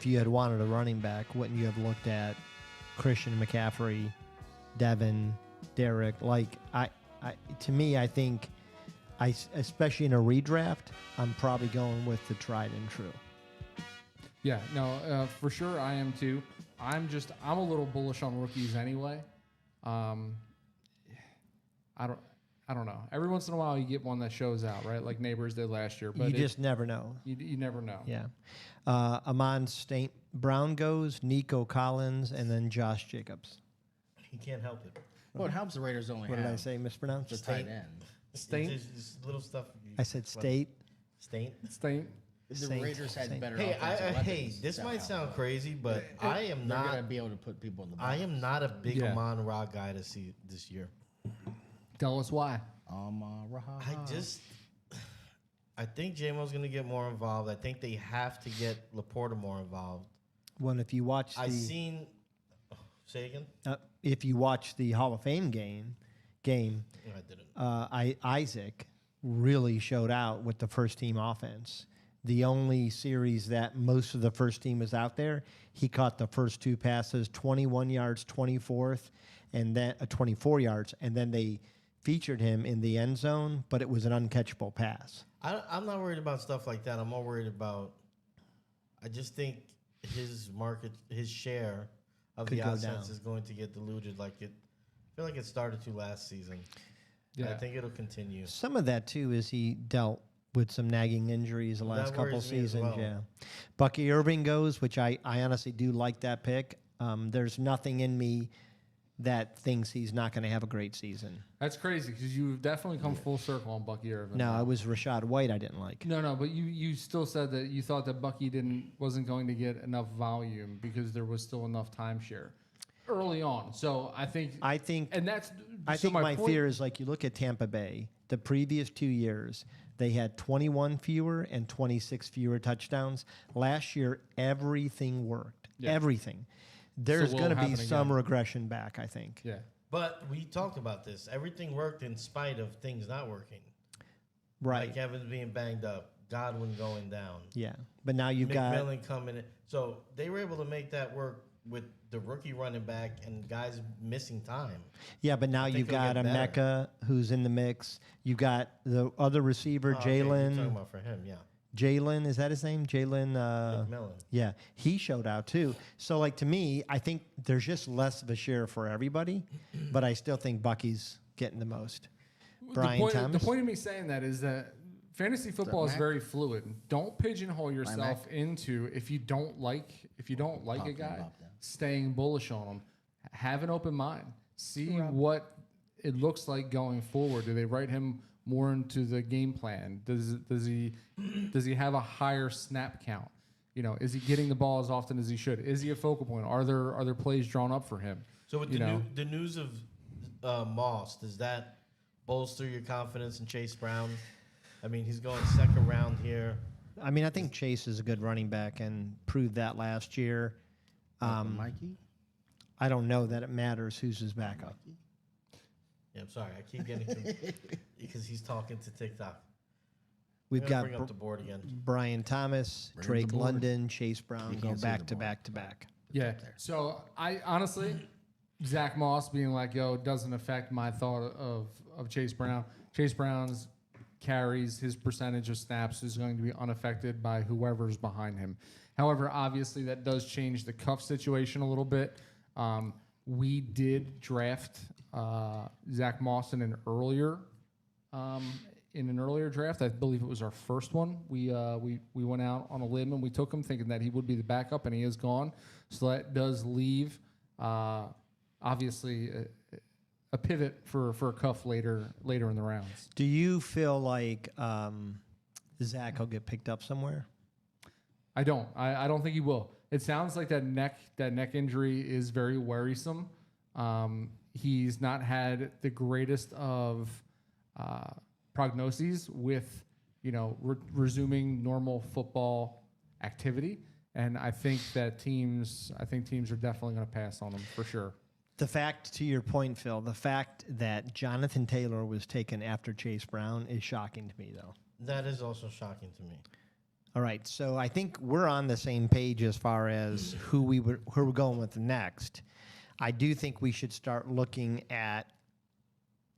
if you had wanted a running back, wouldn't you have looked at Christian McCaffrey, Devin, Derek? Like, to me, I think, especially in a redraft, I'm probably going with the tried and true. Yeah, no, for sure I am too. I'm a little bullish on rookies anyway. I don't know. Every once in a while you get one that shows out, right? Like Neighbors did last year. But you just never know. You never know. Yeah. Amon St. Brown goes, Nico Collins, and then Josh Jacobs. He can't help it. Well, it helps the Raiders only What have did I say? Mispronounced? the tight end. Stain? It's little stuff. I said State. Stain. The Saint, Raiders had Saint. better Hey, offensive weapons. this might sound crazy, but I am They're gonna not. be able to put people in the box. I am not a big Yeah. Amon Ra guy to see this year. Tell us why. I think JMO's going to get more involved. I think they have to get Laporta more involved. Well, if you watch I seen. Say again. if you watch the Hall of Fame game, No, I didn't. Isaac really showed out with the first team offense. The only series that most of the first team was out there, he caught the first two passes, 21 yards, 24th, and then 24 yards, and then they featured him in the end zone, but it was an uncatchable pass. I'm not worried about stuff like that. I'm more worried about. I just think his share of Could the go offense down. is going to get diluted. I feel like it started to last season. Yeah. I think it'll continue. Some of that, too, is he dealt with some nagging injuries the last That couple worries me as seasons. well. Yeah, Bucky Irving goes, which I honestly do like that pick. There's nothing in me that thinks he's not going to have a great season. That's crazy because you've definitely come full circle on Bucky Irvin. No, it was Rashad White I didn't like. No, but you still said that you thought that Bucky wasn't going to get enough volume because there was still enough timeshare early on. So I think, and that's I think my fear is, like, you look at Tampa Bay, the previous 2 years, they had 21 fewer and 26 fewer touchdowns. Last year, everything worked. Yeah. Everything. There's will going to be happen some again. regression back, I think. Yeah. But we talked about this. Everything worked in spite of things not working. Right. Like Evans being banged up, Godwin going down. Yeah. But now you've got McMillan coming in. So they were able to make that work with the rookie running back and guys missing time. Yeah, but now think you've he'll got get a better. Mecca who's in the mix. You got the other receiver, Oh, okay, you're Jalen. talking about for him, yeah. Jalen, is that his name? Jalen. McMillan. Yeah, he showed out too. So, like, to me, I think there's just less of a share for everybody, but I still think Bucky's getting the most. Brian Thomas. The point of me saying that is that fantasy football is Mac? very fluid. Don't pigeonhole yourself into if you don't like a Talking guy, about that. staying bullish on him. Have an open mind. See what it looks like going forward. Do they write him more into the game plan? Does he have a higher snap count? You know, is he getting the ball as often as he should? Is he a focal point? Are there plays drawn up for him? So with the news of Moss, does that bolster your confidence in Chase Brown? I mean, he's going second round here. I mean, I think Chase is a good running back and proved that last year. Mikey? I don't know that it matters who's his backup. Yeah, I'm sorry. I keep getting him because he's talking to TikTok. We've I'm got gonna bring up the board again. Brian Thomas, Bring up Drake the board. London, Chase Brown You go can't see back the to board. back to back. Yeah. So I honestly, Zach Moss being like, yo, doesn't affect my thought of Chase Brown. Chase Brown's carries, his percentage of snaps is going to be unaffected by whoever's behind him. However, obviously that does change the cuff situation a little bit. We did draft Zach Moss in an earlier draft. I believe it was our first one. We went out on a limb and we took him thinking that he would be the backup, and he is gone. So that does leave obviously a pivot for a cuff later in the rounds. Do you feel like Zach will get picked up somewhere? I don't. I don't think he will. It sounds like that neck injury is very worrisome. He's not had the greatest of prognoses with resuming normal football activity, and I think teams are definitely going to pass on him for sure. The fact, to your point, Phil, the fact that Jonathan Taylor was taken after Chase Brown is shocking to me, though. That is also shocking to me. All right, so I think we're on the same page as far as who we're going with next. I do think we should start looking at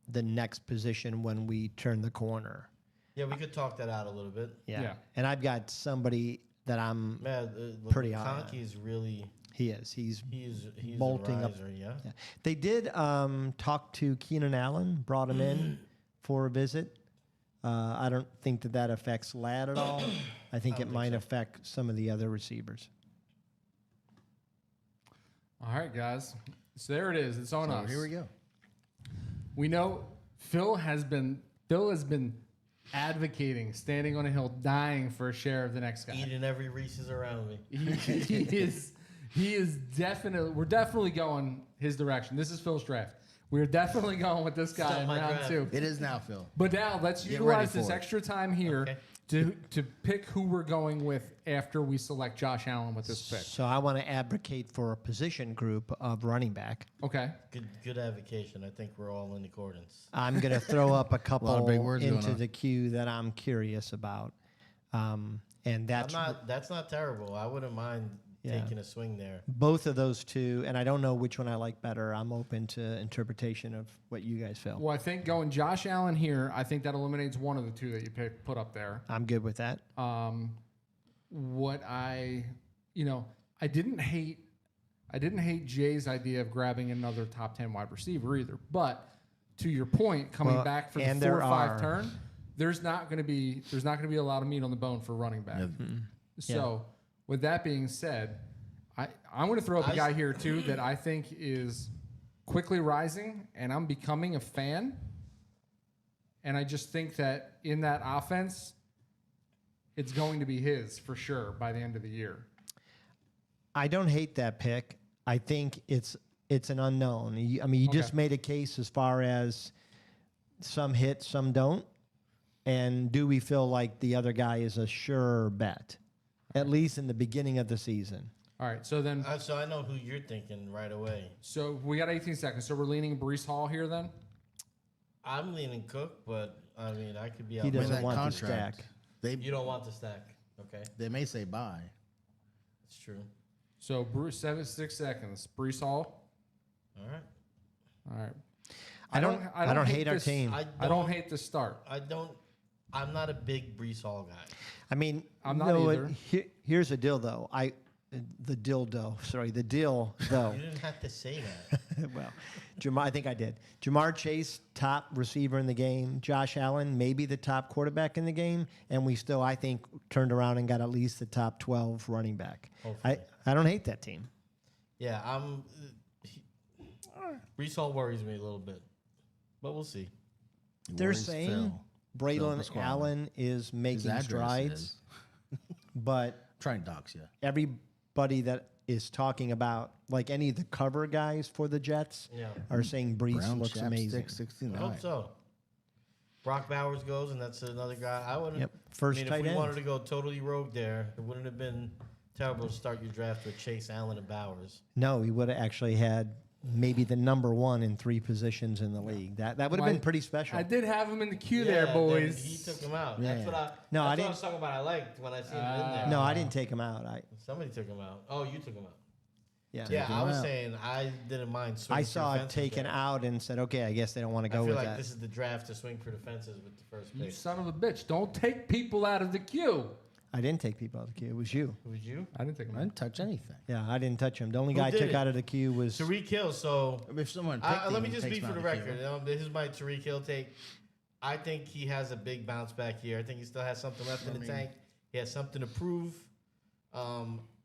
the next position when we turn the corner. Yeah, we could talk that out a little bit. Yeah. And I've got somebody that I'm Man, pretty high on. Conky is really He's he's bolting a up. riser, yeah. Yeah. They did talk to Keenan Allen, brought him in for a visit. I don't think that affects Ladd at all. I think it might affect some of the other receivers. All right, guys. So there it is. It's on us. Here we go. We know Phil has been advocating, standing on a hill, dying for a share of the next guy. Eating every Reese's around me. He is definitely. We're definitely going his direction. This is Phil's draft. We're definitely going with this guy Still in my round draft. 2. It is now, Phil. But now let's Get utilize ready this for it. extra time here Okay. to pick who we're going with after we select Josh Allen with this pick. So I want to advocate for a position group of running back. Okay. Good advocation. I think we're all in accordance. I'm going to throw up a couple of big words going into on. the queue that I'm curious about. And that's That's not terrible. I wouldn't mind Yeah. taking a swing there. both of those two. And I don't know which one I like better. I'm open to interpretation of what you guys feel. Well, I think going Josh Allen here, I think that eliminates one of the two that you put up there. I'm good with that. I didn't hate Jay's idea of grabbing another top 10 wide receiver either. But to your point, coming Well, back for the and 4 there or 5 are- turn, there's not going to be a lot of meat on the bone for running back. So with that being said, I'm going to throw up a guy here too that I think is quickly rising, and I'm becoming a fan. And I just think that in that offense, it's going to be his for sure by the end of the year. I don't hate that pick. I think it's an unknown. You just made a case as far as some hit, some don't. And do we feel like the other guy is a sure bet, at least in the beginning of the season? All right, so then, So I know who you're thinking right away. so we got 18 seconds. So we're leaning Brees Hall here then? I'm leaning Cook, but I mean I could be out. He by doesn't that. want the contract. stack. You don't want the stack. Okay, They may say bye. it's true. So Bruce, 6 seconds. Brees Hall. All right. All right. I don't hate our this- team. I don't hate the start. I'm not a big Brees Hall guy. I mean, I'm not you know what? either. Here's the deal, though. The deal, though. You didn't have to say that. Well, I think I did. Jamar Chase, top receiver in the game. Josh Allen, maybe the top quarterback in the game. And we still, I think, turned around and got at least the top 12 running back. Hopefully. I don't hate that team. Yeah, Brees Hall worries me a little bit, but we'll see. They're Worries saying Phil. Braylon Pasquale. Allen is His making address strides, is- but Try and dox you. everybody that is talking about, like any of the cover guys for the Jets, Yeah, are saying Brees Brown looks amazing. Chapstick 69. I hope so. Brock Bowers goes, and that's another guy. I wouldn't. Yep, first I mean, tight if we end. wanted to go totally rogue there, it wouldn't have been terrible to start your draft with Chase, Allen, and Bowers. No, he would have actually had maybe the number 1 in 3 positions in the league. That would have Well, been pretty special. I did have him in the queue Yeah, there, then boys. He took him out. Yeah. That's what I. No, I that's what I didn't- was talking about. I liked when I seen him in there. No, I didn't take him out. Somebody took him out. Oh, you took him out. Yeah. Yeah, him I was out. saying I didn't mind. swinging I for saw the it fences taken there. out and said, okay, I guess they don't want to I go feel with like that. this is the draft to swing for the fences with the first You pick. son of a bitch. Don't take people out of the queue. I didn't take people out of the queue. It was you. Who was you? I didn't take him I out. didn't touch anything. Yeah, I didn't touch him. The only Who guy I did took it? out of the queue was Tariq Hill. So If someone picked let him, me just takes be him for out the of queue. record. This is my Tariq Hill take. I think he has a big bounce back here. I think he still has something left in the tank. He has something to prove.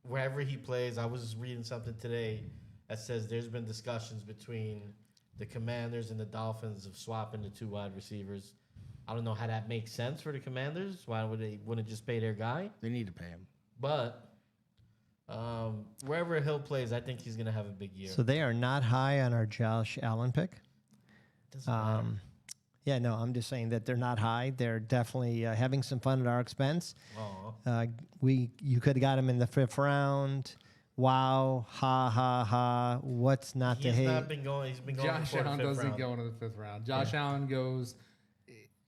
Wherever he plays, I was reading something today that says there's been discussions between the Commanders and the Dolphins of swapping the 2 wide receivers. I don't know how that makes sense for the Commanders. Why would they wouldn't just pay their guy? They need to pay him. But wherever Hill plays, I think he's going to have a big year. So they are not high on our Josh Allen pick. Doesn't matter. Yeah, no, I'm just saying that they're not high. They're definitely having some fun at our expense. Aw. You could have got him in the 5th round. Wow, ha ha ha. What's not to He's hate? not been going. He's been going Josh before the Allen 5th doesn't round. go into the 5th round. Josh Allen goes.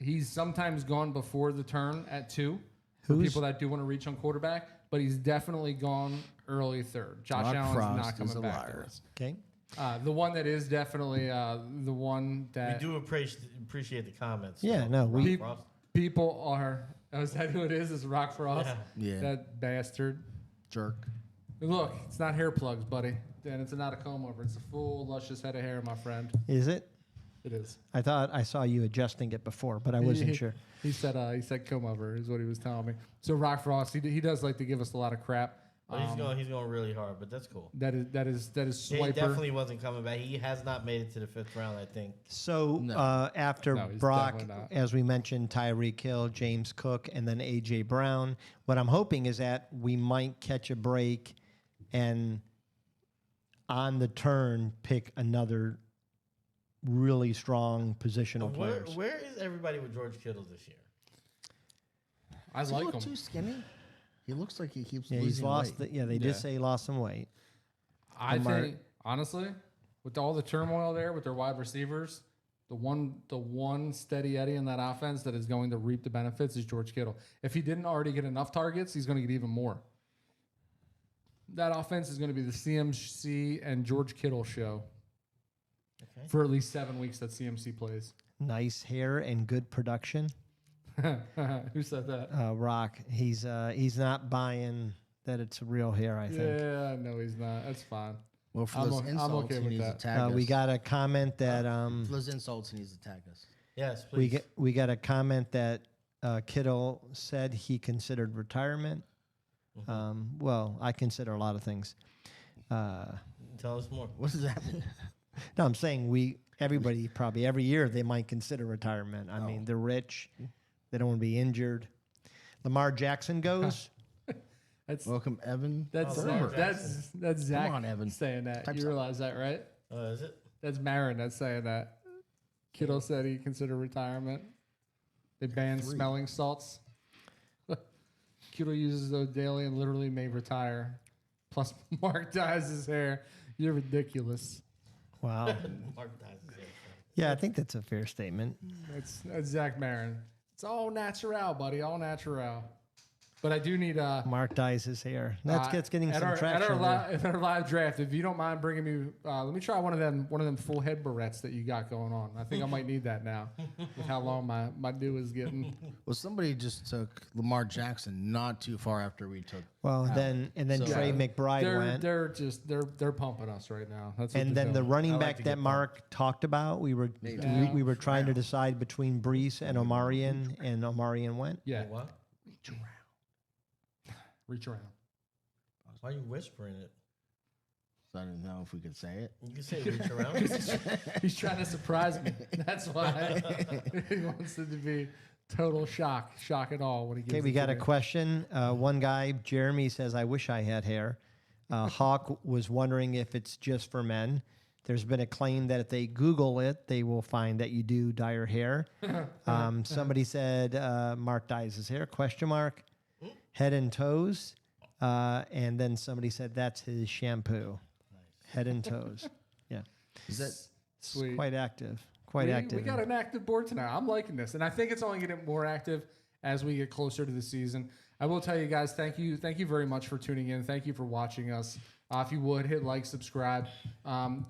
He's sometimes gone before the turn at 2, for people that do want to reach on quarterback, but he's definitely gone early third. Josh Rock Allen's Frost not is coming a back to liar. us. Okay. The one that is definitely the one We that do appreciate the comments. Yeah, no, Rock we- Frost. people are. Oh, is that who it is? Is Rock Frost? Yeah. Yeah. That bastard. Jerk. Look, it's not hair plugs, buddy. And it's not a comb over. It's a full, luscious head of hair, my friend. Is it? It is. I thought I saw you adjusting it before, but I wasn't sure. He said comb over is what he was telling me. So Rock Frost, he does like to give us a lot of crap. But he's going really hard, but that's cool. That is Yeah, Swiper. he definitely wasn't coming back. He has not made it to the 5th round, I think. So No. after No, he's Brock, definitely not. as we mentioned, Tyreek Hill, James Cook, and then A.J. Brown, what I'm hoping is that we might catch a break and on the turn pick another really strong positional players. Where is everybody with George Kittle this year? I Does he like look him. too skinny? He looks like he keeps Yeah, losing he's lost. weight. They Yeah. did say he lost some weight. I Lamar- think honestly, with all the turmoil there with their wide receivers, the one steady Eddie in that offense that is going to reap the benefits is George Kittle. If he didn't already get enough targets, he's going to get even more. That offense is going to be the CMC and George Kittle show Okay. for at least 7 weeks that CMC plays. Nice hair and good production. Who said that? Rock, he's not buying that it's real hair. I think. Yeah, no, he's not. That's fine. Well, for I'm those o- I'm insults, okay he with needs that. to tag us. We got a comment that For those insults, he needs to tag us. Yes, please. we got a comment that Kittle said he considered retirement. Well, I consider a lot of things. Tell us more. What does that mean? No, I'm saying everybody probably every year they might consider retirement. I mean, they're rich, they don't want to be injured. Lamar Jackson goes. That's Welcome, Evan. that's Lamar that's Zach on, Evan. saying that. Type You something. realize that, right? Is it? That's Marin that's saying that. Kittle said he considered retirement. They banned smelling salts. Kittle uses those daily and literally may retire. Plus, Mark dyes his hair. You're ridiculous. Wow. Mark Dyson. Yeah, I think that's a fair statement. That's Zach Marin. It's all natural, buddy. All natural. But I do need Mark dyes his hair. That's getting at some our, traction. at our live draft. If you don't mind bringing me, let me try one of them full head barrettes that you got going on. I think I might need that now with how long my do is getting. Well, somebody just took Lamar Jackson not too far after we took. Well, then So- Trey McBride went. They're pumping us right now. That's what And they're then the doing. running I like back to that get Mark talked about, we were Yeah. we were trying to decide between Brees and Omarion, and Omarion went. yeah, What? reach around. Why are you whispering it? So I didn't know if we could say it. You can say reach around. He's trying to surprise me. That's why he wants it to be total shock at all when he gives. Okay, we it got to a me. question. One guy, Jeremy, says, "I wish I had hair." Hawk was wondering if it's just for men. There's been a claim that if they Google it, they will find that you do dye your hair. Somebody said Mark dyes his hair? Question mark. Head and toes. And then somebody said that's his shampoo. Head and toes. Yeah. Is that It's Sweet. quite active. Quite we, active. We got an active board tonight. I'm liking this, and I think it's only getting more active as we get closer to the season. I will tell you guys, thank you very much for tuning in. Thank you for watching us. If you would hit like, subscribe,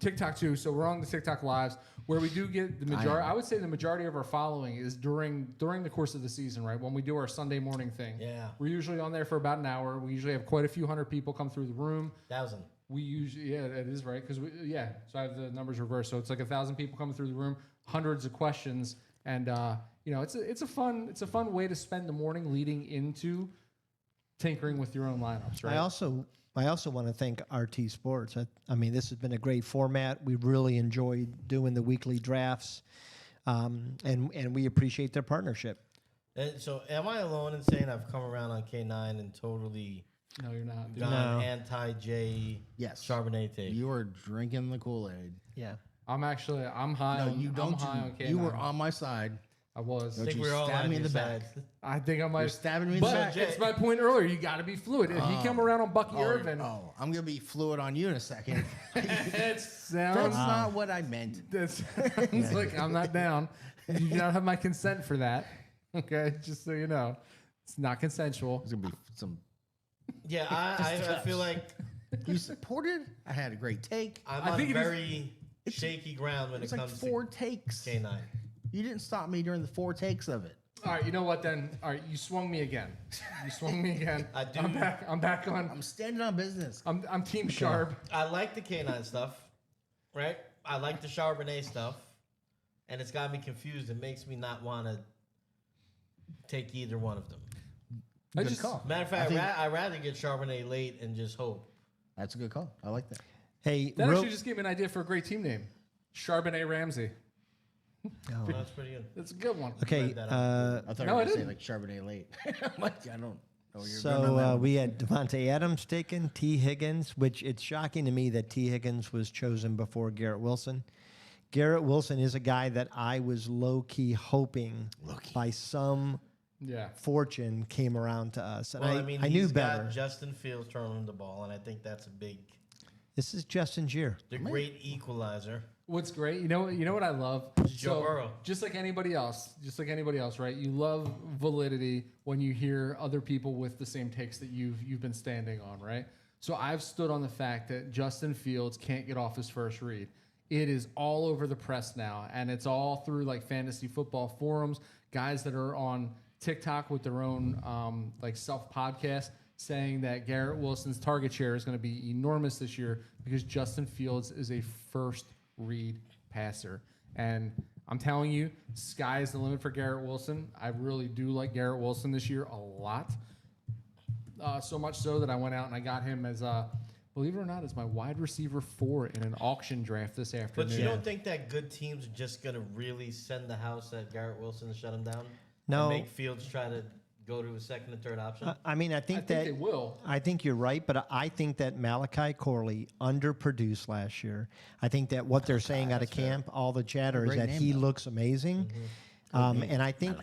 TikTok too. So we're on the TikTok lives where we do get the majority. I would say the majority of our following is during the course of the season, right? When we do our Sunday morning thing. Yeah. We're usually on there for about an hour. We usually have quite a few hundred people come through the room. 1,000. We usually, yeah, it is right because so I have the numbers reversed. So it's like 1,000 people coming through the room, hundreds of questions, and it's a fun way to spend the morning leading into tinkering with your own lineups, right? I also want to thank RT Sports. I mean, this has been a great format. We really enjoyed doing the weekly drafts, and we appreciate their partnership. And so, am I alone in saying I've come around on K9 and totally No, you're not. dude. gone No. anti-J yes? Charbonnet take? You are drinking the Kool-Aid. Yeah. I'm high. No, on, you I'm don't. high on K9. You were on my side. I was. I think you we're all stab on me in your the back. side. I think I might. You're stabbing me in the But back. it's my point earlier. You got to be fluid. If he come around on Bucky Irvin, I'm gonna be fluid on you in a second. it sounds. That's not what I meant. That sounds like I'm not down. You do not have my consent for that. Okay, just so you know. It's not consensual. There's gonna be some. Yeah, I feel like You supported. I had a great take. I'm I on think it is- shaky shaky ground when it It's like comes 4 takes. to K9. You didn't stop me during the 4 takes of it. All right, you know what then? All right, you swung me again. You swung me again. I do. I'm back on. I'm standing on business. I'm Team Sharp. I like the K9 stuff, right? I like the Charbonnet stuff, and it's got me confused. It makes me not want to take either one of them. I Good just- call. Matter of fact, I think I'd rather get Charbonnet late and just hope. that's a good call. I like that. Hey, That real- actually just gave me an idea for a great team name. Charbonnet Ramsey. Oh, that's pretty good. That's a good one. okay, read that I thought No, you were I going to say didn't. like Charbonnet late. I'm like, I don't know where you're going so on that. we had Devontae Adams taken, T. Higgins, which it's shocking to me that T. Higgins was chosen before Garrett Wilson. Garrett Wilson is a guy that I was low-key hoping by some Yeah. fortune came around to us. And Well, I knew he's better. got Justin Fields throwing him the ball, and I think that's a big, This is Justin's year. the great equalizer. What's great, you know what I love? Joe Burrow. Just like anybody else, right? You love validity when you hear other people with the same takes that you've been standing on, right? So I've stood on the fact that Justin Fields can't get off his first read. It is all over the press now, and it's all through like fantasy football forums, guys that are on TikTok with their own like self podcast saying that Garrett Wilson's target share is going to be enormous this year because Justin Fields is a first read passer. And I'm telling you, sky is the limit for Garrett Wilson. I really do like Garrett Wilson this year a lot. So much so that I went out and I got him as, believe it or not, as my wide receiver 4 in an auction draft this afternoon. But you don't think that good teams are just going to really send the house at Garrett Wilson to shut him down? No. And make Fields try to go to a second and third option? I mean, I I think think that they will. I think you're right, but I think that Malachi Corley underproduced last year. I think that what they're saying out of camp, all the chatter, is Great that name, he though. looks amazing. And I think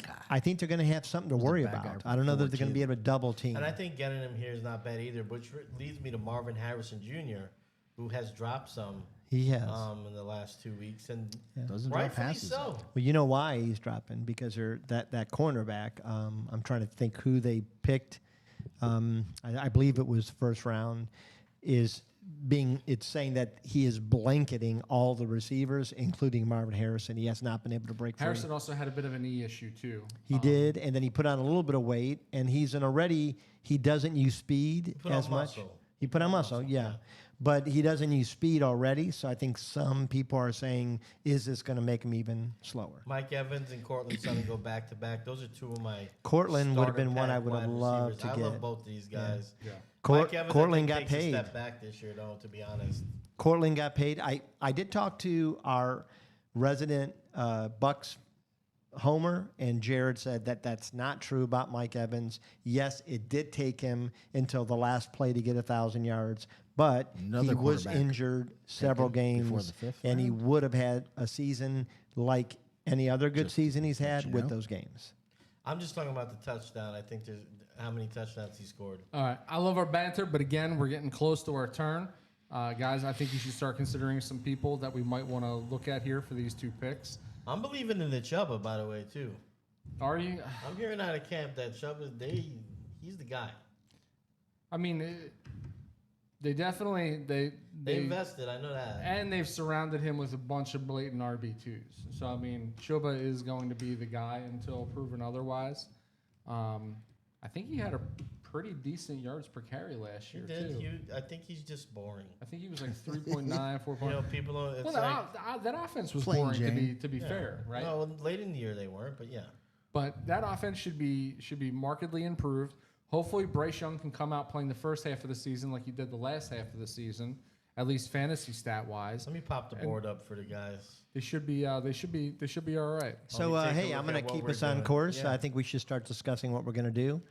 they're going to have something to worry bad guy about. for I don't know that they're 4-2. going to be able to double team. And I think getting him here is not bad either, which leads me to Marvin Harrison Jr., who has dropped some He has. in the last 2 weeks, and Doesn't drop rightfully passes. so. Well, you know why he's dropping? Because that cornerback. I'm trying to think who they picked. I believe it was first round. It's saying that he is blanketing all the receivers, including Marvin Harrison. He has not been able to break free. Harrison also had a bit of a knee issue too. He did, and then he put on a little bit of weight, and he doesn't use speed put as on much. muscle. He put on muscle, yeah. But he doesn't use speed already, so I think some people are saying, is this going to make him even slower? Mike Evans and Cortland Sutton go back to back. Those are two of my Cortland would have been one I starter would have pack wide loved receivers. to I love get. both of these guys. Yeah. Mike Evans, Cortland I think, got takes paid. a step back this year, though, to be honest. Cortland got paid. I did talk to our resident Bucks homer, and Jared said that that's not true about Mike Evans. Yes, it did take him until the last play to get 1,000 yards, but Another he was quarterback injured several taken before games, the fifth and he round? would have had a season like any other good season he's had you with know. those games. I'm just talking about the touchdown. I think there's how many touchdowns he scored. All right. I love our banter, but again, we're getting close to our turn. Guys, I think you should start considering some people that we might want to look at here for these 2 picks. I'm believing in the Chuba, by the way, too. Are you? I'm hearing out of camp that Chuba, he's the guy. I mean, they definitely They invested, I know that. and they've surrounded him with a bunch of blatant RB2s. So I mean, Chuba is going to be the guy until proven otherwise. I think he had a pretty decent yards per carry last He year did. too. I think he's just boring. I think he was like 3.9, 4. You know, people don't. It's Well, like, that offense was Plain boring Jane. to be fair, right? No, late in the year they weren't, but yeah. But that offense should be markedly improved. Hopefully, Bryce Young can come out playing the first half of the season like he did the last half of the season, at least fantasy stat wise. Let me pop the board up for the guys. They should be all right. So, take a hey, look I'm going at to what keep we're us on doing. course. Yeah. I think we should start discussing what we're going to do.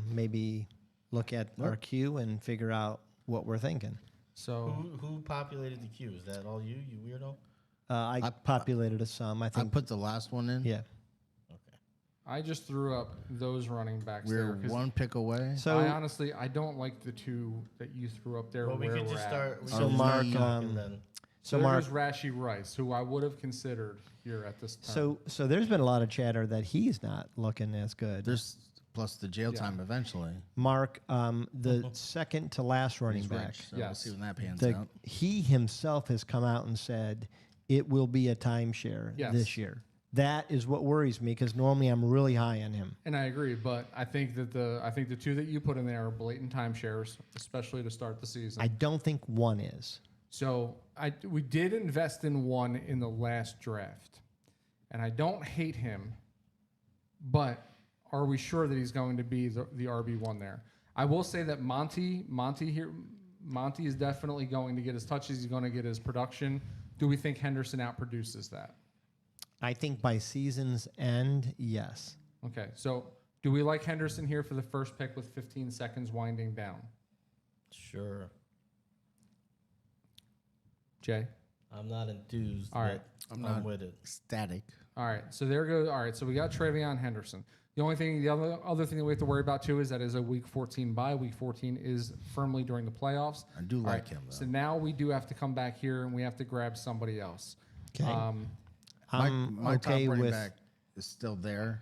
Maybe look at our queue and figure out what we're thinking. So Who populated the queue? Is that all you weirdo? I populated a sum. I I think. put the last one in. Yeah. Okay. I just threw up those running backs We're there. 'Cause one pick away. So I honestly don't like the 2 that you threw up there. Well, we where could we're just at. start. We So could just Mark, start talking then. So Mark. there's Rashee Rice, who I would have considered here at this time. So there's been a lot of chatter that he's not looking as good. There's plus the jail time eventually. Mark, the second to last running He's back, rich, so we'll Yes. see when that pans the, out. he himself has come out and said it will be a timeshare Yes. this year. That is what worries me because normally I'm really high on him. And I agree, but I think that the two that you put in there are blatant timeshares, especially to start the season. I don't think one is. So we did invest in one in the last draft, and I don't hate him, but are we sure that he's going to be the RB1 there? I will say that Monty is definitely going to get his touches. He's going to get his production. Do we think Henderson outproduces that? I think by season's end, yes. Okay, so do we like Henderson here for the first pick with 15 seconds winding down? Sure. Jay? I'm not enthused. All right. but I'm I'm not- with it. Static. All right, so there goes. All right, so we got Travion Henderson. The other thing that we have to worry about too is that is a Week 14 bye. Week 14 is firmly during the playoffs. I do All like right, him, though. so now we do have to come back here and we have to grab somebody else. Okay. I'm my okay top running with. back is still there.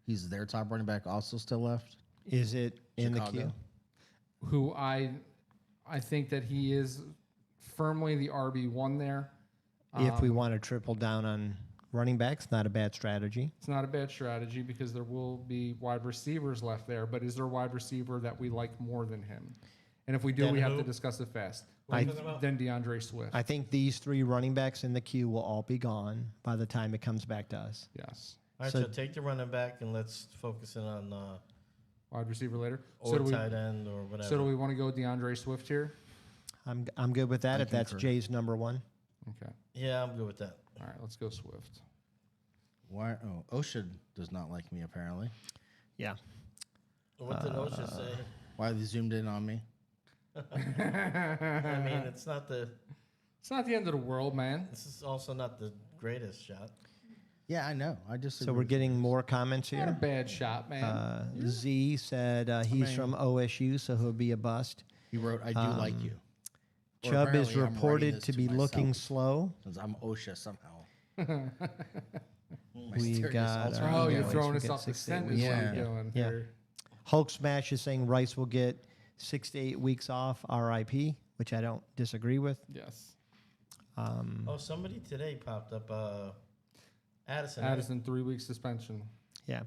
He's their top running back, also still left. Is it in the Chicago. queue? Who I think that he is firmly the RB1 there. If we want to triple down on running backs, not a bad strategy. It's not a bad strategy because there will be wide receivers left there, but is there a wide receiver that we like more than him? And if we do, Then we have who? to discuss it fast. What are you talking about? Then DeAndre Swift. I think these three running backs in the queue will all be gone by the time it comes back to us. Yes. All right, So- so take the running back and let's focus in on Wide receiver later. or tight end or whatever. So do we want to go DeAndre Swift here? I'm good with that I if that's concur. Jay's number one. Okay. Yeah, I'm good with that. All right, let's go Swift. Why? Oh, OSHA does not like me, apparently. Yeah. What did OSHA say? Why they zoomed in on me? I mean, it's not the. It's not the end of the world, man. This is also not the greatest shot. Yeah, I know. I just So we're getting more comments Not a here. bad shot, man. Z said he's from OSU, so he'll be a bust. He wrote, "I do like you." Or Chubb is apparently I'm writing reported this to be looking myself, slow. since I'm OSHA somehow. We Mysterious got alter our Oh, ego. you're emails. throwing We us get off the 6 to 8 scent is weeks. what Yeah. you're doing Yeah. here. Hulk Smash is saying Rice will get 6 to 8 weeks off RIP, which I don't disagree with. Yes. Oh, somebody today popped up. Addison. right? Addison, 3 week suspension. Yeah.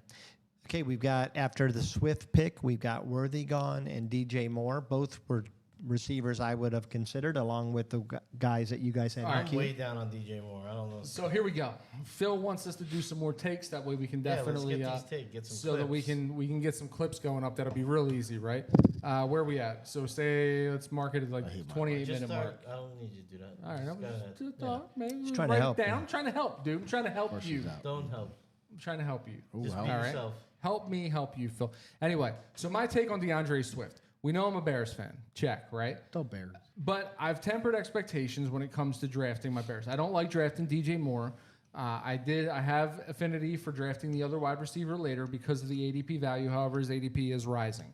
Okay, we've got, after the Swift pick, we've got Worthy gone and DJ Moore. Both were receivers I would have considered, along with the guys that you guys had. in I'm queue. way down on DJ Moore. I don't know. So here we go. Phil wants us to do some more takes. That way we can Yeah, definitely let's get these get some so clips. that we can get some clips going up. That'll be real easy, right? Where are we at? So say let's mark it at like I hate my 28 Just minute start. mark. I don't need you to do that. All right, I'm Just go ahead. just Yeah. talk, maybe Just trying to write it help down. you. I'm trying to help, dude. I'm trying to help you. She's out. Don't help. I'm trying to help you. Ooh, Just help. be All right. yourself. Help me help you, Phil. Anyway, so my take on DeAndre Swift. We know I'm a Bears fan. Check, right? Don't bear. But I've tempered expectations when it comes to drafting my Bears. I don't like drafting DJ Moore. I have affinity for drafting the other wide receiver later because of the ADP value. However, his ADP is rising.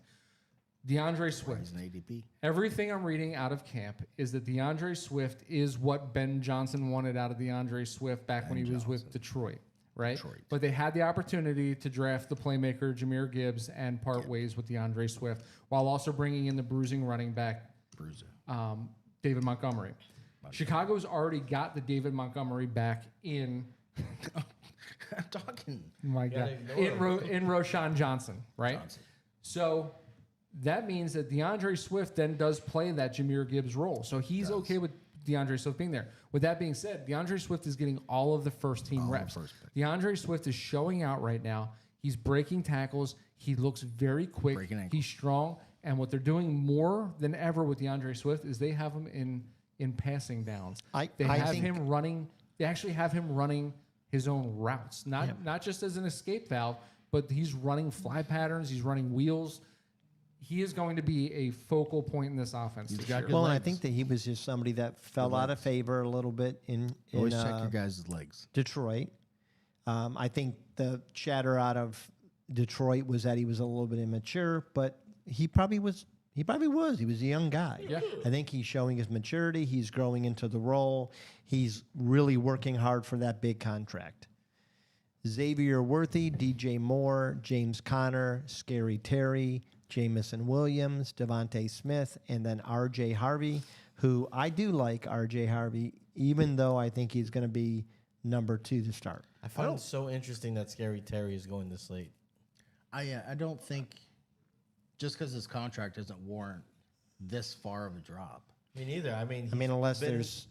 DeAndre He's Swift. an ADP. Everything I'm reading out of camp is that DeAndre Swift is what Ben Johnson wanted out of DeAndre Swift back when he was with Detroit, right? Detroit. But they had the opportunity to draft the playmaker Jameer Gibbs and part ways with DeAndre Swift while also bringing in the bruising running back Bruiser. David Montgomery. Chicago's already got the David Montgomery back in I'm talking. my gotta God ignore in Roshan Johnson, right? Johnson. So that means that DeAndre Swift then does play that Jameer Gibbs role. So he's okay with DeAndre Swift being there. With that being said, DeAndre Swift is getting all of the first team the reps. first pick. DeAndre Swift is showing out right now. He's breaking tackles. He looks very quick. Breaking ankles. He's strong. And what they're doing more than ever with DeAndre Swift is they have him in passing downs. They have him running. They actually have him running his own routes, not just as an escape valve, but he's running fly patterns. He's running wheels. He is going to be a focal point in this offense. this got year. good Well, and I legs. think that he was just somebody that fell out of favor a little bit in Always check your guys' legs. Detroit. I think the chatter out of Detroit was that he was a little bit immature, but he probably was. He was a young guy. Yeah. I think he's showing his maturity. He's growing into the role. He's really working hard for that big contract. Xavier Worthy, DJ Moore, James Conner, Scary Terry, Jamison Williams, Devontae Smith, and then R.J. Harvey, who I do like R.J. Harvey, even though I think he's going to be number 2 to start. I find it so interesting that Scary Terry is going this late. I don't think just because his contract doesn't warrant this far of a drop. Me neither. I mean, Unless there's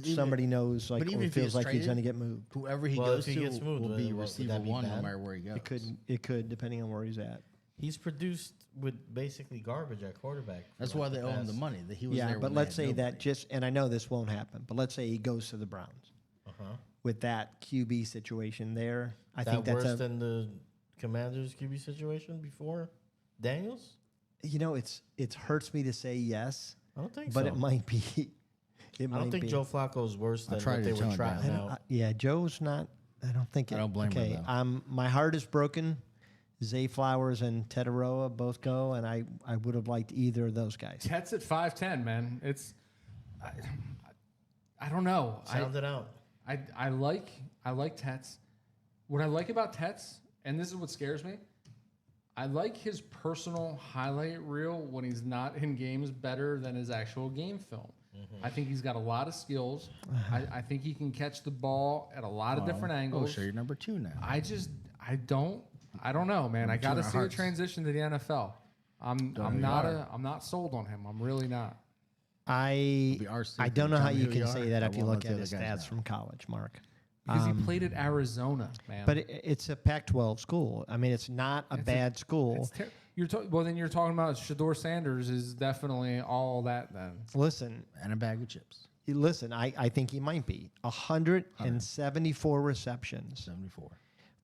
somebody knows like but even or if he feels gets like he's traded, going to get moved. Whoever he Well, goes if he to gets moved, will be would receiver that be one no bad? matter where he goes. It could depending on where he's at. he's produced with basically garbage at quarterback. for That's like why they owe him the past- money. That he was Yeah, there but when let's they say had that just, and I know this won't happen, but let's say he goes to the Browns Uh-huh. with that QB situation there. I That think that's worse than the Commanders QB situation before Daniels? it hurts me to say yes, I don't think but so. it might be. It I might don't think be. Joe Flacco is worse than tried what they to tell were him trotting that. out. Yeah, Joe's not. I don't think. I don't blame her, Okay, though. my heart is broken. Zay Flowers and Tetaroa both go, and I would have liked either of those guys. Tet's at 5'10", man. I don't know. Sound it out. I like Tets. What I like about Tets, and this is what scares me, I like his personal highlight reel when he's not in games better than his actual game film. I think he's got a lot of skills. I think he can catch the ball at a lot of different Oh, angles. so you're number 2 now. I don't know, man. I got to our see the hearts. transition to the NFL. I'm not sold on him. I'm really not. I be our I secret. don't know Tell how me you who can you say are. that I if you won't look let at the his other guys stats know. from college, Mark. Because he played at Arizona, man. But it's a Pac-12 school. I mean, it's not a bad school. It's well, then you're talking about Shador Sanders is definitely all that then. Listen, And a bag of chips. I think he might be 174 receptions 74.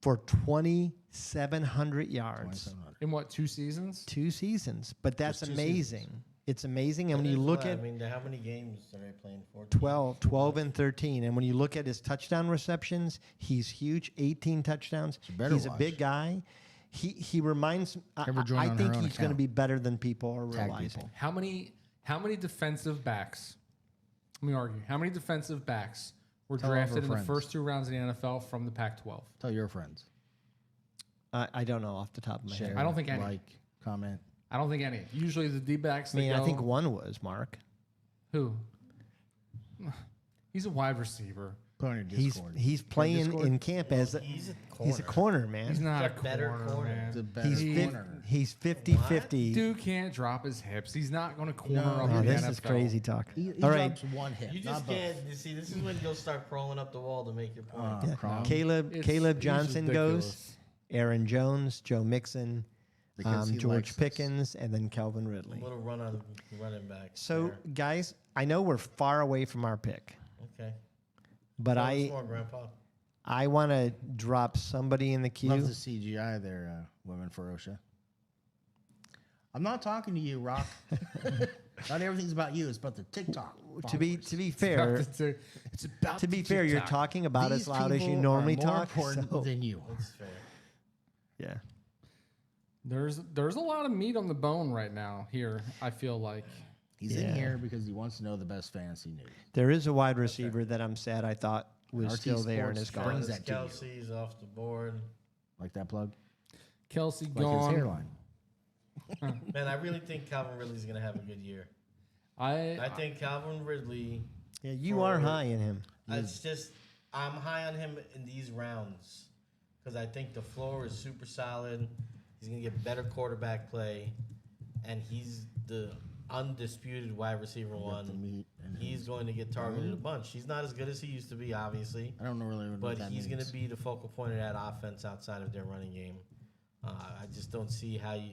for 2,700 yards, 2,700. In what, 2 seasons? 2 seasons. But that's Just 2 amazing. It's amazing. And when That you is look why, at I mean, how many games are they playing for? 12 and 13, and when you look at his touchdown receptions, he's huge. 18 touchdowns. You better He's a watch. big guy. He reminds. Ever join I on think her own he's going to account. be better than people are Tag realizing. people. How many defensive backs? Let me argue. How many defensive backs were Tell all of our drafted in the friends. first 2 rounds of the NFL from the Pac-12? Tell your friends. I don't know off the top of my Share, head. I don't think any. Like, comment. I don't think any. Usually the D-backs. I mean, that I go- think one was Mark. Who? He's a wide receiver. Put on your Discord. He's playing Discord? in camp as He's a corner. he's a corner, man. He's not He's a a better corner, corner. man. the better He's corner. he's 50-50. Dude can't drop his hips. He's not going to corner No, up Oh, in the this NFL. is crazy talk. He All right, drops one hip. You not just both. can't. You see, this is when you'll start crawling up the wall to make your point. yeah. Crom. Caleb It's Johnson ridiculous. goes. Aaron Jones, Joe Mixon, Because he George likes us. Pickens, and then Calvin Ridley. Little run on running back. So, there. guys, I know we're far away from our pick, Okay. but Tell us more, Grandpa. I want to drop somebody in the queue. Love the CGI there, Women for OSHA. I'm not talking to you, Rock. Not everything's about you. It's about the TikTok. To be fair, It's about to the be fair, you're TikTok. talking about These as loud as you people normally are more talk. important so- than you. That's fair. yeah. There's a lot of meat on the bone right now here, I feel like. He's Yeah. in here because he wants to know the best fantasy news. There is a wide receiver that I'm sad I thought was RT still there and Sports is gone. brings Travis that to you. Kelsey's off the board. Like that plug? Kelsey Like gone. his hairline. Man, I really think Calvin Ridley's gonna have a good year. I I think Calvin Ridley. Yeah, you are high in him. It's just I'm high on him in these rounds because I think the floor is super solid. He's gonna get better quarterback play, and he's the undisputed wide receiver Got the one. meat and He's going to get targeted a bunch. He's not as good as he used to be, obviously, I don't know really what but that he's means. going to be the focal point of that offense outside of their running game. I just don't see how you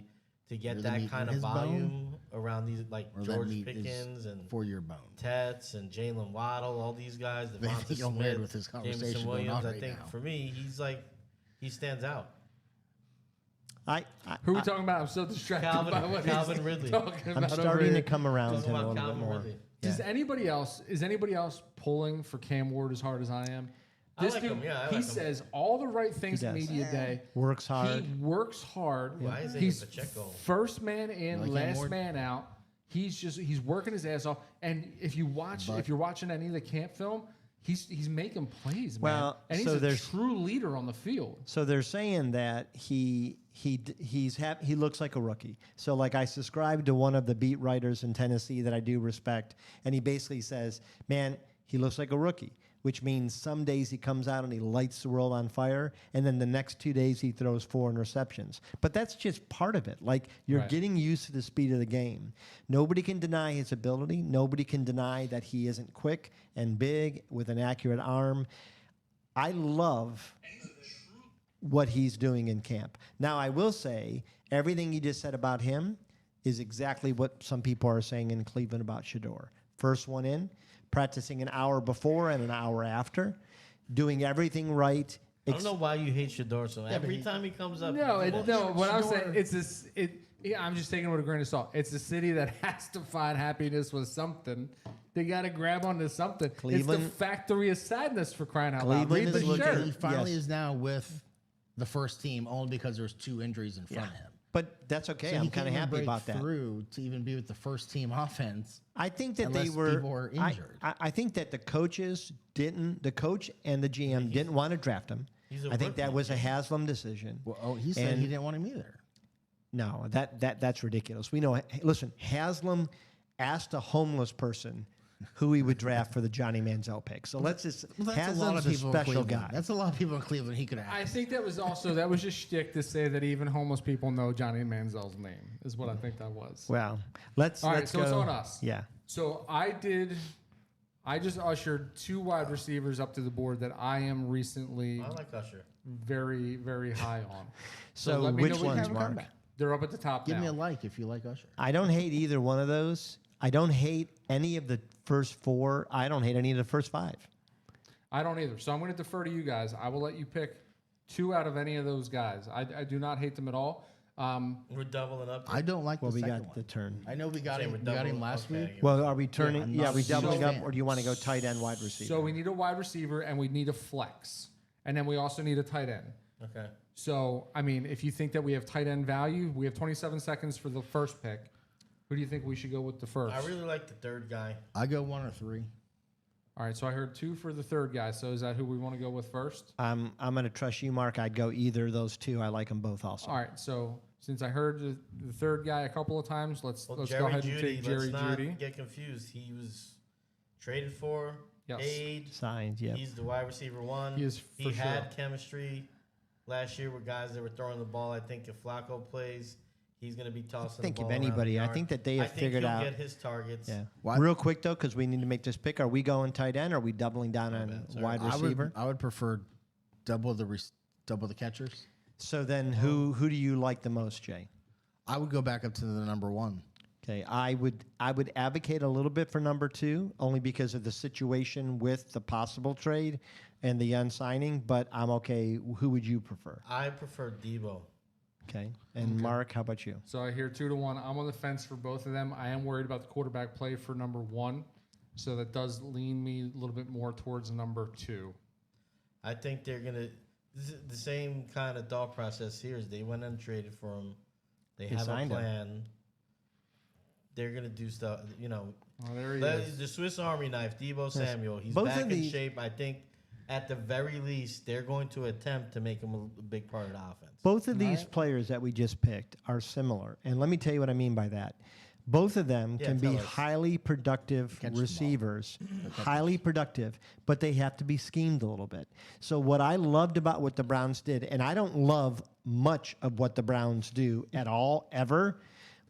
to get You're the that meat kind in of his bone? volume around these like Or that George meat is Pickens and for your bone. Tets and Jalen Waddle, all these guys, They Devonta think I'm weird Smith, with this conversation Jameson going Williams. on I right think now. for me, he stands out. Who are we talking about? I'm so distracted Calvin- by what Calvin he's Ridley. talking I'm about over starting to here. come around Talking to him a about little bit Calvin more. Ridley. Is anybody else pulling for Cam Ward as hard as I am? I like him, yeah, I like he him. says all the right things at does. media day. Works hard. He works hard. Why is He's Pacheco? first man in, like Cam last Ward? man out. He's working his ass off. And if you're watching any of the camp film, he's making plays, man. Well, And he's so a there's- true leader on the field. So they're saying that he looks like a rookie. So like I subscribe to one of the beat writers in Tennessee that I do respect, and he basically says, "Man, he looks like a rookie," which means some days he comes out and he lights the world on fire, and then the next 2 days he throws 4 interceptions. But that's just part of it. Like you're Right. getting used to the speed of the game. Nobody can deny his ability. Nobody can deny that he isn't quick and big with an accurate arm. I love what he's doing in camp. Now, I will say everything you just said about him is exactly what some people are saying in Cleveland about Shador. First one in, practicing an hour before and an hour after, doing everything right. I don't know why you hate Shador so. Every time he comes up, No, he's no. like, What I'm saying, it's this. Yeah, I'm just taking it with a grain of salt. It's a city that has to find happiness with something. They got to grab onto something. It's Cleveland- the factory of sadness for crying out loud. Cleveland Read is the looking- shirt. He finally Yes. is now with the first team only because there's 2 injuries in front of him. But that's okay. So I'm he kind of can't even happy break about that. through to even be with the first team offense. I think that Unless they were people were injured. I think that the coach and the GM didn't want to draft him. He's a I think that rookie. was a Haslam decision. Well, he said And- he didn't want him either. No, that's ridiculous. We know. Hey, listen, Haslam asked a homeless person who he would draft for the Johnny Manziel pick. So let's just. Well, that's a lot Haslam's of a people in special Cleveland. guy. That's a lot of people in Cleveland he could have I asked. think that was just shtick to say that even homeless people know Johnny Manziel's name, is what I think that was. Well, let's. All right, let's so go. it's on us. Yeah. So I just ushered 2 wide receivers up to the board that I am recently I like Usher. very, very high on. So let me which know when you ones, have a Mark? comeback. They're up at the top Give now. me a like if you like Usher. I don't hate either one of those. I don't hate any of the first 4. I don't hate any of the first 5. I don't either. So I'm going to defer to you guys. I will let you pick 2 out of any of those guys. I do not hate them at all. We're doubling up. I don't like Well, the we second got one. the turn. I know we got Saying him. we're We got him double- last okay, week. I get Well, are we turning? I'm Yeah, not we doubling so- up, or do you want to go tight end, wide receiver? So we need a wide receiver and we need a flex. And then we also need a tight end. Okay. So, I mean, if you think that we have tight end value, we have 27 seconds for the first pick. Who do you think we should go with the first? I really like the third guy. I go 1 or 3. All right, so I heard 2 for the third guy. So is that who we want to go with first? I'm going to trust you, Mark. I'd go either of those 2. I like them both also. All right, so since I heard the third guy a couple of times, let's Well, go Jerry ahead and Jeudy, take Jerry let's not Judy. get confused. He was traded for, Yes. paid. Signed, yeah. He's the wide receiver 1. He is He for had sure. chemistry last year with guys that were throwing the ball. I think if Flacco plays, he's going to be tossing think the if ball around anybody, the I yard. think that they have I think figured he'll out- get his targets. Yeah. Why- Real quick though, because we need to make this pick. Are we going tight end? Or are we doubling down on bad, sorry. wide receiver? I would prefer double the catchers. So then, who do you like the most, Jay? I would go back up to the number 1. Okay, I would advocate a little bit for number 2, only because of the situation with the possible trade and the unsigning. But I'm okay. Who would you prefer? I prefer Debo. Okay, and Mark, how about you? So I hear 2-1. I'm on the fence for both of them. I am worried about the quarterback play for number 1. So that does lean me a little bit more towards number 2. I think they're going to – the same kind of thought process here is they went and traded for him. They have a signed him. plan. They're going to do stuff, Oh, there he is. The Swiss Army knife, Debo Samuel. He's Both back of in the- shape. I think at the very least, they're going to attempt to make him a big part of the offense. Both of these players that we just picked are similar, and let me tell you what I mean by that. Both of them Yeah, can be tell us. highly productive Catch the ball. receivers, highly productive, but they have to be schemed a little bit. So what I loved about what the Browns did, and I don't love much of what the Browns do at all, ever.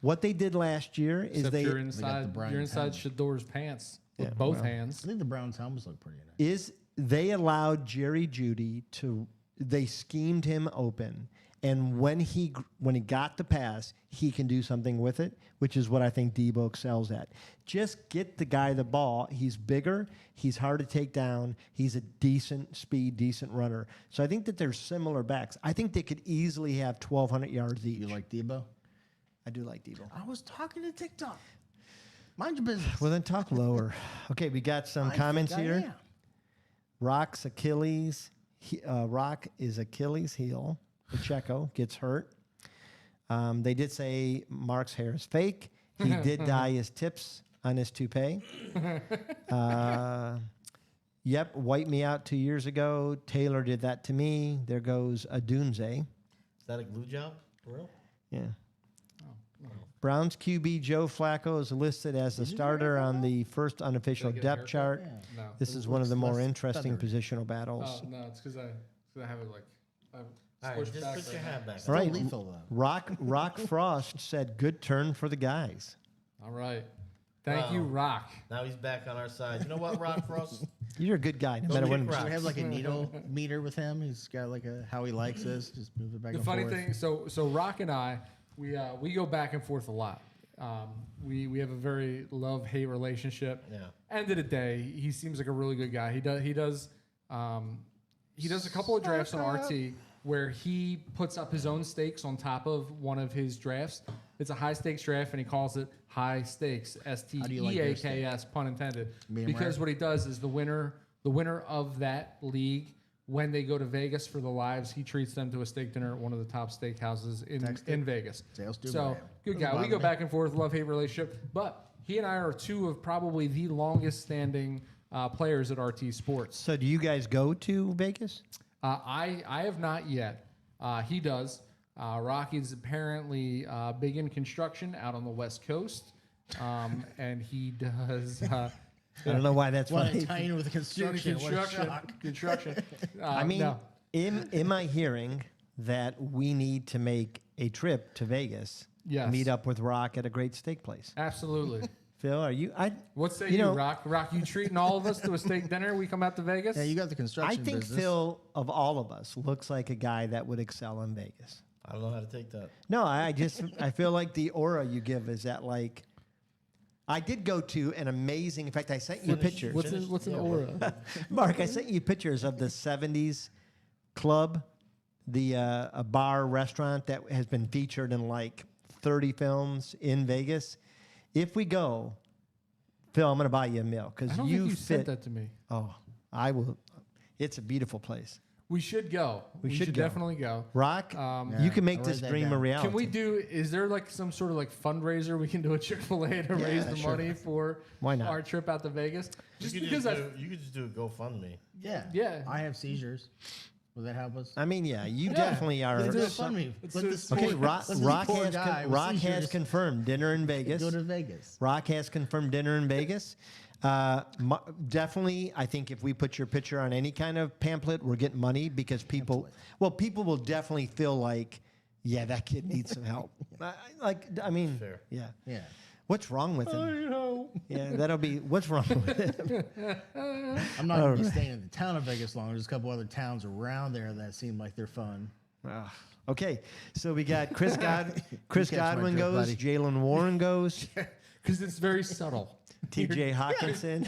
What they did last year is Except they you're inside Brian Shador's pants with Yeah, both well. hands. I think the Browns helmets look pretty nice. is they allowed Jerry Jeudy to they schemed him open, and when he got the pass, he can do something with it, which is what I think Debo excels at. Just get the guy the ball. He's bigger. He's hard to take down. He's a decent speed, decent runner. So I think that they're similar backs. I think they could easily have 1,200 yards each. You like Debo? I do like Debo. I was talking to TikTok. Mind your business. Well, then talk lower. Okay, we got some I comments think I here. am. Rock is Achilles heel. Pacheco gets hurt. They did say Mark's hair is fake. He did dye his tips on his toupee. Yep, wiped me out 2 years ago. Taylor did that to me. There goes Adunze. Is that a glue job? For real? Yeah. Browns QB Joe Flacco is listed as the starter on the first unofficial Did I get a depth haircut? chart. No. This is one of the looks more less interesting feathery. positional battles. Oh no, it's because I have it like. I have it All right, squished just back put your right hat now. back. Still Right. lethal though. Rock Frost said, "Good turn for the guys." All right. Thank you, Wow. Rock. Now he's back on our side. You know what, Rock Frost? You're a good guy, no Go matter kick when. rocks. Should we have like a needle meter with him? He's got like a how he likes this. Just move it back The and funny forth. thing, so Rock and I, we go back and forth a lot. We have a very love-hate relationship. Yeah. End of the day, he seems like a really good guy. He does a couple of drafts on RT where he puts up his own stakes on top of one of his drafts. It's a high stakes draft, and he calls it high stakes, do you like your STEAKS, pun intended. Medium Because rare? what he does is the winner of that league, when they go to Vegas for the lives, he treats them to a steak dinner at one of the top steakhouses in Vegas. Sales do So buy 'em. good Doesn't guy. We bother go me. back and forth, love-hate relationship. But he and I are two of probably the longest-standing players at RT Sports. So, do you guys go to Vegas? I have not yet. He does. Rocky's apparently big in construction out on the West Coast, and he does. I don't know why that's What funny. a tie in with the construction. What a shock. Construction. I mean, no. am I hearing that we need to make a trip to Vegas? Yes. Meet up with Rock at a great steak place. Absolutely. Phil, are you? What say You you, know- Rock? Rock, you treating all of us to a steak dinner? We come out to Vegas? Yeah, you got the I construction think business. Phil, of all of us, looks like a guy that would excel in Vegas. I don't know how to take that. No, I feel like the aura you give is that like. I did go to an amazing. In fact, I sent you pictures. What's an aura? Mark, I sent you pictures of the '70s club, a bar restaurant that has been featured in like 30 films in Vegas. If we go, Phil, I'm going to buy you a meal I because don't you think you fit. sent that to me. Oh, I will. It's a beautiful place. We should go. We should should go. definitely go. Rock, Yeah, you can make I'll this write that dream a down. reality. Can we do? Is there like some sort of like fundraiser we can do at Chick-fil-A to raise the sure. money for Why not? our trip out to Vegas? Just You could because you could just do a GoFundMe. Yeah. Yeah. I have seizures. Will that help us? I mean, yeah, you definitely are. Let's do a some- fund me. let's Let do this a- Okay, poor- Rock, let this Rock, poor has, guy with Rock has seizures confirmed dinner in Vegas. go to Vegas. Rock has confirmed dinner in Vegas. Definitely, I think if we put your picture on any kind of pamphlet, we're getting money because people will definitely feel like, yeah, that kid needs some help. I mean, Fair. yeah. Yeah. What's wrong with him? Yeah, that'll be what's wrong with him. I'm not going to be staying in the town of Vegas long. There's a couple other towns around there that seem like they're fun. Okay, so we got Chris catch my Godwin drift, goes, buddy. Jalen Warren goes, Because it's very subtle. T.J. Hawkinson,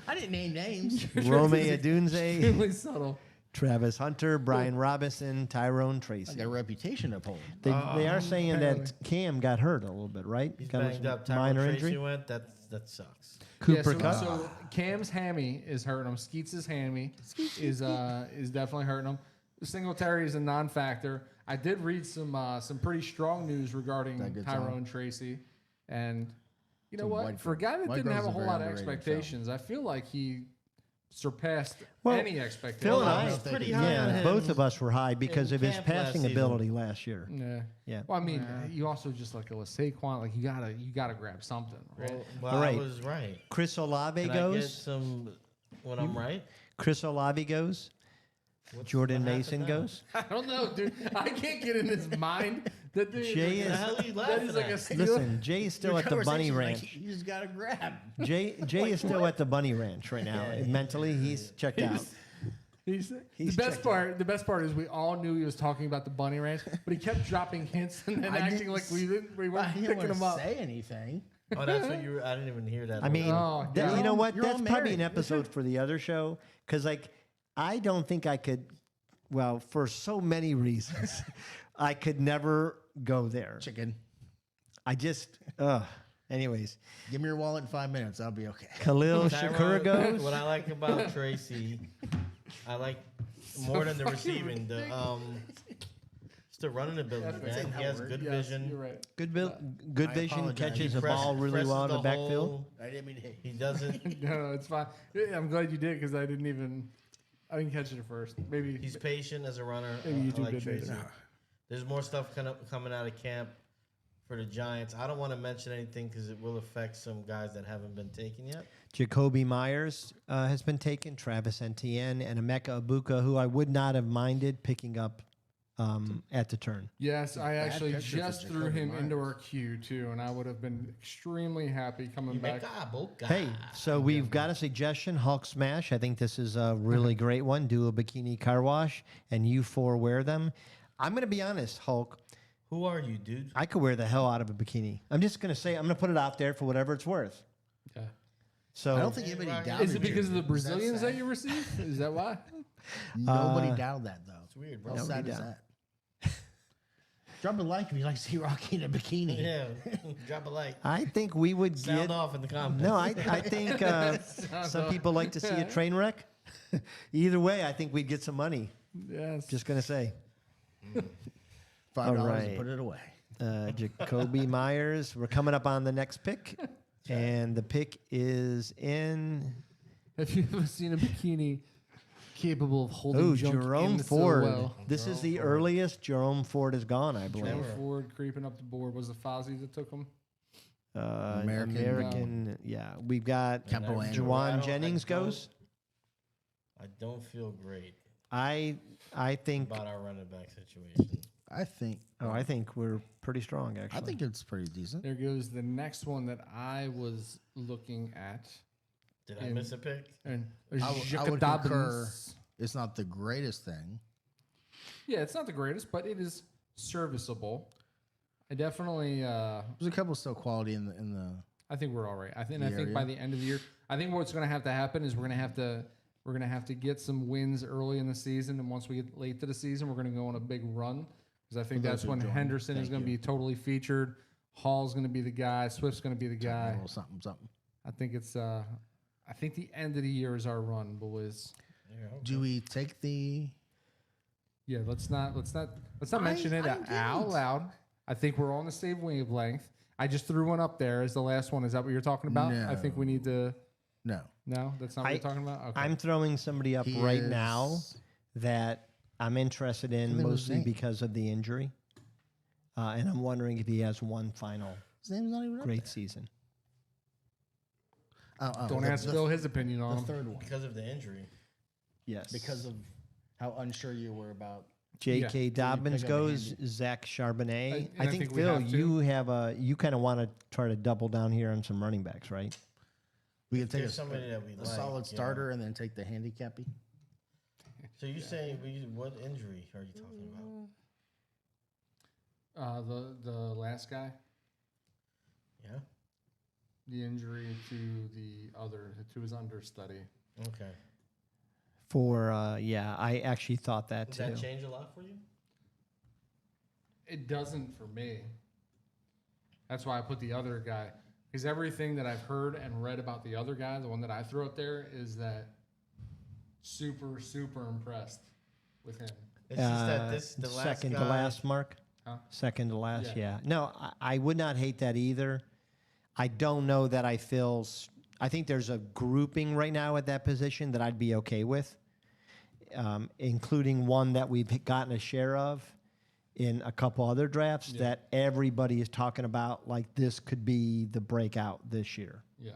I didn't name names. Rome Adunze, Extremely subtle. Travis Hunter, Brian Robinson, Tyrone I Tracy. got a reputation to uphold. They are saying apparently. that Cam got hurt a little bit, right? He's Got banged up. minor Tyrone Tracy injury. went. That sucks. Cooper yeah, Kupp. so Cam's hammy is hurting him. Skeets' hammy is definitely hurting him. Singletary is a non-factor. I did read some pretty strong news regarding That good Tyrone Tracy, and you know Dude, what? White For a guy that White didn't have Girls a is a whole very lot of underrated expectations, I feel like he surpassed Well, any expectations. Phil and I I, was pretty high on yeah, him both of us were high because in of his camp last passing season. ability last year. Yeah. Yeah. Well, I mean, you also just like a Saquon, like you gotta grab something, right? Well, All right. I was right. Chris Olave Can I get goes. some when I'm right? Chris Olave goes. Jordan what happened Mason now? goes. I don't know, dude. I can't get in his mind that dude Jay is is- The hell are you that laughing is like a at? steal. Listen, Jay is still at the Bunny Conversation's Ranch. Like, you just got to grab. Jay is still at the Bunny Ranch right now. Mentally, he's checked out. He's He's the best checked part. The best part is we all knew he was talking about the bunny ranch, but he kept dropping hints and then I acting didn't like we I weren't didn't picking want him to up. say anything. Oh, that's what you were. I didn't even hear that. I mean, Oh, that- yeah. you know what? You're That's all probably an married. episode for the other show because, like, I don't think I could. Well, for so many reasons, I could never go there. Chicken. I just. Anyways, Give me your wallet in 5 minutes. I'll be okay. Khalil Tyrone, Shakur goes. What I like about Tracy, I like more than the fucking receiving. The the running ability, That's man. not He has word. good Yes, vision. You're right. Good I vision, apologize. catches He a ball really well in the backfield. hole. I didn't mean to hit He you. doesn't. No, it's fine. Yeah, I'm glad you did because I didn't catch it at first. Maybe He's patient as a runner. Maybe I YouTube like did Tracy. later. There's more stuff coming out of camp for the Giants. I don't want to mention anything because it will affect some guys that haven't been taken yet. Jacoby Myers has been taken, Travis Etienne, and Emeka Ibuka, who I would not have minded picking up at the turn. Yes, I bad actually picture for just threw Jacoby him into Myers. our queue too, and I would have been extremely happy coming back. Hey, so we've got a suggestion, Hulk Smash. I think this is a really great one. Do a bikini car wash, and you four wear them. I'm going to be honest, Hulk. Who are you, dude? I could wear the hell out of a bikini. I'm just going to say, I'm going to put it out there for whatever it's worth. Okay. So I don't think anybody doubted Is it because of the you. Brazilians that sad? you received? Is that why? Nobody doubted that, though. It's weird, bro. How Nobody sad is doubted. that? Drop a like if you like to see Rocky in a bikini. Yeah, drop a like. I think we would Sound get. off in the comments. No, I think some people like to see a train wreck. Either way, I think we'd get some money. Yes. Just going to say. $5 right. and put it away. Jacoby Myers. We're coming up on the next pick. And the pick is in. Have you ever seen a bikini capable of holding Oh, junk Jerome in so Ford. well? This is the earliest Jerome Ford has gone, I believe. Jerome Ford creeping up the board. Was it Fozzie that took him? American. Yeah. We've got Capital N. Juwan Jennings goes. I don't feel great I think. about our running back situation. I think we're pretty strong, actually. I think it's pretty decent. There goes the next one that I was looking at. Did I miss a pick? And I would Jacob concur. Dobbins. It's not the greatest thing. Yeah, it's not the greatest, but it is serviceable. I definitely. There's a couple still quality in the. I think we're all right. I think area. by the end of the year, I think what's going to have to happen is we're going to have to get some wins early in the season, and once we get late to the season, we're going to go on a big run because I think For those that's who when joined, Henderson is thank going to you. be totally featured. Hall's going to be the guy. Swift's going to be the A guy. little something, something. I think it's. I think the end of the year is our run, boys. Yeah, okay. Do we take the? Yeah, let's not mention it I out didn't. loud. I think we're on the same wavelength. I just threw one up there as the last one. Is that what you're talking about? I think we need to. No. No, that's not what you're talking about. Okay. I'm throwing somebody up He right now is- that I'm interested in Give him his mostly name. because of the injury. And I'm wondering if he has one final His name's not even up great there. season. Don't the- ask the- Phil his opinion on The him. third one. Because of the injury. Yes. Because of how unsure you were about. J.K. Yeah. Dobbins pick up a goes, handy. Zach Charbonnet. And I think we Phil, have to. you kind of want to try to double down here on some running backs, right? We can take There's somebody that we a like, solid you know. starter and then take the handicappy. So you saying what injury are you talking about? The last guy, Yeah. the injury to his understudy. Okay. I actually thought that Does too. that change a lot for you? It doesn't for me. That's why I put the other guy. Because everything that I've heard and read about the other guy, the one that I threw up there, is that super, super impressed with him. It's just that the last second guy, to last, Mark. Huh? Second to last, Yeah. yeah. No, I would not hate that either. I don't know that I feel. I think there's a grouping right now at that position that I'd be okay with, including one that we've gotten a share of in a couple other drafts Yeah. that everybody is talking about. Like this could be the breakout this year. Yeah.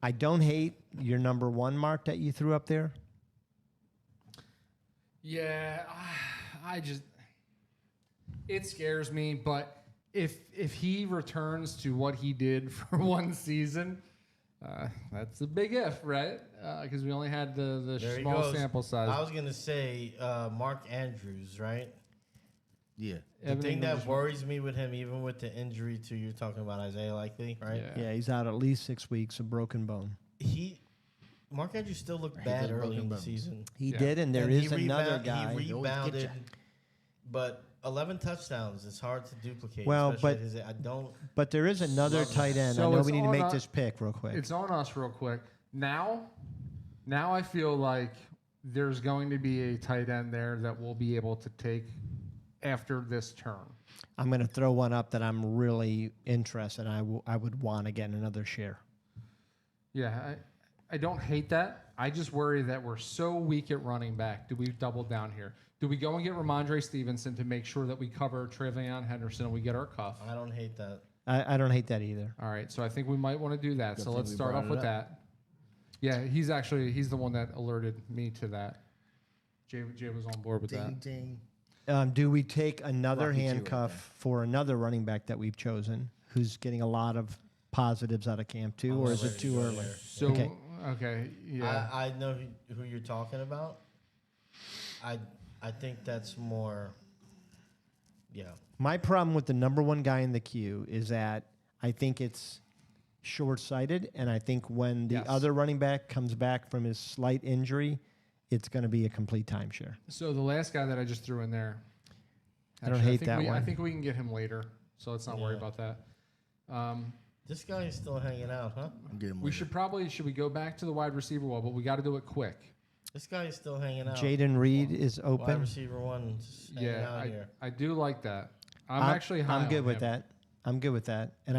I don't hate your number one, Mark, that you threw up there. Yeah, I just it scares me. But if he returns to what he did for one season, that's a big if, right? Because we only had the There he small goes. sample size. I was gonna say Mark Andrews, right? Yeah. The thing that worries me with him, even with the injury to you're talking about Isaiah Likely, right? Yeah, he's out at least 6 weeks, a broken bone. Mark Andrews still looked hate bad those early broken in the bones. season. He Yeah. did, and there And is he another rebound- guy. He always get rebounded, ya. but 11 touchdowns is hard to duplicate. Well, especially but- at his, I don't. But there is another Love tight end. So I know it's we need to on make us- this pick real quick. It's on us real quick. Now I feel like there's going to be a tight end there that we'll be able to take after this turn. I'm going to throw one up that I'm really interested in. I would want to get another share. Yeah, I don't hate that. I just worry that we're so weak at running back. Do we double down here? Do we go and get Ramondre Stevenson to make sure that we cover Travion Henderson and we get our cuff? I don't hate that. I don't hate that either. All right, so I think we might want to do that. Good So thing let's we start brought off it with up. that. Yeah, he's the one that alerted me to that. Jay was on board with that. Ding, ding. Do we take another Lucky two right handcuff there. for another running back that we've chosen who's getting a lot of positives out of camp too, or is it too early? So Okay. okay, yeah. I know who you're talking about. I think that's more. Yeah. My problem with the number one guy in the queue is that I think it's short-sighted, and I think when the Yes. other running back comes back from his slight injury, it's going to be a complete timeshare. So the last guy that I just threw in there. I don't actually, hate think that I one. think we can get him later, so let's not worry Yeah. about that. This guy is still hanging out, huh? I'm getting We should we go back to the wide receiver wall, but we got to do it quick. This guy is still hanging out. Jaden Reed is Wide open. receiver one, just hanging Yeah, out here. I do like that. I'm actually high I'm good on with him. that. I'm good with that, and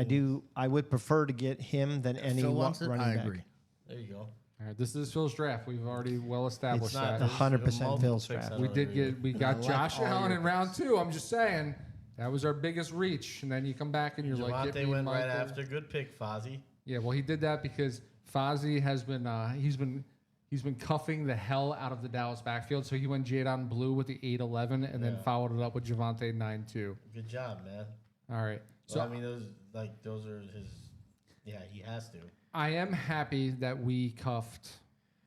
I would prefer to get him than any Phil wants it. running I back. agree. There you go. All right, this is Phil's draft. We've already well established It's not that. the 100% multiple Phil's picks draft. I We don't did agree get with. we I got like Josh all Allen your in round 2. I'm just saying that was our biggest reach, and then you come back and you're like, Javante get me went right Michael. after. Good pick, Fozzie. Yeah, well, he did that because Fozzie has been he's been cuffing the hell out of the Dallas backfield. So he went Jadon Blue with the 8-11 and then Yeah. followed it up with Javante 9-2. Good job, man. All right. So So I mean, those are his. Yeah, he has to. I am happy that we cuffed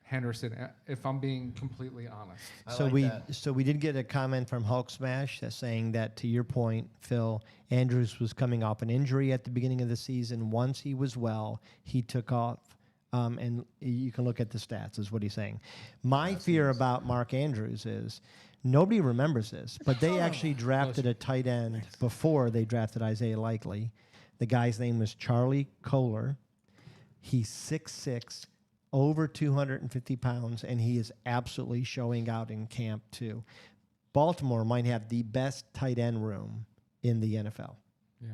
Henderson, if I'm being completely honest. I So like that. we did get a comment from Hulk Smash that's saying that, to your point, Phil, Andrews was coming off an injury at the beginning of the season. Once he was well, he took off, and you can look at the stats, is what he's saying. My fear about Mark Andrews is nobody remembers this, but they actually drafted a tight end before they drafted Isaiah Likely. The guy's name was Charlie Kohler. He's 6'6", over 250 pounds, and he is absolutely showing out in camp too. Baltimore might have the best tight end room in the NFL. Yeah.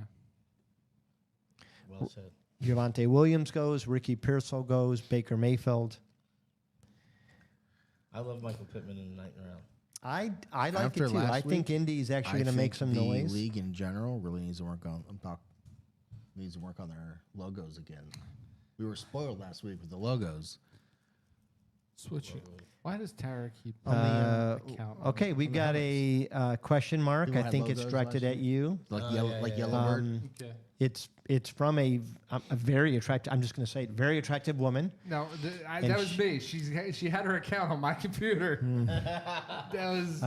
Well said. Javonte Williams goes, Ricky Pearsall goes, Baker Mayfield. I love Michael Pittman in the ninth round. I like After it too. last I think week, Indy's actually I going to make think some noise. The league in general really needs to work on. Needs to work on their logos again. We were spoiled last week with the logos. Switch it. Why does Tara keep account? Okay, we got a question mark. You know I how think it's logos directed last at you. Like Oh, yellow, yeah, like yeah, yellow bird. Okay. It's from a very attractive. I'm just going to say it, very attractive woman. No, And that was me. She had her account on my computer. that was.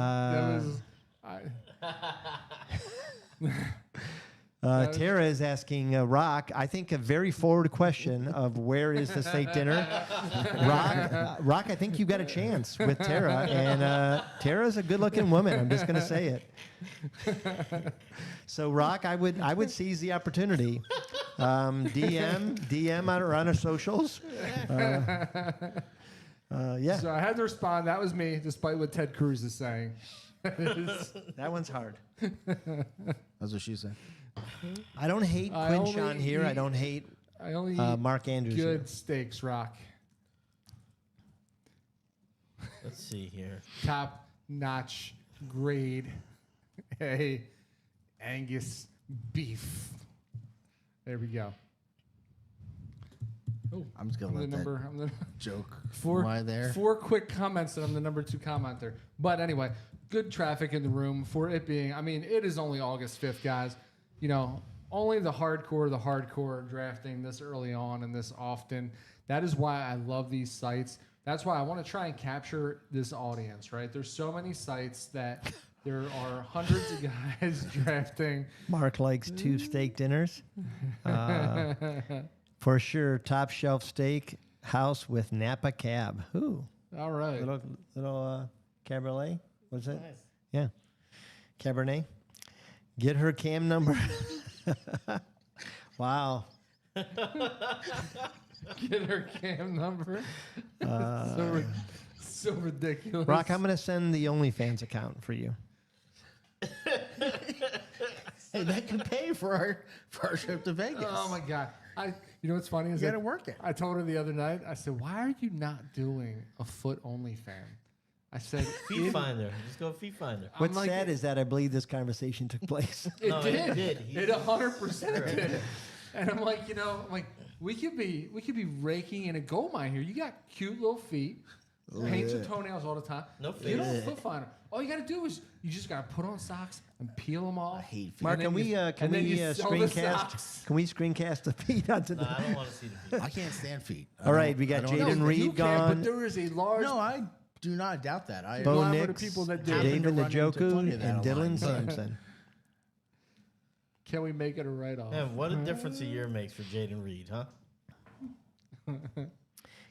Tara is asking Rock, I think, a very forward question of where is the steak dinner. Rock, I think you got a chance with Tara, and Tara's a good-looking woman. I'm just going to say it. So, Rock, I would seize the opportunity. DM on our socials. Yeah, So I had to respond. That was me, despite what Ted Cruz is saying. that one's hard. That's what she said. I don't hate I Quinshon only here. I eat- don't hate I only Mark eat Andrews good here. steaks, Rock. Let's see here. Top notch grade A Angus beef. There we go. Oh, I'm just gonna I'm the let that I'm the joke four, fly there. 4 quick comments and I'm the number 2 commenter. But anyway, good traffic in the room for it being, I mean, it is only August 5th, guys. You know, only the hardcore drafting this early on and this often. That is why I love these sites. That's why I want to try and capture this audience, right? There's so many sites that there are hundreds of guys drafting. Mark likes 2 steak dinners. For sure, top shelf steak house with Napa cab. Ooh, All right. little Cabernet. What's it? Nice. Yeah, Cabernet. Get her cam number. Wow. Get her cam number. so ridiculous. Rock, I'm going to send the OnlyFans account for you. Hey, that could pay for our trip to Vegas. Oh my god! You know what's funny is You that gotta work it. I told her the other night. I said, "Why are you not doing a foot only fan?" I said, Feet Finder. Just go Feet Finder. What's like- sad is that I believe this conversation took place. It No, did. it did. It 100% did. And I'm like, we could be raking in a gold mine here. You got cute little feet. Paint your toenails all the time. No Get on feet. Foot Finder. All you got to do is you just got to put on socks and peel them off. I hate feet. Mark, And then can we you- can and then we you sell the screencast? socks. Can we screencast the feet onto No, the? I don't want to see the feet. I can't stand feet. All right, we got I don't- Jaden No, Reed you can, gone. but there is a large. No, I do not doubt that. I Bo Live for the Nix, people that do. Happen to David run into Njoku, plenty of that and Dylan online. Sampson. Can we make it a write-off? Man, what a difference a year makes for Jaden Reed, huh?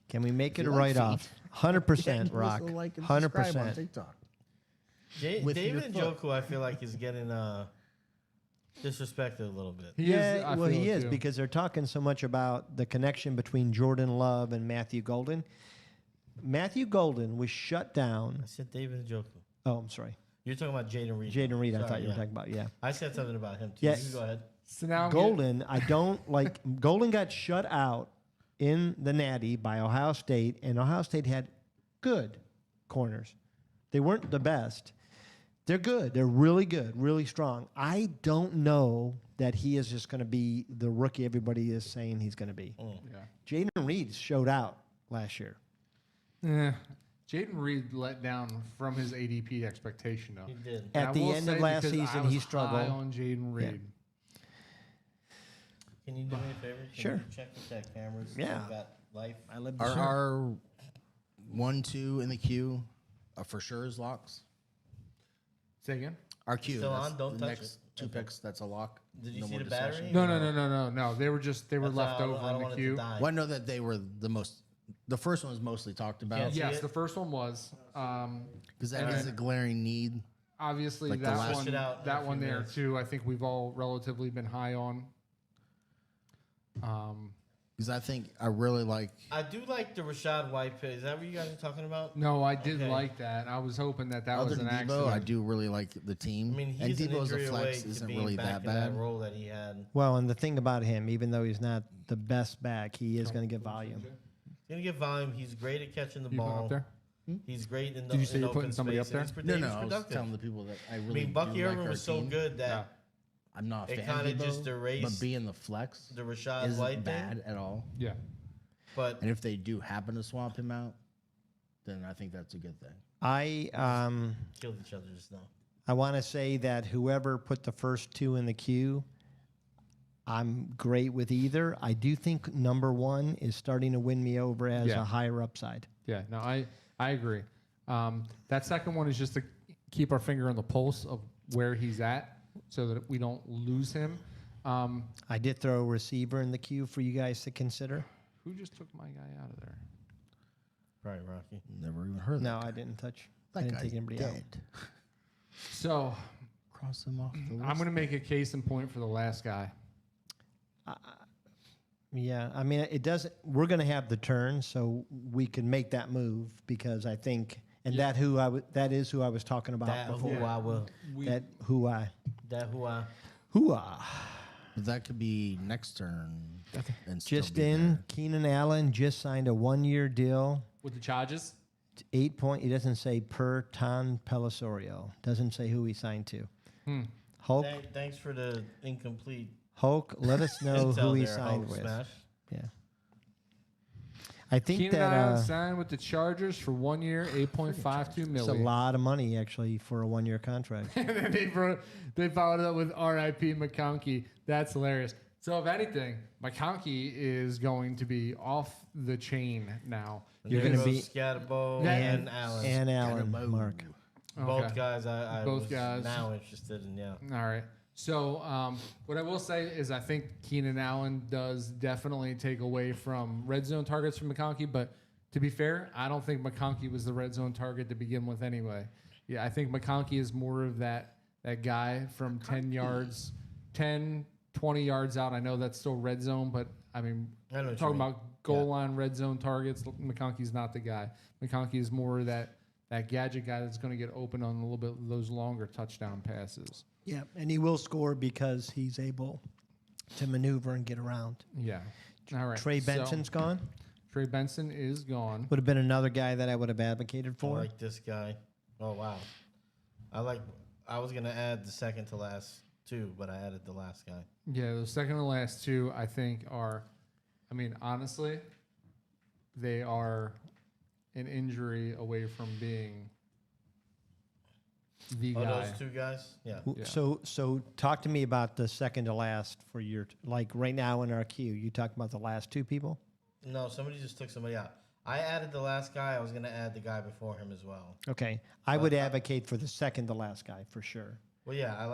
Can we make it a you like write-off? feet. 100%, Rock. Like and subscribe on 100%. TikTok. David With your foot. Njoku, I feel like is getting disrespected a little bit. He is, Yeah, I well, feel he it is too. because they're talking so much about the connection between Jordan Love and Matthew Golden. Matthew Golden was shut down. I said David Njoku. Oh, I'm sorry. You're talking about Jaden Reed. Jaden Reed, I Sorry, thought you were yeah. talking about, yeah. I said something about him too. Yes. You go ahead. So now I'm Golden, I don't like. Golden got shut out in the Natty by Ohio State, and Ohio State had good corners. They weren't the best. They're good. They're really good, really strong. I don't know that he is just going to be the rookie everybody is saying he's going to be. Yeah. Jaden Reed showed out last year. Yeah. Jaden Reed let down from his ADP expectation, though. He did. And At I the will end of say last because I season, was he struggled. high on Jaden Reed. Can you do me a favor? Can Sure. You check if that camera's Yeah. still got life. I live Our 1, 2 in the queue for sure is locks. Say again? Our queue. Still that's on? Don't the touch next it. 2 picks. That's a lock. Did you No see more the battery? discussion. No. They were That's left how over I in don't the want it queue. to die. Well, I know that they were the most. The first one was mostly talked about Can't see Yes, it? the first one was. because that and is then- a glaring need. Obviously, Like the that last- one, Push it out in a that few one there minutes. too. I think we've all relatively been high on. Because I think I really like. I do like the Rashad White pick. Is that what you guys are talking about? No, I did Okay. like that. I was hoping that Other was than an Debo, accident. I do really like the team. I mean, and he's an Debo's injury a away flex to isn't being really back that in that bad. role that he had. Well, and the thing about him, even though he's not the best back, he is going to get volume. He's gonna get volume. He's great at catching the You going ball. up there? He's great in the. Did you say in you're open putting somebody space, up there? and he's No, he's no, I was productive. telling the people that I I really mean, Bucky do like Irvin our was so team. good that Yeah. I'm not a It fan of kinda Debo, just erased but being the flex the Rashad isn't White bad thing. at all. Yeah. But And if they do happen to swap him out, then I think that's a good thing. I killed each other just now. I want to say that whoever put the first two in the queue, I'm great with either. I do think number one is starting to win me over as Yeah. a higher upside. Yeah. No, I agree. That second one is just to keep our finger on the pulse of where he's at, so that we don't lose him. I did throw a receiver in the queue for you guys to consider. Who just took my guy out of there? Right, Rocky. Never even heard No, that. I didn't touch. That I didn't guy's take anybody out. dead. So Cross him off the list. I'm going to make a case in point for the last guy. Yeah, I mean, it doesn't. We're going to have the turn, so we can make that move because I think, and that is who I was talking about That before. who I will. That who I But that could be next turn. And still just be in. there. Keenan Allen just signed a 1-year deal. With the charges? 8 point. He doesn't say per ton Pellisorio. Doesn't say who he signed to. Hulk. Thanks for the incomplete Hulk. Let us know intel who he there, signed Hulk with. Smash. Yeah. I think Keenan Allen that signed with the Chargers for 1 year, 8.52 it's a million. lot of money actually for a 1-year contract. And then they followed it up with R.I.P. McConkey. That's hilarious. So if anything, McConkey is going to be off the chain now. You're gonna be- Scatterbo That- and Allen. And Allen, Scatterbo. Mark. Both Okay. guys I Both was guys. now interested in, yeah. All right. So what I will say is I think Keenan Allen does definitely take away from red zone targets from McConkey. But to be fair, I don't think McConkey was the red zone target to begin with anyway. Yeah, I think McConkey is more of that guy from 10 yards, 10, 20 yards out. I know that's still red zone, but I mean, I know what you talking mean. about goal line, red zone targets, McConkey's not the guy. McConkey is more that gadget guy that's going to get open on a little bit of those longer touchdown passes. Yeah, and he will score because he's able to maneuver and get around. Yeah. All right. Trey Benson's gone. Trey Benson is gone. Would have been another guy that I would have advocated I for. like this guy. Oh wow. I was gonna add the second to last two, but I added the last guy. Yeah, the second and last two, I think, are, I mean, honestly, they are an injury away from being the Oh, guy. those two guys? Yeah. Yeah. So talk to me about the second to last for your, like right now in our queue. You talking about the last two people? No, somebody just took somebody out. I added the last guy. I was gonna add the guy before him as well. Okay. I would advocate for the second to last guy for sure. Well, yeah, I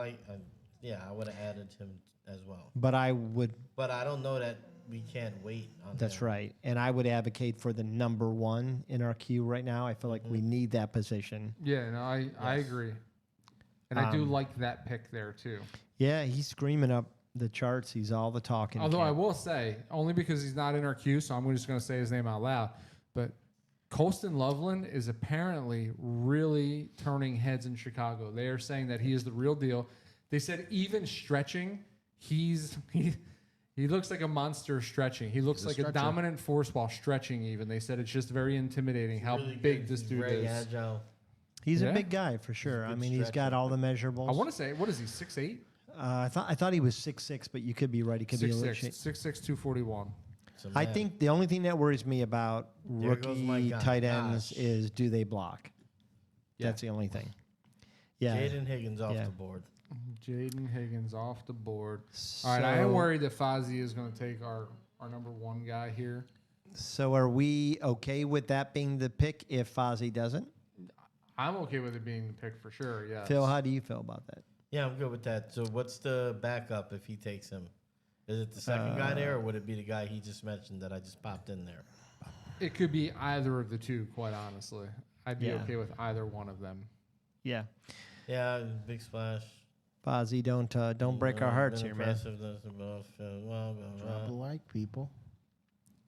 would have added him as well. But I would, But I don't know that we can't wait on that's him. right. And I would advocate for the number one in our queue right now. I feel like we need that position. Yeah, no, I Yes. agree. And I do like that pick there, too. Yeah, he's screaming up the charts. He's all the talking. Although I will say, only because he's not in our queue, so I'm just going to say his name out loud, but Colston Loveland is apparently really turning heads in Chicago. They are saying that he is the real deal. They said even stretching, he looks like a monster stretching. He looks He's a like a stretcher. dominant force while stretching even. They said it's just very intimidating how Really big good. this He's dude very is. agile. He's Yeah. a big guy for sure. a I good mean, he's got stretcher. all the measurables. I want to say, what is he, 6'8"? I thought he was 6'6", but you could be right. He could be a little 6'6", shade. 6'6", 241. It's a I man. think the only thing that worries me about There goes my rookie guy. tight ends Gosh. is do they block? Yeah. That's the only thing. Yeah. Jaden Higgins off Yeah. the board. Jaden Higgins off the board. All right, I am worried that Fozzie is going to take our number one guy here. So are we okay with that being the pick if Fozzie doesn't? I'm okay with it being the pick for sure, yes. Phil, how do you feel about that? Yeah, I'm good with that. So what's the backup if he takes him? Is it the second guy there, or would it be the guy he just mentioned that I just popped in there? It could be either of the two, quite honestly. I'd be Yeah. okay with either one of them. Yeah. Yeah, big splash. Fozzie, don't break our hearts here, man. Impressiveness above, blah, blah, blah. Drop a like, people.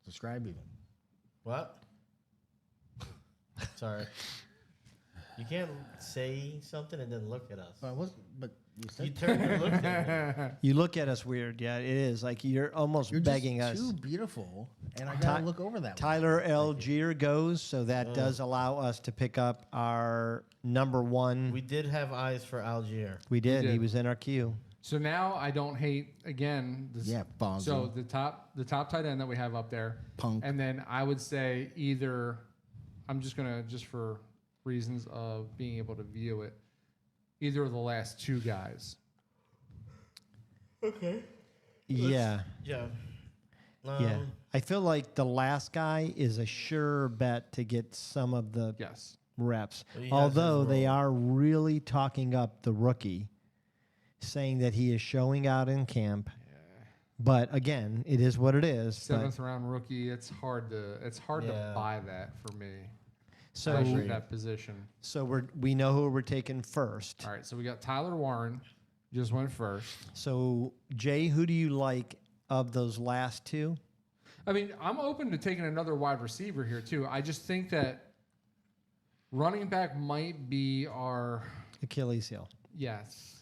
Subscribe even. What? Sorry. You can't say something and then look at us. But you You said turned and looked at me. You look at us weird. Yeah, it is. Like you're almost you're begging just us. too beautiful, and I Ty- gotta look over that. Tyler Algier goes, so that does allow us to pick up our number one. We did have eyes for Algier. We did. He did. was in our queue. So now I don't hate, again. This, Yeah, Fonzie. So the top tight end that we have up there. Punk. And then I would say either, I'm just going to, just for reasons of being able to view it, either of the last two guys. Okay. Yeah. Yeah. Yeah. I feel like the last guy is a sure bet to get some of the Yes. reps. Well, he has Although his they role. are really talking up the rookie, saying that he is showing out in camp. But again, it is what it is. But- Seventh round rookie. It's hard to Yeah. buy that for me. so Especially that position. so we know who we're taking first. All right. So we got Tyler Warren. Just went first. So Jay, who do you like of those last two? I mean, I'm open to taking another wide receiver here too. I just think that running back might be our Achilles heel. yes.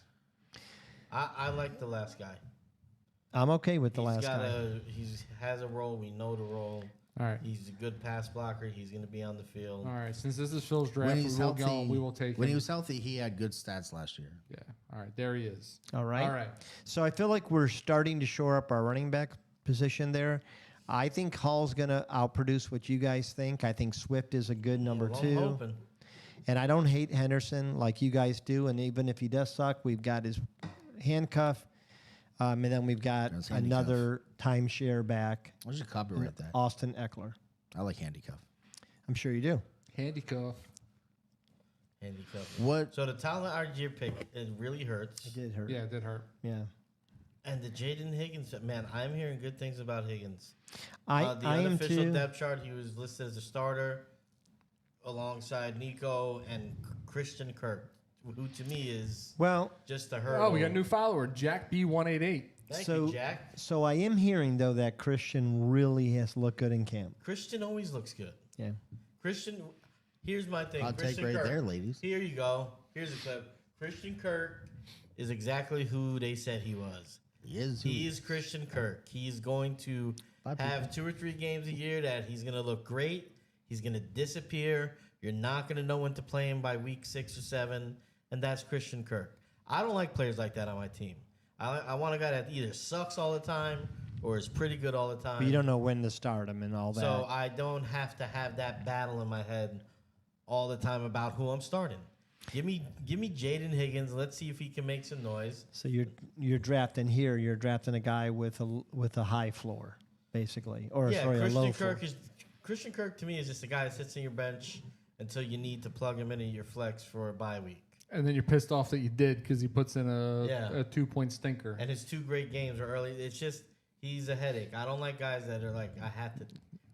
I like the last guy. I'm okay with the last guy. He has a role. We know the role. All right. He's a good pass blocker. He's going to be on the field. All right. Since this is Phil's draft, when we he's will healthy, go. We will take when him. he was healthy, he had good stats last year. Yeah. All right. There he is. All right. All right. So I feel like we're starting to shore up our running back position there. I think Hall's going to outproduce what you guys think. I think Swift is a good number Well, I'm two. hoping. And I don't hate Henderson like you guys do. And even if he does suck, we've got his handcuff. And then we've got That's handcuff. another timeshare back, I should copyright that. Austin Eckler. I like handcuff. I'm sure you do. Handcuff. Handicap. What? So the Tyler Algier pick, it really hurts. It did hurt. Yeah, it did hurt. Yeah. And the Jaden Higgins, man, I'm hearing good things about Higgins. The I am unofficial too. depth chart, he was listed as a starter alongside Nico and Christian Kirk, who to me is Well, just a hurdle. Oh, we got a new follower, Jack B188. Thank you, Jack. So I am hearing though that Christian really has looked good in camp. Christian always looks good. Yeah. Christian, here's my thing. I'll Christian take right Kirk. there, ladies. Here you go. Here's a clip. Christian Kirk is exactly who they said he was. He is. He is Christian Kirk. He's going to have 2 or 3 games a year that he's going to look great. He's going to disappear. You're not going to know when to play him by week 6 or 7, and that's Christian Kirk. I don't like players like that on my team. I want a guy that either sucks all the time or is pretty good all the time. But you don't know when to start him and all that. So I don't have to have that battle in my head all the time about who I'm starting. Give me Jaden Higgins. Let's see if he can make some noise. So you're drafting here. You're drafting a guy with a high floor, basically, or Yeah, sorry, a low floor. Christian Kirk to me is just a guy that sits in your bench until you need to plug him into your flex for a bye week. And then you're pissed off that you did because he puts in a 2-point stinker. And his 2 great games are early. It's just he's a headache. I don't like guys that are like I have to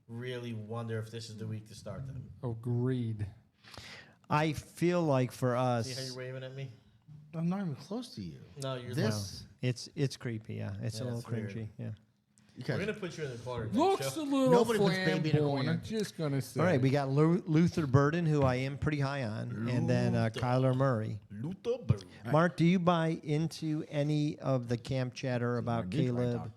really wonder if this is the week to start them. Agreed. I feel like for us, See how you're waving at me? I'm not even close to you. No, you're This. it's creepy. Yeah, it's a Yeah, little it's weird. cringy. Yeah. We're gonna put you in the corner. Looks a little Nobody puts baby in a flamboyant. corner. I'm just going to say. All right, we got Luther Burden, who I am pretty high on, and then Kyler Murray. Luther Burden. Mark, do you buy into any of the camp chatter about Caleb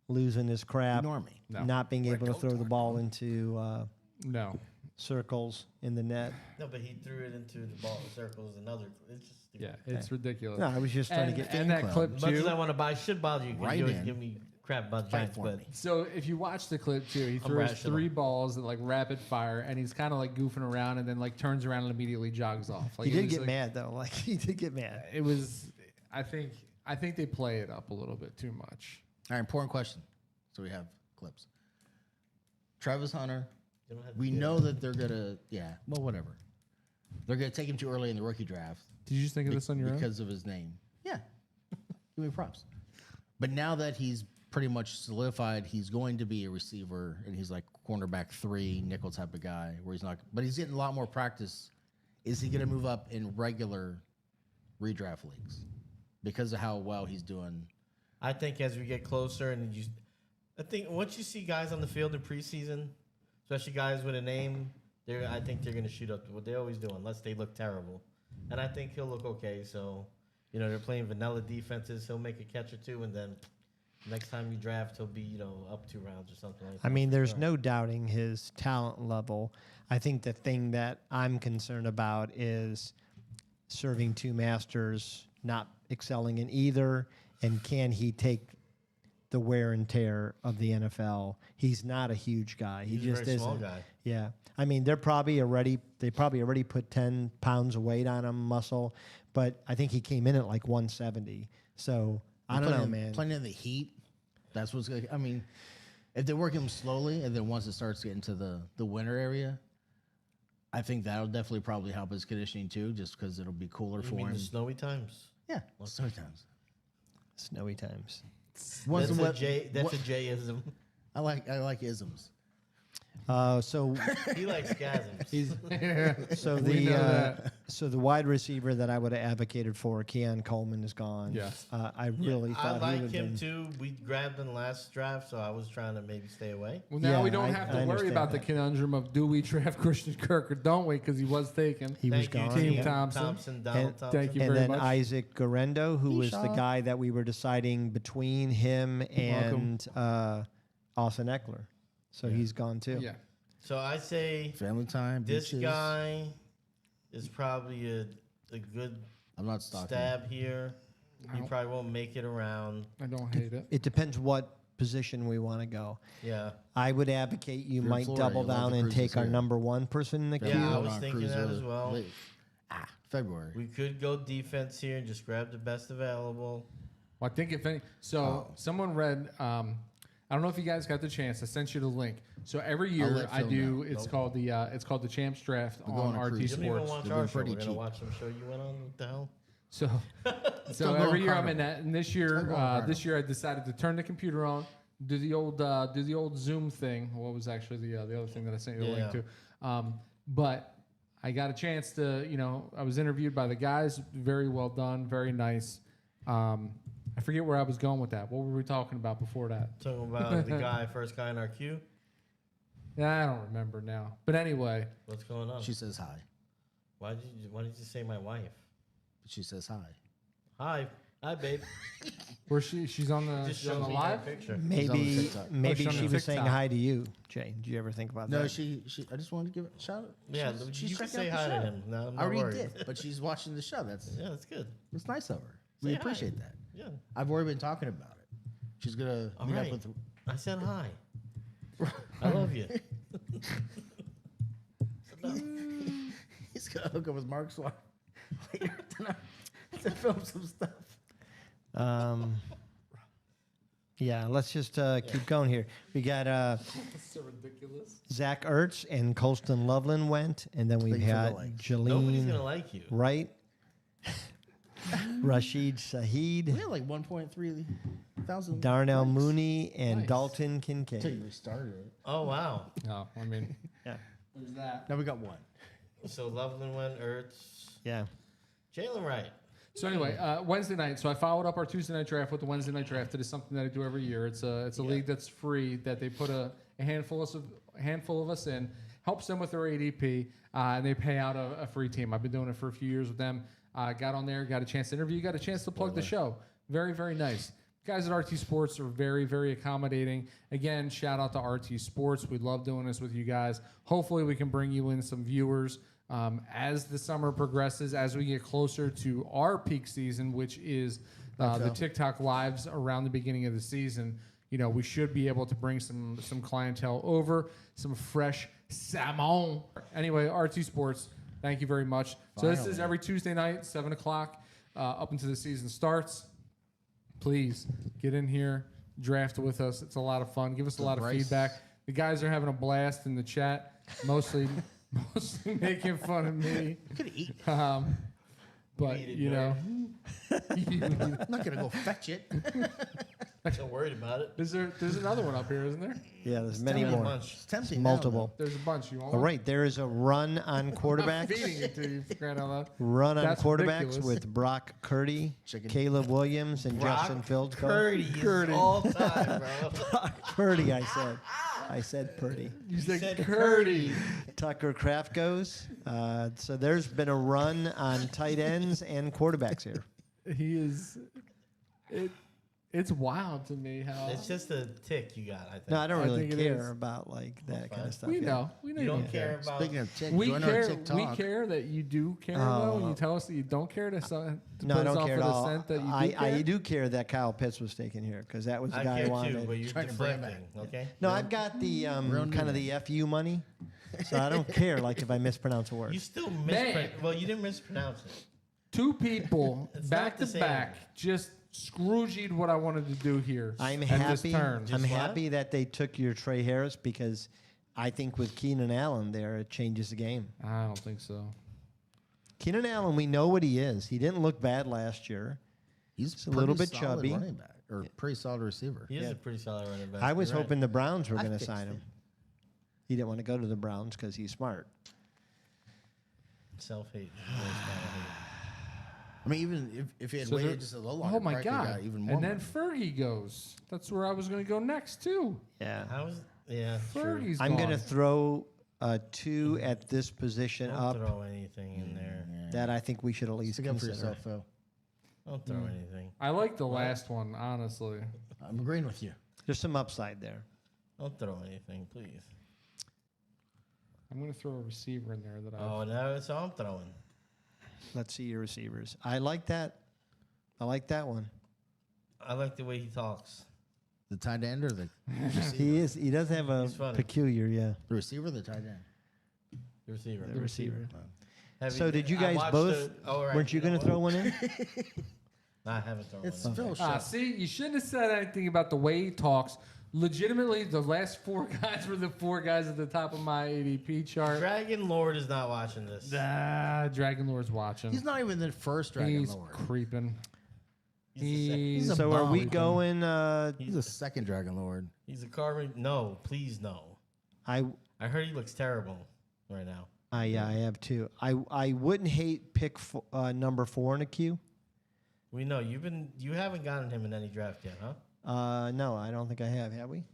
losing his crap, Ignore me. No. not being able to throw the ball into No. circles in the net? No, but he threw it into the ball circles. Another. It's just stupid. Yeah, it's ridiculous. No, I was just trying and, to get. and that club. clip As much as too. I want to buy should bother you because Right you always in. give me crap about Fight Giants, for but me. So if you watch the clip too, he throws rational. 3 balls at like rapid fire, and he's kind of like goofing around, and then like turns around and immediately jogs off. Like He it did was, get like- mad though. Like he did get mad. It was. I think they play it up a little bit too much. All right, important question. So we have clips. Travis Hunter. you don't have to We get know it. that they're gonna. Yeah. Well, whatever. They're gonna take him too early in the rookie draft. Did you just think of this on your own? Because of his name. Yeah. Give me props. But now that he's pretty much solidified, he's going to be a receiver, and he's like cornerback 3, nickel type of guy, where he's not. But he's getting a lot more practice. Is he going to move up in regular redraft leagues because of how well he's doing? I think as we get closer, and I think once you see guys on the field in preseason, especially guys with a name, I think they're going to shoot up to what they always do, unless they look terrible. And I think he'll look okay. So, they're playing vanilla defenses. He'll make a catch or 2, and then next time you draft, he'll be, up 2 rounds or something like that. I mean, there's Sure. no doubting his talent level. I think the thing that I'm concerned about is serving 2 masters, not excelling in either, and can he take the wear and tear of the NFL? He's not a huge guy. He He's a just very isn't. small guy. Yeah. I mean, they probably already put 10 pounds of weight on him, muscle, but I think he came in at like 170. So I don't know, man. Playing in the heat, that's what's going to. I mean, if they work him slowly, and then once it starts getting to the winter area, I think that'll definitely probably help his conditioning too, just because it'll be cooler You for mean him. the snowy times? Yeah, sometimes. Snowy times. Once That's the a wet- J. That's what- a J-ism. I like isms. So He likes scasms. So We know the wide receiver that I would have advocated for, Keon Coleman, is gone. Yes. I really I thought he like would him been. too. We grabbed him last draft, so I was trying to maybe stay away. Well, now Yeah, we don't I- have I to worry understand about the that. conundrum of do we draft Christian Kirk or don't we? Because he was taken. He was Thank you, gone. Team Team Thompson. Donald And- Thompson. Thank you And very then much. Isaac Garendo, who was the Esau. guy that we were deciding between him and Austin Eckler. So he's gone too. Yeah. So I say Family time. this beaches. guy is probably a good I'm not stalking. stab here. He Ow. probably won't make it around. I don't hate it. It depends what position we want to go. Yeah. I would advocate you You're in might Florida, double you love down the and take cruises our here. number 1 person in the Yeah, queue. I Going was on thinking cruise that with as well. late- February. We could go defense here and just grab the best available. Well, I think if any, so someone read. I don't know if you guys got the chance. I sent you the link. So every year let I Phil do. know. It's called the Champs Draft We're on going on a RT cruise. You don't even Sports. watch They've our been show. We're pretty going to cheap. watch some show you went on. What the hell? So, Still every going year I'm Carnival. in that, and this Still year, going Carnival. I decided to turn the computer on, do the old Zoom thing. What was actually the other thing that I sent you the link to? But I got a chance to, I was interviewed by the guys. Very well done, very nice. I forget where I was going with that. What were we talking about before that? Talking about the first guy in our queue. Yeah, I don't remember now. But anyway, What's going on? She says hi. Why did you say my wife? She says hi. Hi, babe. where she's on the Just she's on show the me live. that picture. Maybe TikTok. maybe Oh, she's she on was saying TikTok. hi to you, Jay. Did you ever think about No, that? she. I just wanted to give it a shout out. Yeah, she's you can checking say out hi the to show. him. No, I'm I not already worried. did, but she's watching the show. That's good. nice of her. We Say hi. appreciate that. Yeah. I've already been talking about it. She's gonna All meet right. up with. I said hi. I love you. He's gonna hook up with Mark Swan later tonight to film some stuff. Yeah, let's just keep going here. We got That's so ridiculous. Zach Ertz and Colston Loveland went, and then we Thank you for the had likes. Nobody's Jalene gonna like you. Wright, Rashid Saheed, We had like 1.3 thousand. Darnell Mooney, and Nice. Dalton Until Kincaid. you restarted it. Oh wow. No, I mean, Yeah, there's that. Now we got one. So Loveland went, Ertz, yeah. Jalen Wright. So anyway, Wednesday night. So I followed up our Tuesday night draft with the Wednesday night draft. It is something that I do every year. It's a league that's free that they put a handful of us in, helps them with their ADP, and they pay out a free team. I've been doing it for a few years with them. Got on there, got a chance to interview, got a chance to plug the show. Very, very nice. Guys at RT Sports are very, very accommodating. Again, shout out to RT Sports. We love doing this with you guys. Hopefully, we can bring you in some viewers as the summer progresses, as we get closer to our peak season, which is the TikTok lives around the beginning of the season. You know, we should be able to bring some clientele over, some fresh salmon. Anyway, RT Sports, thank you very much. So this is every Tuesday night, 7 o'clock, up until the season starts. Please get in here, draft with us. It's a lot of fun. Give us a lot of feedback. The guys are having a blast in the chat, mostly making fun of me. But you know, I'm not gonna go fetch it. Don't worry about it. there's another one up here, isn't there? Yeah, there's many Tell me more. lunch. It's tempting. Multiple. There's a bunch. You want All one? right, there is a run on I'm quarterbacks. feeding it to you, for crying out loud. Run on That's quarterbacks ridiculous. with Brock Purdy, Chicken. Caleb Williams, and Justin Fields. Purdy is all time, bro. Brock Purdy, I said. I said Purdy. You said said Curdy. Tucker Kraft goes. So there's been a run on tight ends and quarterbacks here. He is. It's wild to me how It's just a tick you got, I think. No, I don't I really think it care is. about like that kind of stuff. we yeah. know. We know You don't don't care about. Speaking of tick, We join our care. TikTok. We care that you do care though. And you tell us that you don't care. To No, put I us don't off care with at a all. scent that you do I care. do care that Kyle Pitts was taken here because that was the I guy I care wanted. too, but you're Trying to bring it deflecting, okay? No, I've got the kind of the FU money, so I don't care like if I mispronounce a word. You still Man. mispronounce. Well, you didn't mispronounce it. Two people It's back not the to same. back just Scrooged what I wanted to do here. I'm at happy. This turn. I'm Just what? happy that they took your Trey Harris because I think with Keenan Allen there it changes the game. I don't think so. Keenan Allen, we know what he is. He didn't look bad last year. He's a little pretty bit solid chubby. running back, or pretty solid receiver. He is Yeah. a pretty solid running back. I was You're right. hoping the Browns were I going to fixed sign it. him. He didn't want to go to the Browns because he's smart. Self-hate. I mean, even if he had So waited there- just a little longer, Oh my probably could've God! got even more. And then money. Fergie goes. That's where I was going to go next too. Yeah. How is? Yeah. True. Fergie's I'm going to gone. throw two at this position Don't up throw anything in there. that I think we should at least Stick up for consider. yourself, Phil. Don't throw anything. I like the last one, honestly. I'm agreeing with you. There's some upside there. Don't throw anything, please. I'm going to throw a receiver in there that I. Oh, now it's all I'm throwing. Let's see your receivers. I like that. I like that one. I like the way he talks. The tight end or the He is. He does have a He's funny. peculiar, yeah. the receiver, or the tight end. The receiver. The receiver. Have So did you I guys watched both? oh, right, Weren't you going know to throw what? one in? No, I haven't thrown It's one. Phil. Ah, Shot. see, you shouldn't have said anything about the way he talks. Legitimately, the last four guys were the four guys at the top of my ADP chart. Dragon Lord is not watching this. Dragon Lord's watching. He's not even the first Dragon He's Lord. creeping. He's a So are we bum. going? He's a second Dragon Lord. He's a carbon. No, please no. I heard he looks terrible right now. I have two. I wouldn't hate pick number 4 in a queue. We know you haven't gotten him in any draft yet, huh? No, I don't think I have. Have we?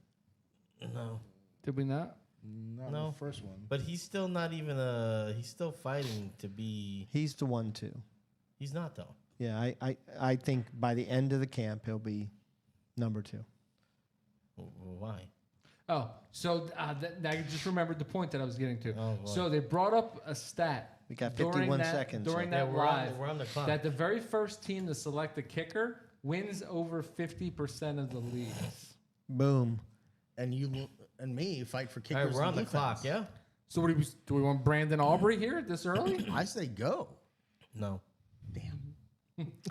No. Did we not? Not No. the first one. But he's still not even he's still fighting to be. He's the 1-2. He's not though. Yeah, I think by the end of the camp he'll be number 2. Why? Oh, so I just remembered the point that I was getting to. Oh, boy. So they brought up a stat. We got during 51 that- seconds. During Yeah, that we're on, live, we're on the clock. that the very first team to select a kicker wins over 50% of the leagues. Boom. And you and me fight for All kickers. right, we're on and the clock. defense. Yeah. So what do we want Brandon Aubrey here this early? I say go. No. Damn.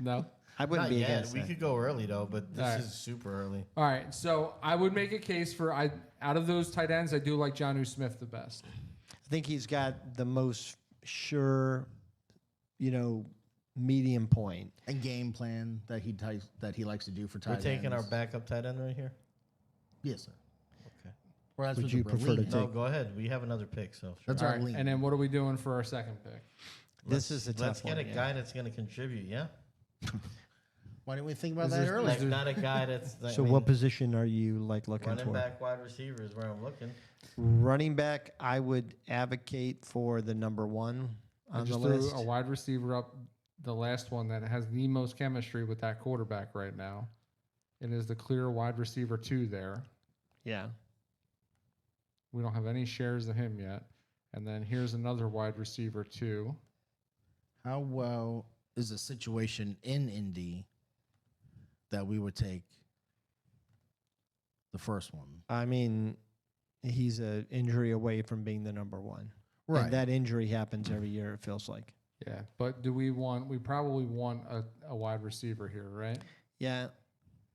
No. I wouldn't Not be yet. against We that. could go early though, but this All right. is super early. All right. So I would make a case for out of those tight ends, I do like Jonnu Smith the best. I think he's got the most sure, medium point. And game plan that he likes to do for tight We're ends. taking our backup tight end right here. Yes, sir. Okay. Or that's Would what you the prefer to league- No, take- go ahead. We have another pick, so sure. That's All our right. league. And then what are we doing for our second pick? This is a tough Let's get one, a yeah. guy that's going to contribute. Yeah. Why didn't we think about Is that this- earlier? Like not a guy that's. So what position are you looking Running for? back, wide receiver is where I'm looking. Running back, I would advocate for the number 1 I on the just list. threw a wide receiver up, the last one that has the most chemistry with that quarterback right now. It is the clear wide receiver 2 there. Yeah. We don't have any shares of him yet. And then here's another wide receiver 2. How well is the situation in Indy that we would take the first one? I mean, he's an injury away from being the number 1. Right. And that injury happens every year, it feels like. Yeah, but we probably want a wide receiver here, right? Yeah.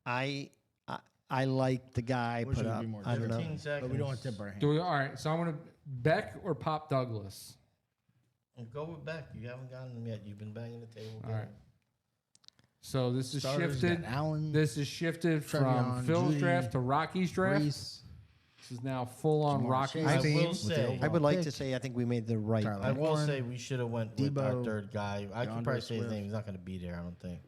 I like the guy Wish put it would up. be more I don't know. 15 seconds. But we don't want to tip our hand. All right, so I'm going to Beck or Pop Douglas. Go with Beck. You haven't gotten him yet. You've been banging the table. All right. So this is Starters shifted. got Allen, This is shifted from Trevion, Phil's Judy, draft to Rocky's draft. Reese. This is now full on Jamar Rocky's Chase. I team. will with the say. overall I would like to pick. say I think we made the right. Tyler I will Warren, say we should have went with our Debo, third guy. I could DeAndre probably say his Swift. name. He's not going to be there. I don't think.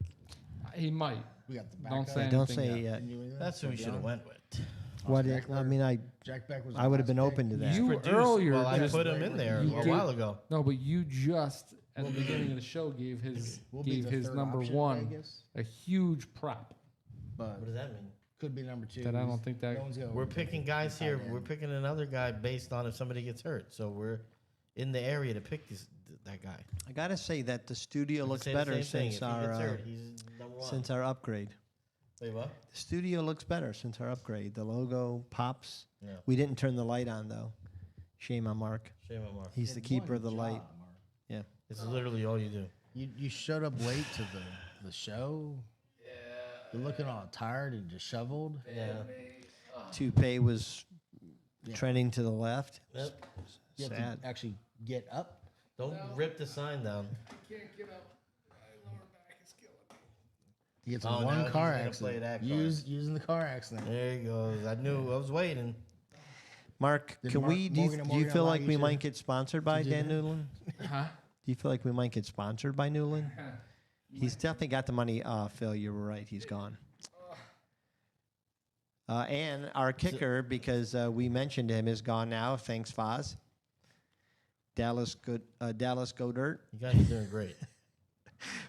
He might. We got the Don't backup. say Don't anything say yet. yet. That's who we should have went with. What? Jack I mean, Jack Beck was. I would have been open to that. You Produced- earlier Well, I just put him in there you a did- while ago. No, but you just at the beginning of the show gave his number 1 a huge prop. but What does that mean? could be number 2. That I don't think that- No one's gonna We're overpick picking him. guys here. Tight We're end. picking another guy based on if somebody gets hurt. So we're in the area to pick that guy. I gotta say that the studio looks Say the better same thing. since If he gets our hurt, he's number 1. since our upgrade. Wait, what? The studio looks better since our upgrade. The logo pops. Yeah. We didn't turn the light on though. Shame on Mark. Shame on Mark. He's the keeper of the light. Yeah. It's literally all you do. You showed up late to the show. Yeah. You're looking all tired and disheveled. Yeah. Toupee was Yeah. trending to the left. Yep. You have Sad. to actually get up. Don't rip the sign down. Can't get up. My lower back is killing me. He gets Oh, in now one he's car gonna play accident. that card. Using the car accident. There he goes. I knew. I was waiting. Mark, Did can Mark- we? Do Morgan and you Morgan feel allow like you we to- might get sponsored by do Dan that? Newland? Huh? Do you feel like we might get sponsored by Newland? He's definitely got the money. Phil, you were right. He's gone. And our kicker, because we mentioned him, is gone now. Thanks, Foz. Dallas Godert. You guys are doing great.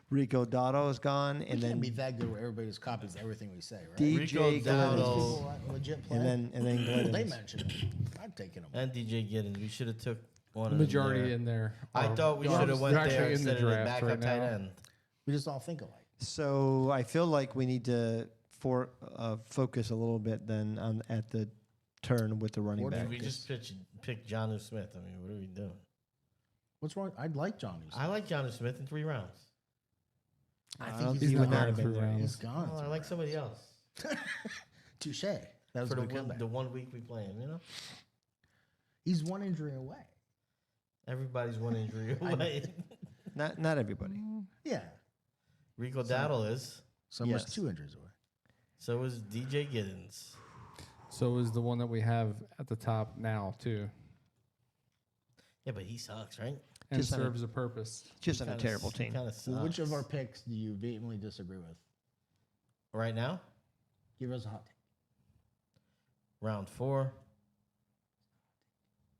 Rico Dotto is gone, We and can't then be that good where everybody just copies everything we say, right? Rico DJ Dowdle. Glitters. People legit play. And then They Glitters. mentioned it. I've taken them. And DJ Giddens. We should have took one The of them majority there. in there. I are- thought we You're should have went actually there in the instead of the draft backup right tight now. end. We just all think alike. So I feel like we need to focus a little bit then on at the turn with the running back. We just picked Jonnu Smith. I mean, what are we doing? What's wrong? I'd like Johnny. I like Jonnu Smith in 3 rounds. I don't think think he's he would gone. not have been through there. rounds. He's gone. Oh, I like somebody else. Touche. That was For a the good one, comeback. the 1 week we play him, you know? He's one injury away. Everybody's one injury away. Not everybody. Yeah. Rico Dowdle is. Some was Yes. 2 injuries away. So is DJ Giddens. So is the one that we have at the top now too. Yeah, but he sucks, right? and Just on a- serves a purpose. Just on a terrible team. Kind of Well, which of our picks do you vehemently disagree with? right now? Give us a hot take. Round 4.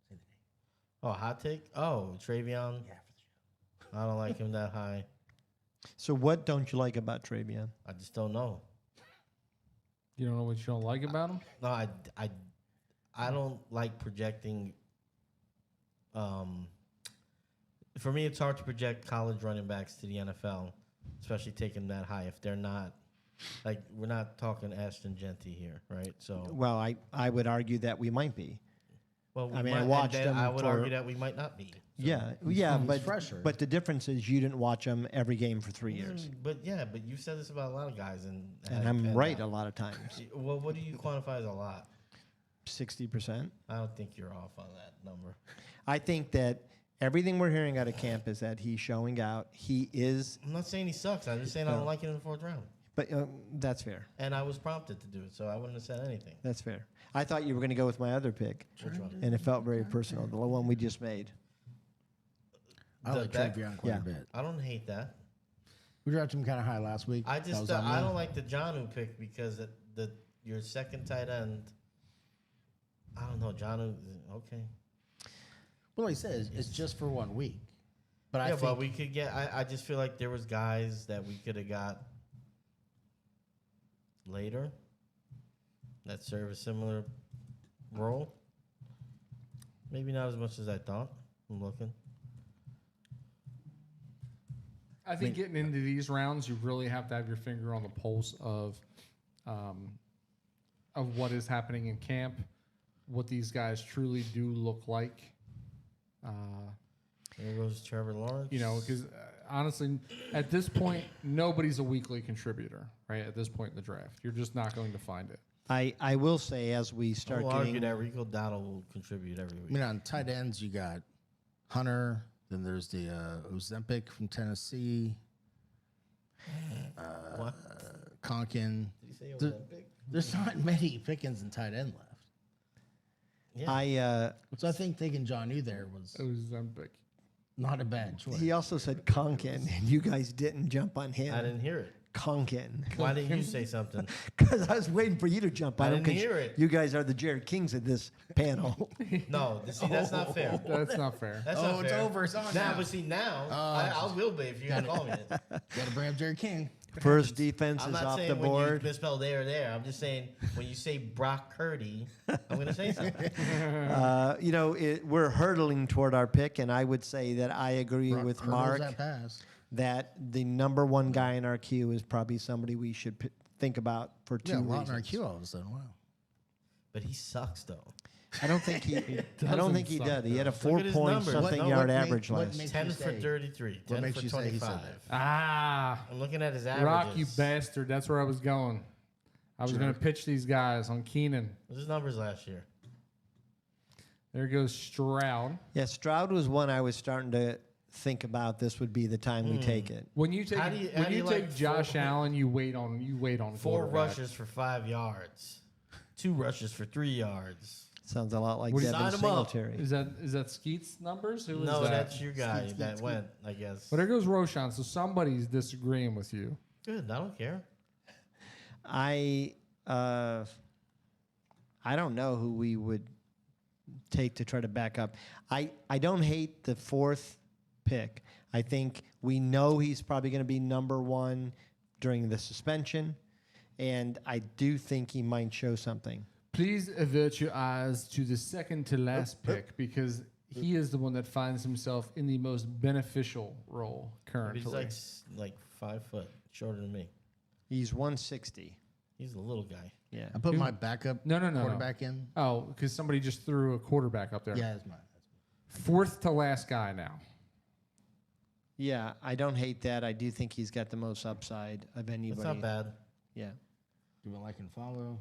Say the name. Oh, hot take? Oh, Travion. Yeah, I don't like him that high. So what don't you like about Travion? I just don't know. You don't know what you don't like about him? No, I don't like projecting. For me, it's hard to project college running backs to the NFL, especially taking that high if they're not. Like, we're not talking Ashton Genty here, right? So, Well, I would argue that we might be. well, I mean, I and watched then them I would for- argue that we might not be. Yeah, he's but fresher. but the difference is you didn't watch them every game for 3 years, But you've said this about a lot of guys, and and I'm right a lot of times. Well, what do you quantify as a lot? 60%. I don't think you're off on that number. I think that everything we're hearing out of camp is that he's showing out. He is, I'm not saying he sucks. I'm just saying I don't like him in the 4th round. but that's fair. And I was prompted to do it, so I wouldn't have said anything. That's fair. I thought you were going to go with my other pick, Which one? and it felt very personal. The one we just made. I The like back- Travion quite Yeah. a bit. I don't hate that. We drafted him kind of high last week. I That just was on I me. don't like the Jonnu pick because your second tight end. I don't know, Jonnu. Okay, Well, like I said, it's just for 1 week. But I yeah, think but we could get. I just feel like there was guys that we could have got later that serve a similar role. Maybe not as much as I thought. I'm looking. I think getting into these rounds, you really have to have your finger on the pulse of what is happening in camp, what these guys truly do look like. There goes Trevor Lawrence. You know, because honestly, at this point, nobody's a weekly contributor, right? At this point in the draft, you're just not going to find it. I will say as we I start will argue getting that Rico Dowdle will contribute every I week. mean, on tight ends, you got Hunter. Then there's the Ozempic from Tennessee. What? Conkin. Did he say The- Olympic? There's not many Pickens and tight end left. Yeah. So I think taking John U there was It was Zempic. not a bad choice. he also said Conkin, and you guys didn't jump on him. I didn't hear it. Conkin. Why didn't you say something? Because I was waiting for you to jump on I him. didn't 'cause hear it. You guys are the Jared Kings of this panel. No, see, that's not fair. That's not fair. That's Oh, not it's fair. over. It's on now. now. But see, now Oh, I will be if you call me it. Got to bring up Jerry King. First defense I'm is not off saying the when you board. misspell there or there. I'm just saying when you say Brock Purdy, I'm going to say something. We're hurtling toward our pick, and I would say that I agree with Hurdles Mark that pass. that the number one guy in our queue is probably somebody we should think about for two Yeah, a lot in reasons. our queue all of a sudden. Wow. But he sucks, though. I don't think he. I don't doesn't think he suck, did. He had a Look at four his point numbers. something What- yard what average what last. makes 10 you for say- 33, what 10 makes for you say he said 25. Ah, I'm looking at his averages. Rock, you bastard. That's where I was going. I was going to pitch these guys on Keenan. What's his numbers last year? There goes Stroud. Yeah, Stroud was one I was starting to think about. This would be the time we take it. When you take How do you take like Josh four- Allen, you wait on 4 quarterback. rushes for 5 yards, 2 rushes for 3 yards. Sounds a lot like What do you- Devin Sign him up. Singletary. Is that Skeet's numbers? Who is No, that? that's your guy that went, I guess. But there goes Roshan. So somebody's disagreeing with you. Good, I don't care. I don't know who we would take to try to back up. I don't hate the fourth pick. I think we know he's probably going to be number one during the suspension, and I do think he might show something. Please avert your eyes to the second to last pick because he is the one that finds himself in the most beneficial role But currently. he's like 5 foot shorter than me. He's 160. He's a little guy. Yeah. I put my backup No. quarterback in. Oh, because somebody just threw a quarterback up there. Yeah, that's mine. Fourth to last guy now. Yeah, I don't hate that. I do think he's got the most upside of anybody. That's not bad. Yeah. Do we like and follow?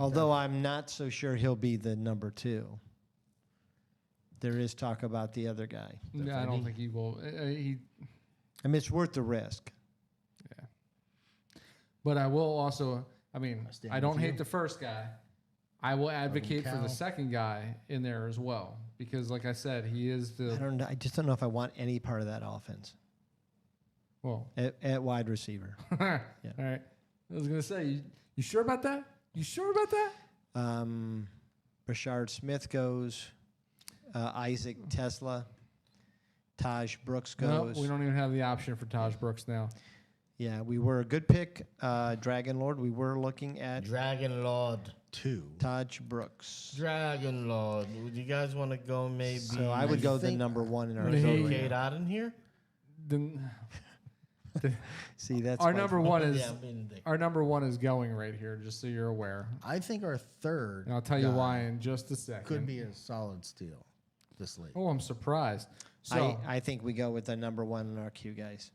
Although I'm not so sure he'll be the number two. There is talk about the other guy. I don't think he will. I mean, it's worth the risk. But I will also. I mean, I stand I don't with hate you. the first guy. I will advocate for the Cal. second guy in there as well because, like I said, he is I the don't know. I just don't know if I want any part of that offense well. at wide receiver. All right. I was gonna say, you sure about that? You sure about that? Rashard Smith goes. Isaac Tesla. Taj Brooks No, goes. we don't even have the option for Taj Brooks now. Yeah, we were a good pick. Dragon Lord. We were looking at Dragon Lord. 2. Taj Brooks. Dragon Lord. Would you guys want to go maybe? So I would go the number one in our Maybe. team. Kate out in here? Then See, that's our why- number one is Yeah, I'm being a dick. our number one is going right here, just so you're aware. I think our third And I'll tell you guy why in just a second. could be a solid steal this late. Oh, I'm surprised. So I think we go with the number one in our queue, guys.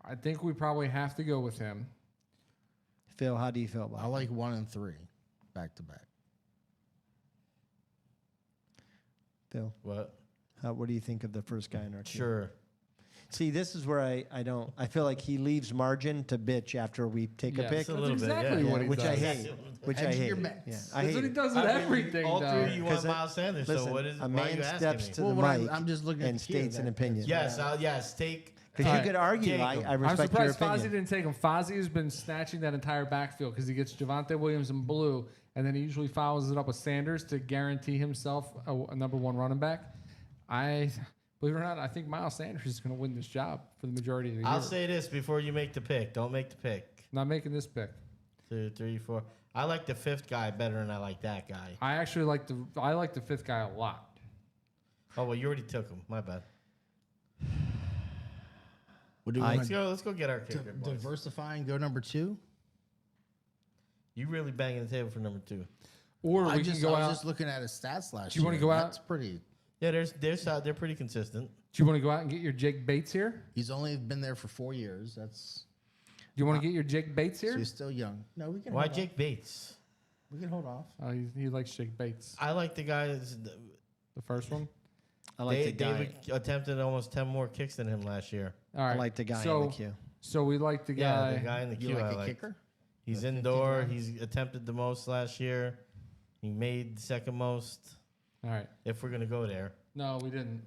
I think we probably have to go with him. Phil, how do you feel about I it? like 1 and 3 back to back. Phil, What? what do you think of the first guy in our queue? Sure. See, this is where I don't. I feel like he leaves margin to bitch after we take Yes, a pick, that's a little bit, exactly yeah. what he which I does. hate. Which I Hedge hate. your Yeah, bets. I That's hate. what he it. does with I mean, everything. all dog. three of you want 'Cause Miles Sanders. Listen, so what is? a Why are man you asking steps me? to Well, the what mic I'm just looking at and the queue, states an that- opinion. Yes, yes. Take. Because All you right. could argue. Take I him. I'm respect your surprised Fozzie opinion. didn't take him. Fozzie has been snatching that entire backfield because he gets Javonte Williams in blue, and then he usually follows it up with Sanders to guarantee himself a number one running back. Believe it or not, I think Miles Sanders is going to win this job for the majority of the year. I'll say this before you make the pick. Don't make the pick. Not making this pick. 2, 3, 4. I like the fifth guy better than I like that guy. I actually like the fifth guy a lot. Oh well, you already took him. My bad. What do we I- want Let's go get our kicker. boys. diversify and go number 2? You really banging the table for number 2. Or we I can was go out. just looking at his stats last Do you year. wanna go out? That's pretty. Yeah, they're pretty consistent. Do you want to go out and get your Jake Bates here? He's only been there for 4 years. That's Do you want to get your Jake Bates so here? he's still young. No, we can. Why hold off. Jake Bates? We can hold off. Oh, he likes Jake Bates. I like the guy. The first one. I like the guy. David attempted almost 10 more kicks than him last year. All right. I like the guy so, in the queue. So we like the Yeah, guy. the guy in the You queue. like I a like. kicker? He's The 50 indoor. grand? He's attempted the most last year. He made the second most. All right. If we're gonna go there, No, we didn't.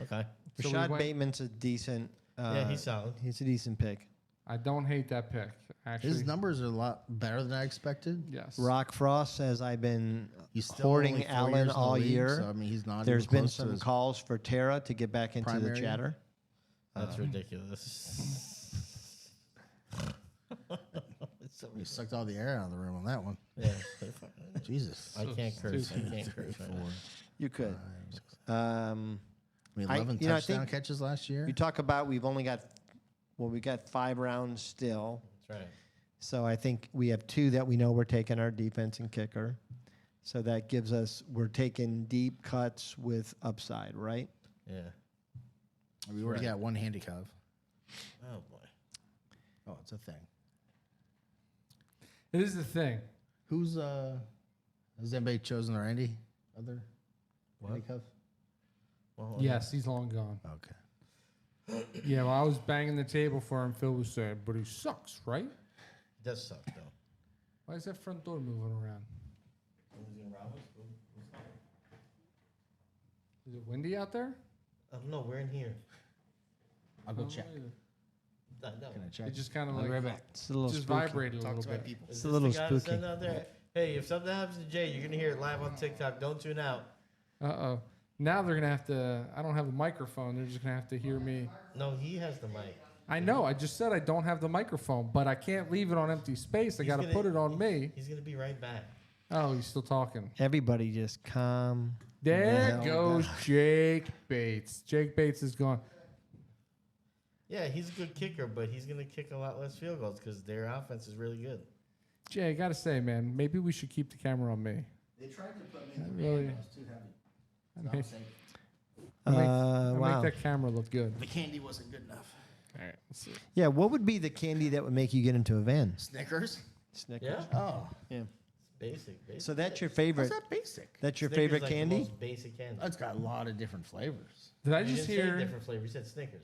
okay. So we Rashad went- Bateman's a decent. Yeah, he's solid. He's a decent pick. I don't hate that pick. Actually, His numbers are a lot better than I expected. yes. Rock Frost says I've been He's still hoarding only 4 Allen years in the all league, year. So I mean, he's not. There's even been close to some his calls for Tara to get back into the primary. chatter. That's ridiculous. He sucked all the air out of the room on that one. Yeah, Jesus. I can't curse. I stupid. can't curse. Right now. You could. I mean, I- 11 you know, I touchdown think catches last year. You talk about we've only got, we got 5 rounds still. That's right. So I think we have 2 that we know we're taking our defense and kicker. So that gives us, we're taking deep cuts with upside, right? Yeah. We already got one handicap. Oh boy. Oh, it's a thing. It is the thing. Who's has anybody chosen their other What? handicap? Well, Yes, he's long gone. Okay. Yeah, well, I was banging the table for him. Phil was saying, but he sucks, right? It does suck though. Why is that front door moving around? Is it windy out there? No, we're in here. I'll go Oh, check. yeah. No. Can I check? It just kind of I'll like be right back. It's a little just spooky. vibrated a Talk little to my bit. people. It's a little the guy that's spooky. sitting out there? Hey, if something happens to Jay, you're gonna hear it live on TikTok. Don't tune out. Uh-oh. Now they're going to have to, I don't have the microphone. They're just going to have to hear me. No, he has the mic. I know. I just said I don't have the microphone, but I can't leave it on empty space. I He's got to gonna- put it on me. He's gonna be right back. Oh, he's still talking. Everybody just calm. There hell goes Jake Bates. Jake Bates is gone. Yeah, he's a good kicker, but he's gonna kick a lot less field goals because their offense is really good. Jay, I got to say, man, maybe we should keep the camera on me. They tried to put me in the Really? It was too heavy. I make, Wow. make that camera look good. The candy wasn't good enough. All right, let's see. Yeah, what would be the candy that would make you get into a van? Snickers? Snickers. Yeah, Oh. Yeah. basic. So that's your How's favorite. that basic? That's your Snickers favorite like the candy? most basic candy. It's got a lot of different flavors. Did I You just didn't say hear? different flavors. You said Snickers.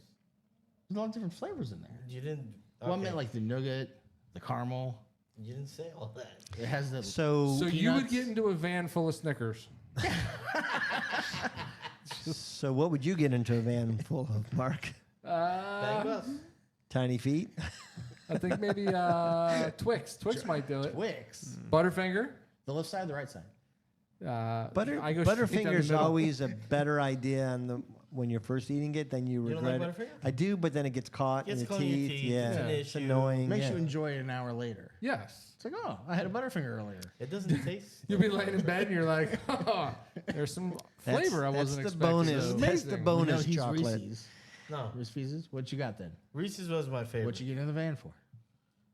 There's a lot of different flavors in there. You didn't. Well, I okay. meant like the nougat, the caramel. You didn't say all that. It has the So So you would peanuts. get into a van full of Snickers. so what would you get into a van full of, Mark? Bang bus. Tiny feet? I think maybe Twix. Twix might do it. Twix. Butterfinger. The left side, the right side. I go straight down the Butterfinger's middle. always a better idea on the when you're first eating it than you You don't like regret it. Butterfinger? I do, but then it gets caught Gets in caught the in your teeth. teeth. Yeah, It's an it's issue. annoying. Makes yeah. you enjoy it an hour later. Yes. It's like, oh, I had a Butterfinger earlier. It doesn't taste. You'll be laying in bed and you're like, oh, there's some flavor I That's wasn't the expecting. bonus. So That's the amazing. bonus. We know he's chocolate. Reese's. No, Reese's. What you got then? Reese's was my favorite. What you get in the van for?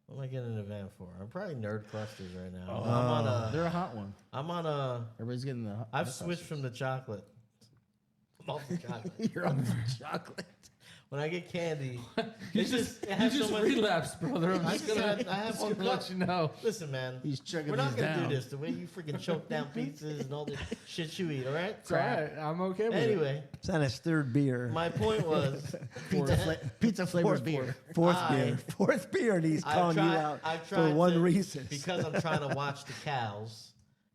What am I getting in the van for? I'm probably Nerd Clusters right now. Oh. I'm on a. They're a hot one. I'm on a. Everybody's getting the. I've the switched from the chocolate. I'm off the chocolate. You're on the chocolate. When I get candy, You it's just, it you has so just much. relapsed, brother. I'm I just just gonna, had- I have just one gonna let cup. you know. Listen, man. He's chugging We're not these gonna down. do this the way you freaking choke down pizzas and all the shit you eat. All right. It's all right. I'm okay with it. Anyway, It's on his third beer. my point was. Pizza flavored beer. Fourth beer, and he's calling you out for one reason. Because I'm trying to watch the cows.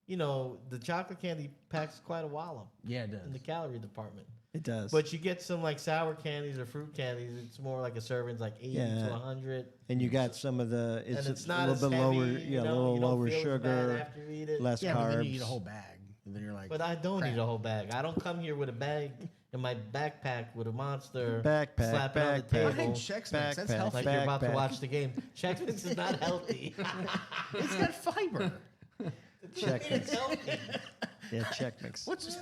You know, the chocolate candy packs quite a wallop Yeah, it in the does. calorie department. It does. But you get some like sour candies or fruit candies. It's more like a serving's like 80 Yeah. to 100. and you got some of the And it's, it's a not little as bit heavy, lower, you a know, little you don't lower feel as bad sugar, after you eat it. less Yeah, carbs. but then you eat a whole bag, and then you're like, But I don't crap. eat a whole bag. I don't come here with a bag in my backpack with a monster. Backpack, slap it on the backpack. table. I think Chex Mix. That's Backpack. healthy. Like you're about to Backpack. watch the game. Chex Mix is not healthy. It's got fiber. Check It's mix. healthy. Yeah, check mix. What's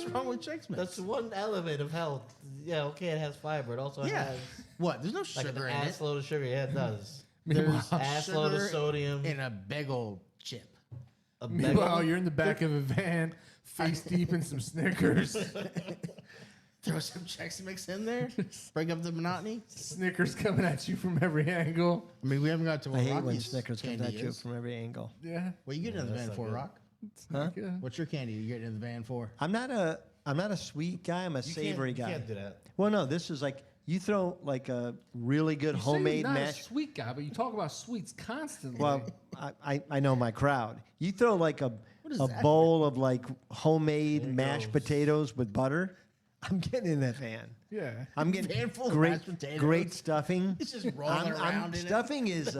wrong with Chex Mix? That's one element of health. Yeah, okay, it has fiber. It also Yeah. has What? There's no like sugar an in ass it. load of sugar. Yeah, it does. There's Ass load of sugar sodium. in a bagel chip. A Meanwhile, bagel. you're in the back of a van, face deep in some Snickers. Throw some Chex Mix in there. Break up the monotony. Snickers coming at you from every angle. I mean, we haven't got to what I hate when Rocky's Snickers comes candy at you is. from every angle. Yeah. What you getting in the van not for, good. Rock? Huh? Yeah. What's your candy you getting in the van for? I'm not a sweet guy. I'm a You savory can't, guy. You can't do that. Well, no, this is like you throw like a really good You say homemade you're not a mashed. sweet guy, but you talk about sweets constantly. Well, I know my crowd. You throw like a is a that? bowl of like homemade There it mashed goes. potatoes with butter. I'm getting in that van. yeah. I'm getting Van full of great, mashed potatoes. great stuffing. It's just rolling around in it. Stuffing is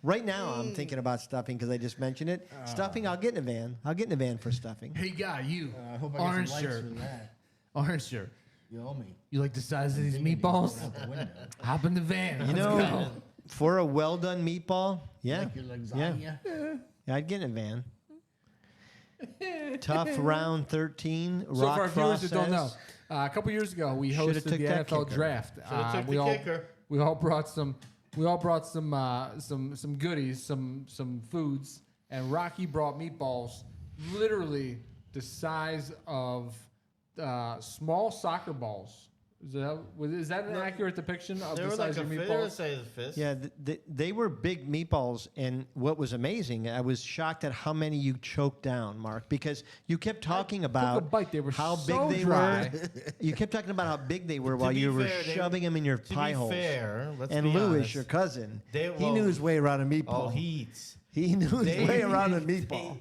right now. I'm thinking about stuffing because I just mentioned it. Stuffing, I'll get in a van. I'll get in a van for stuffing. Hey, guy, you. I hope I Orange get some lights shirt. for that. Orange shirt. You owe me. You like the size of these Digging meatballs? out the window. Hop in the van. You Let's know, go. for a well done meatball, yeah, Like your lasagna. yeah, I'd get in a van. Tough round 13. So Rock for our viewers Frost that don't know, says, a couple years ago we Shoulda hosted took the that NFL kicker. draft. Shoulda took we the all kicker. we all brought some some goodies, some foods, and Rocky brought meatballs, literally the size of small soccer balls. Is that an accurate depiction of They the were like size a of your fist. They were the meatballs? size of a fist. yeah, they were big meatballs, and what was amazing, I was shocked at how many you choked down, Mark, because you kept talking about a bite, they were how so big they dry. were. You kept talking about how big they were while be you were fair, they- shoving them in your To pie be holes. fair, let's And be Lewis, honest. your cousin, They- he well, knew his way around a meatball. Oh, he eats. He knew his They- way around a meatball.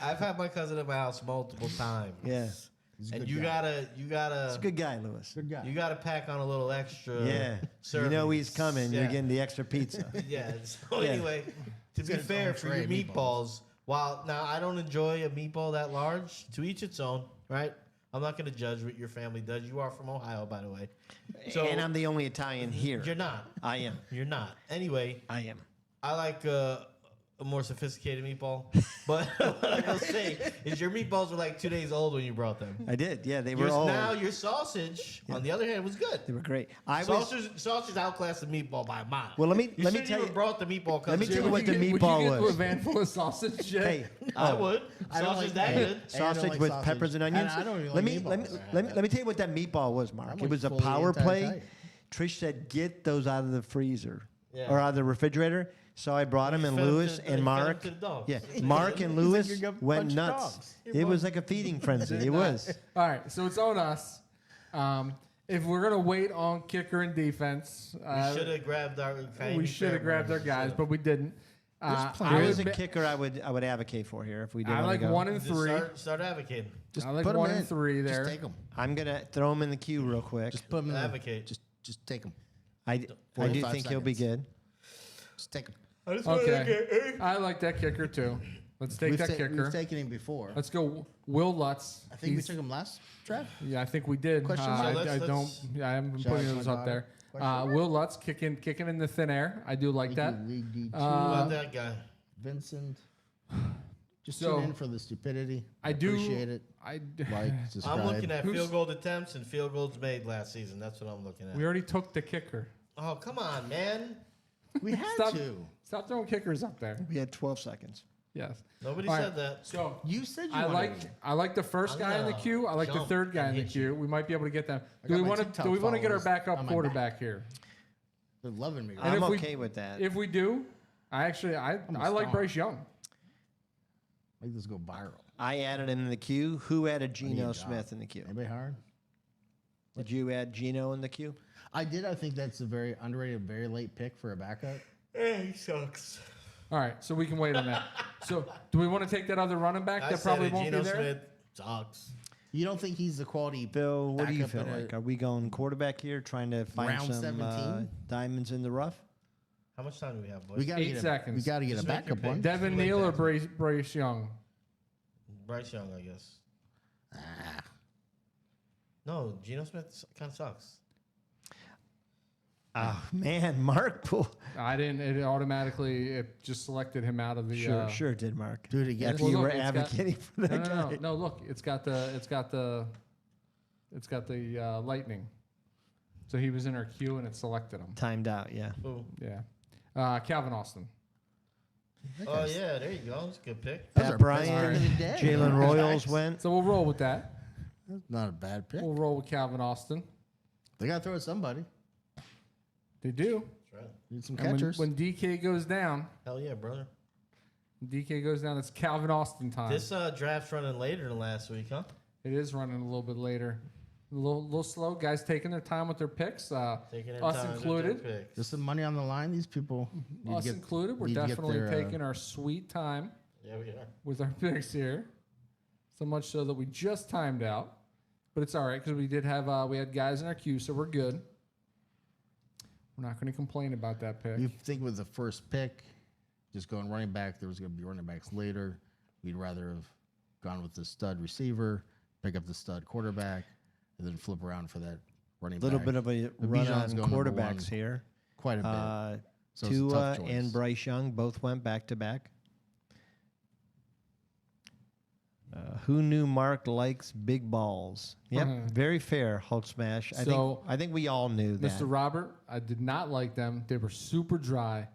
I've had my cousin at my house multiple times. Yeah. He's a And good you guy. gotta, It's a good guy, Lewis. Good guy. you gotta pack on a little extra. Yeah. You know he's coming. You're getting the extra pizza. Yeah. So Yeah. anyway, to be got his fair, own for tray your of meatballs, while now I don't enjoy a meatball that large, to each its own, right? I'm not gonna judge what your family does. You are from Ohio, by the way. So And I'm the only Italian here. you're not. I am. You're not. Anyway, I am. I like a more sophisticated meatball. But what I will say is your meatballs were like 2 days old when you brought them. I did. Yeah, they were all. Now your sausage, on the other hand, was good. They were great. I was. Sausage outclassed the meatball by a mile. Well, let me You tell shouldn't even you. brought the meatball. Let me tell you coverage. what the Would you meatball get into a was. van full of sausage? Jay? Hey, I would. I don't Sausage like that that. good. I don't sausage like with sausage. peppers and onions. I don't even let like me meatballs. let me tell you what that meatball was, Mark. I'm It like was a fully power play. anti-Italian. Trish said, "Get those out of the freezer Yeah. or out of the refrigerator." So I brought them, and fed 'em Lewis to the- and fed 'em Mark. to the dogs. Yeah, Mark and Lewis you're gonna went punch nuts. dogs. It was like a feeding frenzy. It was. All right, so it's on us. If we're gonna wait on kicker and defense, We should have grabbed our. we should have grabbed our guys, but we didn't. Here's a kicker I would advocate for here if we did I want like to go. 1 and Just 3. start advocating. Just I like put 'em 1 in. and 3 there. Just take them. I'm gonna throw him in the queue real quick. Just put them in. Advocate. Just take them. I do 45 think he'll be seconds. good. Just take them. Okay. I like that kicker too. Let's take that kicker. We've taken him before. Let's go, Will Lutz. I think we He's- took him last draft. Yeah, I think we did. Question I, mark? So I let's- don't. Yeah, I haven't been Shout out putting to those my up there. daughter. Question Will Lutz kicking in the thin air. I do like that. League D2. What about that guy? Vincent. Just So- tune in for the stupidity. I do appreciate it. I Like, subscribe. I'm looking at Who's- field goal attempts and field goals made last season. That's what I'm looking at. we already took the kicker. Oh, come on, man. We had Stop, to. stop throwing kickers up there. We had 12 seconds. Yes. Nobody All right. said that. So You said you I wanted like the first I'm guy in the gonna queue. I like the jump third guy in and the hit queue. We might be able to get them. I Do got we my want to? TikTok Do we want to get our followers backup on my quarterback back. here? They're loving me. And I'm if we- okay with that. If we do, I like star. Bryce Young. Make this go viral. I added him in the queue. Who added need a Geno job. Smith in the queue? Anybody hired? Did you add Geno in the queue? I did. I think that's a very underrated, very late pick for a backup. He sucks. All right, so we can wait on that. So, do we want to take that other running back I that said probably it. won't Geno be there? Smith sucks. You don't think he's the quality? Bill, what do you Backup feel in a- like? Are we going quarterback here, trying to find Round some 17? diamonds in the rough? How much time do we have, boys? We got to 8 get seconds. We got to get Just a make your backup pick. one. Devin Too late Neal or to Bryce Young? Bryce Young, I guess. Ah, No, Geno Smith kind of sucks. Oh man, Mark Poole. I didn't. It just selected him out of the. Sure did, Mark. do it again. After Well, you look, were it's got- advocating for that guy. No. Look, it's got the lightning. So he was in our queue and it selected him. Timed out, yeah. Ooh. Yeah. Calvin Austin. Oh, yeah, there you go. It's a good pick. Those Pat are Bryant, best pick of the day. Jalen Royals went. So we'll roll with that. That's not a bad pick. We'll roll with Calvin Austin. They got to throw at somebody. They do. That's right. Need some And when, catchers. when DK goes down, Hell yeah, brother. it's Calvin Austin time. This draft's running later than last week, huh? It is running a little bit later. A little slow. Guys taking their time with their picks. Taking their Us time with included. their picks. There's some money on the line. These people need Us to get, included. We're need to get definitely their, taking our sweet time Yeah, we are. with our picks here. So much so that we just timed out. But it's all right because we did have we had guys in our queue, so we're good. We're not going to complain about that pick. You think with the first pick, just going running back, there was going to be running backs later. We'd rather have gone with the stud receiver, pick up the stud quarterback, and then flip around for that running A little back. bit of a run Bijan's on going number quarterbacks one. here. Quite a bit. So it's a Tua tough choice. and Bryce Young both went back to back. Who knew Mark likes big balls? Yep, very fair, Hulk Smash. I think we all knew that. Mr. Robert, I did not like them. They were super dry.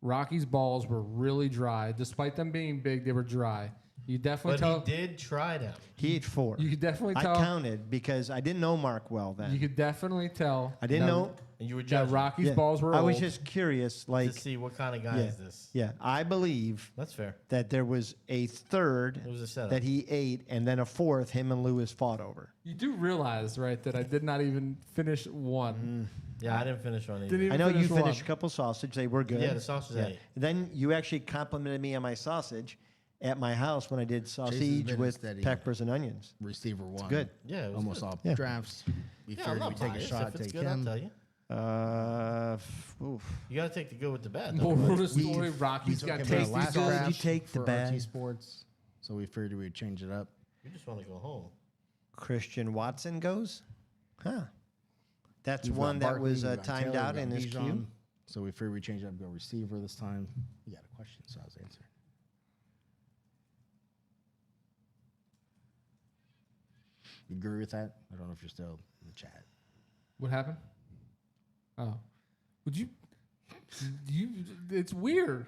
Rocky's balls were really dry. Despite them being big, they were dry. You definitely But he did try them. He ate 4. You could definitely I tell. counted because I didn't know Mark well then. You could definitely tell. I didn't that- know. And you were that judging Rocky's Yeah, balls were I old. was just curious, like, to see what kind of guy yeah, is this. yeah. I believe That's fair. that there was a third It was a setup. that he ate, and then a fourth him and Lewis fought over. You do realize, right, that I did not even finish one. Yeah, I didn't finish on either. Didn't even I know you finish finished a one. couple sausage; they were good. Yeah, the sausage I ate. Then you actually complimented me on my sausage at my house when I did sausage been with steady. peppers and onions. Receiver one. Good. Yeah, it was Almost good. all Yeah. drafts. We Yeah, I'm figured not we'd take a biased. shot, If it's take good, I'll him. tell you. Oof. You got to take the good with the bad. Moral Though, of the right? story: We Rocky's took got him tasty last balls. draft You take the for bad. RT Sports, so we figured we'd change it up. You just want to go home. Christian Watson goes, huh? That's We've got one that Barkley, was we've got timed Taylor, out we've in got this Bijan. queue. So we figured we'd change it up, go receiver this time. You got a question, so I was answering. You agree with that? I don't know if you're still in the chat. What happened? Oh, would you? It's weird.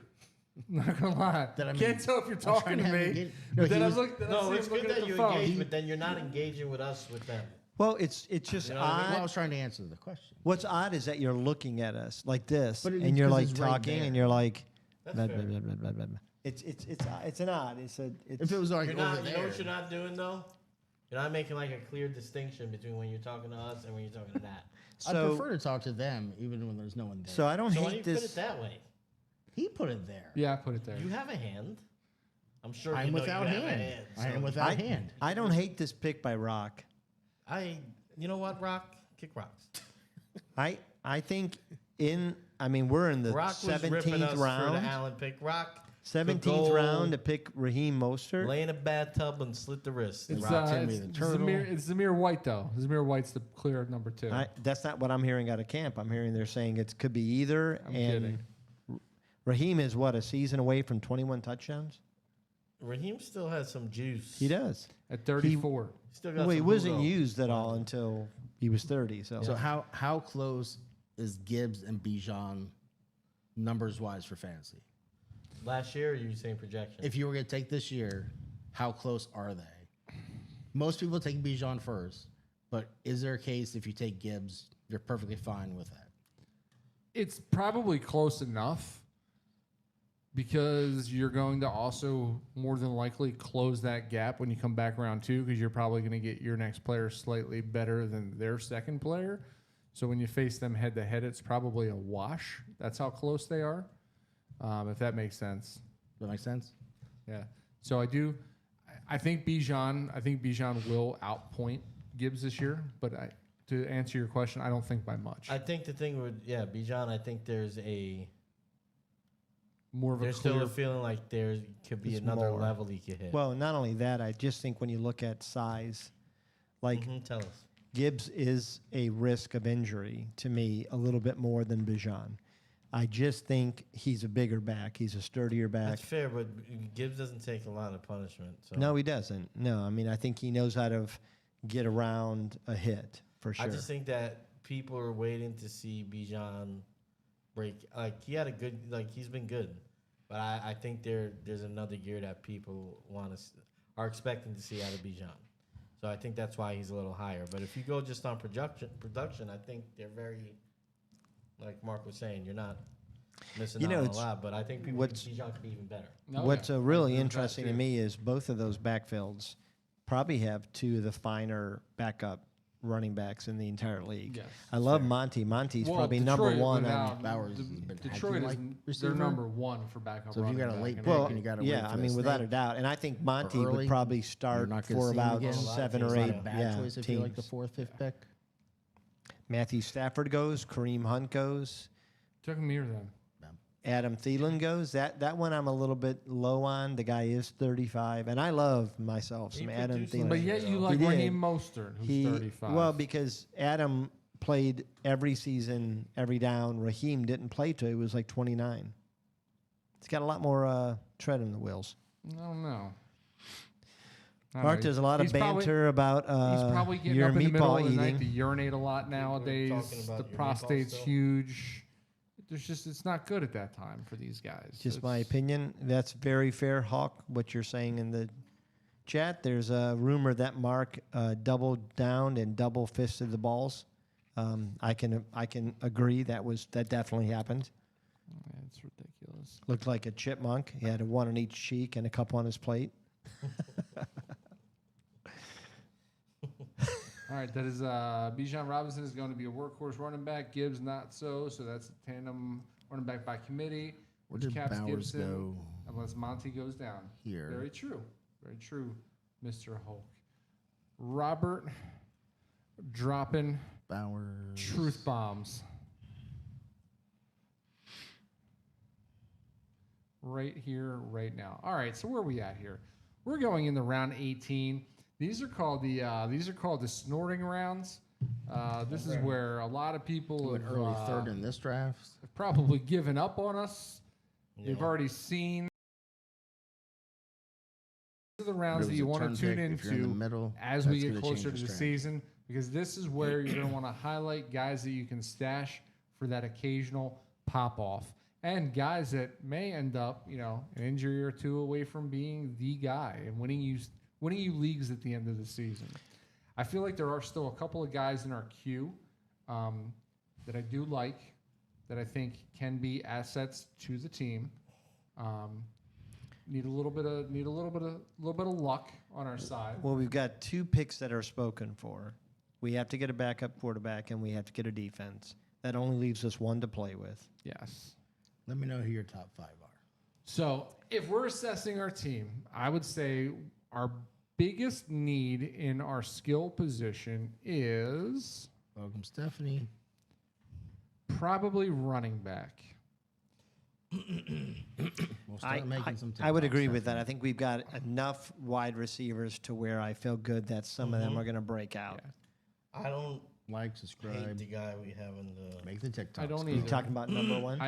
Not gonna lie. That I Can't mean, tell if you're I'm trying talking to to me. engage- No, But he then I was- look. Then I No, see it's him good looking at that the you phone. engage, but then you're not engaging with us with them. Well, it's just You know what I mean? odd. Well, I was trying to answer the question. What's odd is that you're looking at us like this, But it- and you're because like it's right talking, there. and you're like, That's blah, fair. blah, blah, blah, blah, blah, blah. It's an odd. It's If it was like You're over not. You there, know what you're not doing though. You're not making like a clear distinction between when you're talking to us and when you're talking to that. I so prefer to talk to them even when there's no one there. so I don't So why do you hate put this. it that way? He put it there. Yeah, I put it there. You have a hand. I'm sure I'm you know without you have a hand. hand. I am so- without hand. I don't hate this pick by Rock. You know what, Rock? Kick rocks. I think we're in the Rock was ripping 17th us for round. the Allen pick. Rock. 17th goal, round to pick Raheem Mostert. Lay in a bathtub and slit the wrist. It's, Rock Timmy the Turtle. It's Zamir White, though. Zamir White's the clear number 2. That's not what I'm hearing out of camp. I'm hearing they're saying it could be either. I'm and kidding. Raheem is a season away from 21 touchdowns? Raheem still has some juice. He does. At 34. Still got Well, he some wasn't Hugo. used at all until he was 30. So how close is Gibbs and Bijan numbers wise for fantasy? Last year, or you saying projection? If you were going to take this year, how close are they? Most people take Bijan first, but is there a case if you take Gibbs, you're perfectly fine with that? It's probably close enough because you're going to also more than likely close that gap when you come back around 2 because you're probably going to get your next player slightly better than their second player. So when you face them head to head, it's probably a wash. That's how close they are, if that makes sense. Does that make sense? Yeah. So I think Bijan will outpoint Gibbs this year, but to answer your question, I don't think by much. I think the thing with Bijan, I think there's More of a there's clear still a feeling like there could be There's another more. level he could hit. Well, not only that, I just think when you look at size, like Tell us. Gibbs is a risk of injury to me a little bit more than Bijan. I just think he's a bigger back. He's a sturdier back. That's fair, but Gibbs doesn't take a lot of punishment. So. No, he doesn't. No, I think he knows how to get around a hit for sure. I just think that people are waiting to see Bijan break. Like he had a good, he's been good, but I think there's another gear that people are expecting to see out of Bijan. So I think that's why he's a little higher. But if you go just on production, I think they're very, like Mark was saying, you're not missing out on a lot. But I think people think Bijan could be even better. What's really interesting to me is both of those backfields probably have 2 of the finer backup running backs in the entire league. Yes. I love Monty. Monty's probably number Detroit, 1 without- on. Bowers has been Detroit acting is like they're receiver. number 1 for backup. So if you got a running late back. pick Well, and you got to wait yeah, for the without a snake, doubt. And I think Monty early, would probably you're start not gonna for see him about again. 7 or It's not 8 a bad choice if you like the teams. 4th, 5th pick. Matthew Stafford goes, Kareem Hunt goes, Took me or them. Adam Thielen goes. That one I'm a little bit low on. The guy is 35, and I love myself some He Adam produced Thielen. But yet you He like did. Raheem Mostert, who's 35. Well, because Adam played every season, every down. Raheem didn't play till he was like 29. He's got a lot more tread in the wheels. I don't know. Mark, there's a lot of He's probably- banter about He's probably getting your up in the middle meatball of the night to eating. urinate a lot nowadays. talking about The your meatballs prostate's still? huge. It's not good at that time for these guys. Just my It's- opinion. That's very fair, Hawk, what you're saying in the chat. There's a rumor that Mark doubled down and double fisted the balls. I can agree that definitely happened. Yeah, it's ridiculous. Looked like a chipmunk. He had one on each cheek and a couple on his plate. All right, that is Bijan Robinson is going to be a workhorse running back. Gibbs not so. So that's a tandem running back by committee. Where Which did caps Bowers Gibson go unless Monty goes down. here? Very true. Very true, Mr. Hulk. Robert dropping Bowers. truth bombs. Right here, right now. All right, so where are we at here? We're going in the round 18. These are called the snorting rounds. This is where a lot of people Went have, early third in this draft. have probably given up on us. They've already seen. These are the rounds There that was you a want to turn tune pick if you're in the into middle, as we that's get gonna closer change to your the strategy. season, because this is where you're going to want to highlight guys that you can stash for that occasional pop off, and guys that may end up, an injury or two away from being the guy and winning you leagues at the end of the season. I feel like there are still a couple of guys in our queue that I do like, that I think can be assets to the team. Need a little bit of luck on our side. Well, we've got 2 picks that are spoken for. We have to get a backup quarterback, and we have to get a defense. That only leaves us 1 to play with. Yes. Let me know who your top 5 are. So if we're assessing our team, I would say our biggest need in our skill position is Welcome, Stephanie. probably running back. We'll start making some I would TikToks, agree with that. Stephanie. I think we've got enough wide receivers to where I feel good that some of them are going to break out. Yeah. I don't Like, hate subscribe, the guy we have in the. make the TikToks. I don't You either. talking about number one?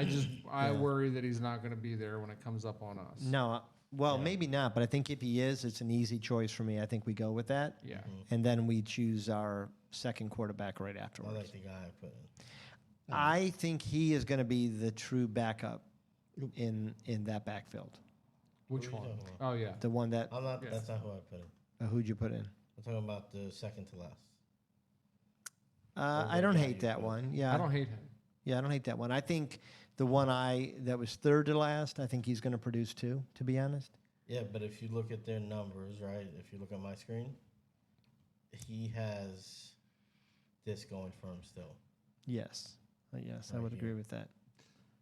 I worry that he's not going to be there when it comes up on us. No, well, Yeah. maybe not, but I think if he is, it's an easy choice for me. I think we go with that, Yeah. and then we choose our second quarterback right I afterwards. like the guy I put in. I think he is going to be the true backup in that backfield. Which Who are you one? talking about? Oh yeah. The one that I'm not. Yeah. That's not who I put in. who'd you put in? I'm talking about the second to last. I don't guy hate you that put. one. Yeah, I don't hate him. Yeah, I don't hate that one. I think the one that was third to last, I think he's going to produce too, to be honest. Yeah, but if you look at their numbers, right? If you look at my screen, he has this going for him still. Yes. Yes, I Right would here. agree with that.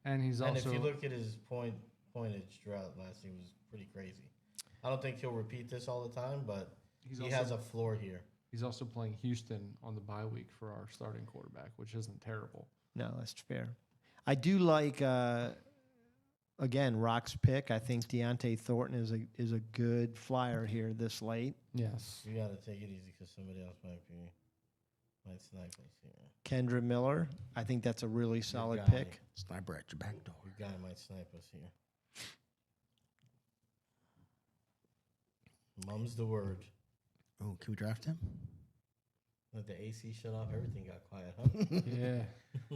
And he's And also if you look at his pointage throughout last year, was pretty crazy. I don't think he'll repeat this all the time, but he's he also, has a floor here. he's also playing Houston on the bye week for our starting quarterback, which isn't terrible. No, that's fair. I do like, again, Rock's pick. I think Deontay Thornton is a good flyer here this late. Yes. You got to take it easy because somebody else might snipe us here. Kendra Miller, I think that's a really solid guy. pick. Sniper at your back door. Your guy might snipe us here. Mum's the word. Oh, can we draft him? Let the AC shut off. Everything got quiet, huh? Yeah.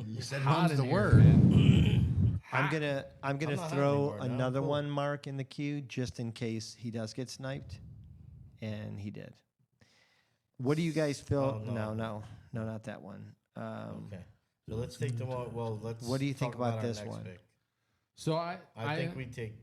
You said Hot mom's in the here, word. man. I'm gonna I'm not hot throw anymore now. another Cool. one mark in the queue just in case he does get sniped, and he did. What do you guys feel? Oh, no. No, not that one. Okay. So let's take the one. Well, let's. What do you think talk about our this next one? pick. So I think we take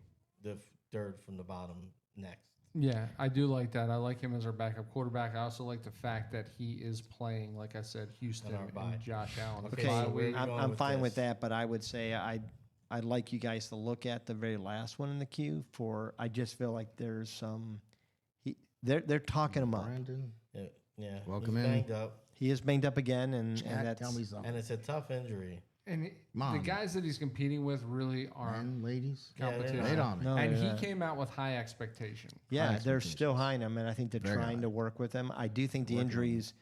the third from the bottom next. Yeah, I do like that. I like him as our backup quarterback. I also like the fact that he is playing, like I said, Houston our bye. and Josh Allen. Okay, Okay, so where are we I'm going with fine with this? that, but I would say I'd like you guys to look at the very last one in the queue for. I just feel like there's some. They're talking him up. Brandon, Yeah. Welcome he's in. banged up, He is banged up again, and Jack, that's tell me something. and it's a tough injury. And the Mom. guys that he's competing with really aren't Men, ladies, Yeah, they're competition. not. lay it on me. No, And they're he not. came out with high expectation. Yeah, high they're still expectations. high on him, and I think they're Very trying high. to work with him. I do think the Working on injury's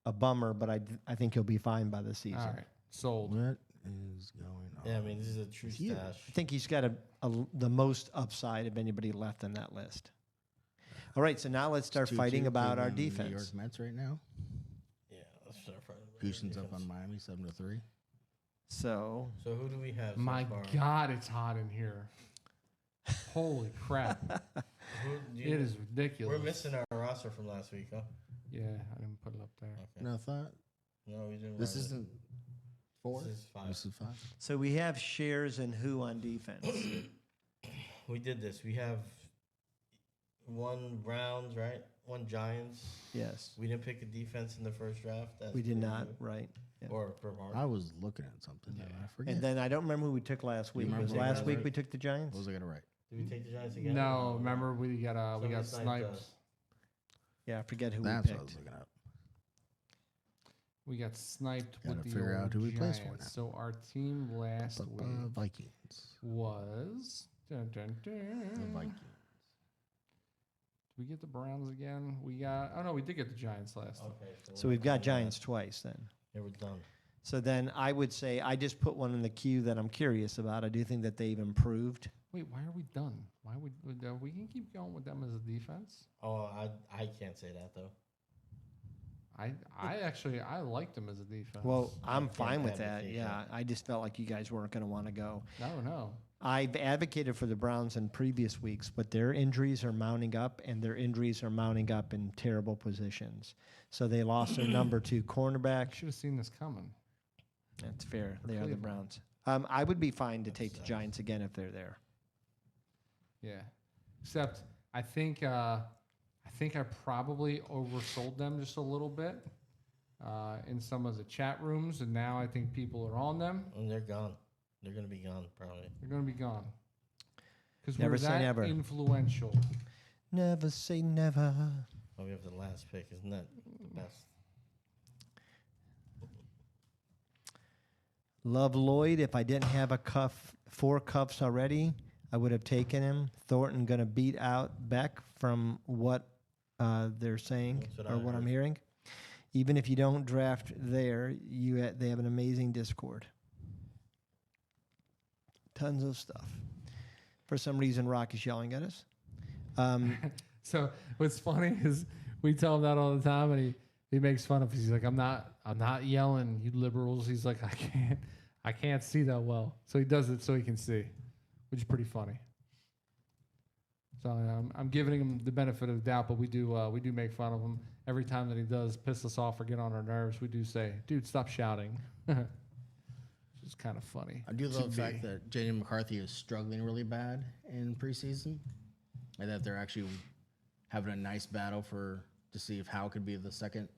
a bummer, but I think he'll be fine by the season. All right, sold. What is going on? Yeah, I mean this is a true Huge. stash. I think he's got the most upside of anybody left on that list. All right, so now let's start 2-2 fighting about our Cleveland, New defense. York Mets right now. Yeah, let's start fighting. Houston's up on Miami 7-3. So So who do we have? My so far? God, it's hot in here. Holy crap. Who do you- It is ridiculous. We're missing our roster from last week, huh? Yeah, I didn't put it up there. Okay. No thought. No, we didn't. This write it. isn't 4. This is 5. This is 5. so we have shares and who on defense? We did this. We have one Browns, right? One Giants. Yes, We didn't pick a defense in the first draft. That's we did pretty not. good. Right. Yeah. Or per mark. I was looking at something and I forget. And then I don't remember who we took last week. remember Was what last was week it? we took the Giants? what was I gonna write? Did we take the Giants again? No, remember we got Somebody sniped sniped. us. Yeah, I forget who That's we what I was picked. looking up. We got sniped Gotta with the figure out old who he plays Giants. for now. So our team last week Vikings. was. Dun, dun, The dun. Vikings. Did we get the Browns again? We got. Oh no, we did get the Giants last. time. Okay. So we've got Giants twice then. Yeah, we're done. So then I would say I just put one in the queue that I'm curious about. I do think that they've improved. Wait, why are we done? Why would we can keep going with them as a defense? Oh, I can't say that though. I actually I liked them as a defense. Well, I'm can't fine with that. advocate Yeah, that. I just felt like you guys weren't going to want to go. no. I've advocated for the Browns in previous weeks, but their injuries are mounting up, and their injuries are mounting up in terrible positions. So they lost their number 2 I cornerback. should have seen this coming. That's fair. They are the Cleveland. Browns. I would be fine to take the Giants again if they're there. Yeah, except I think I probably oversold them just a little bit in some of the chat rooms, and now I think people are on them. And they're gone. They're going to be gone, probably. They're going to be gone. Because Never we're say that never. influential. Never say never. Oh, we have the last pick. Isn't that the best? Love Lloyd. If I didn't have four cuffs already, I would have taken him. Thornton going to beat out Beck from what they're saying That's what or I what I'm heard. hearing. Even if you don't draft there, they have an amazing Discord. Tons of stuff. For some reason, Rock is yelling at us. So what's funny is we tell him that all the time, and he makes fun of us. He's like, I'm not yelling, you liberals. He's like, I can't see that well. So he does it so he can see, which is pretty funny. So I'm giving him the benefit of the doubt, but we do make fun of him every time that he does piss us off or get on our nerves. We do say, dude, stop shouting. It's kind of funny. I do to love the me. fact that Jaden McCarthy is struggling really bad in preseason, and that they're actually having a nice battle to see if Howe could be the second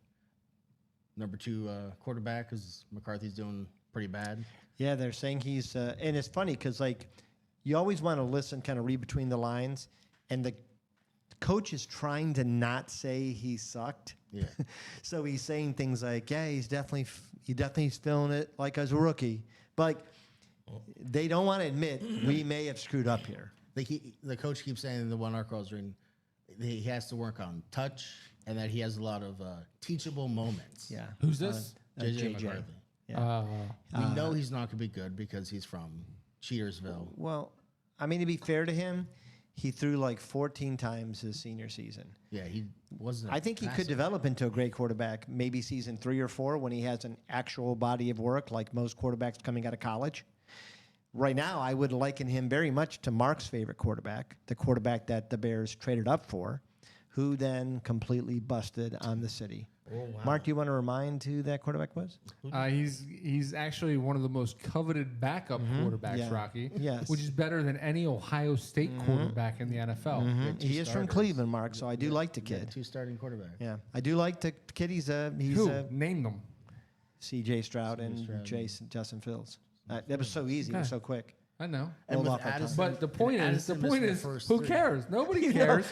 number 2 quarterback, because McCarthy's doing pretty bad. Yeah, they're saying he's, and it's funny because like you always want to listen, kind of read between the lines, and the coach is trying to not say he sucked. Yeah. So he's saying things like, yeah, he's definitely feeling it like as a rookie, but like, they don't want to admit we may have screwed up here. The coach keeps saying in the one article I was reading, he has to work on touch and that he has a lot of teachable moments. Yeah. Who's this? JJ JJ. McCarthy. Yeah. We know he's not going to be good because he's from Cheatersville. Well, I mean, to be fair to him, he threw like 14 times his senior season. Yeah, he wasn't. I think he could massive. develop into a great quarterback, maybe season 3 or 4 when he has an actual body of work like most quarterbacks coming out of college. Right now, I would liken him very much to Mark's favorite quarterback, the quarterback that the Bears traded up for, who then completely busted on the city. Oh, wow. Mark, do you want to remind who that quarterback was? He's actually one of the most coveted backup quarterbacks, Yeah. Rocky. Yes. Which is better than any Ohio State quarterback in the NFL. He is from starters. Cleveland, Mark, so I do like the Yeah, kid. 2 starting quarterbacks. Yeah, I do like the kid. He's Who? Name them. C.J. Stroud and Stroud. Justin Fields. That was so easy. It was so quick. I know. And Hold with off on time. Addison, But the point and is, Addison missed the first who 3. cares? Nobody cares.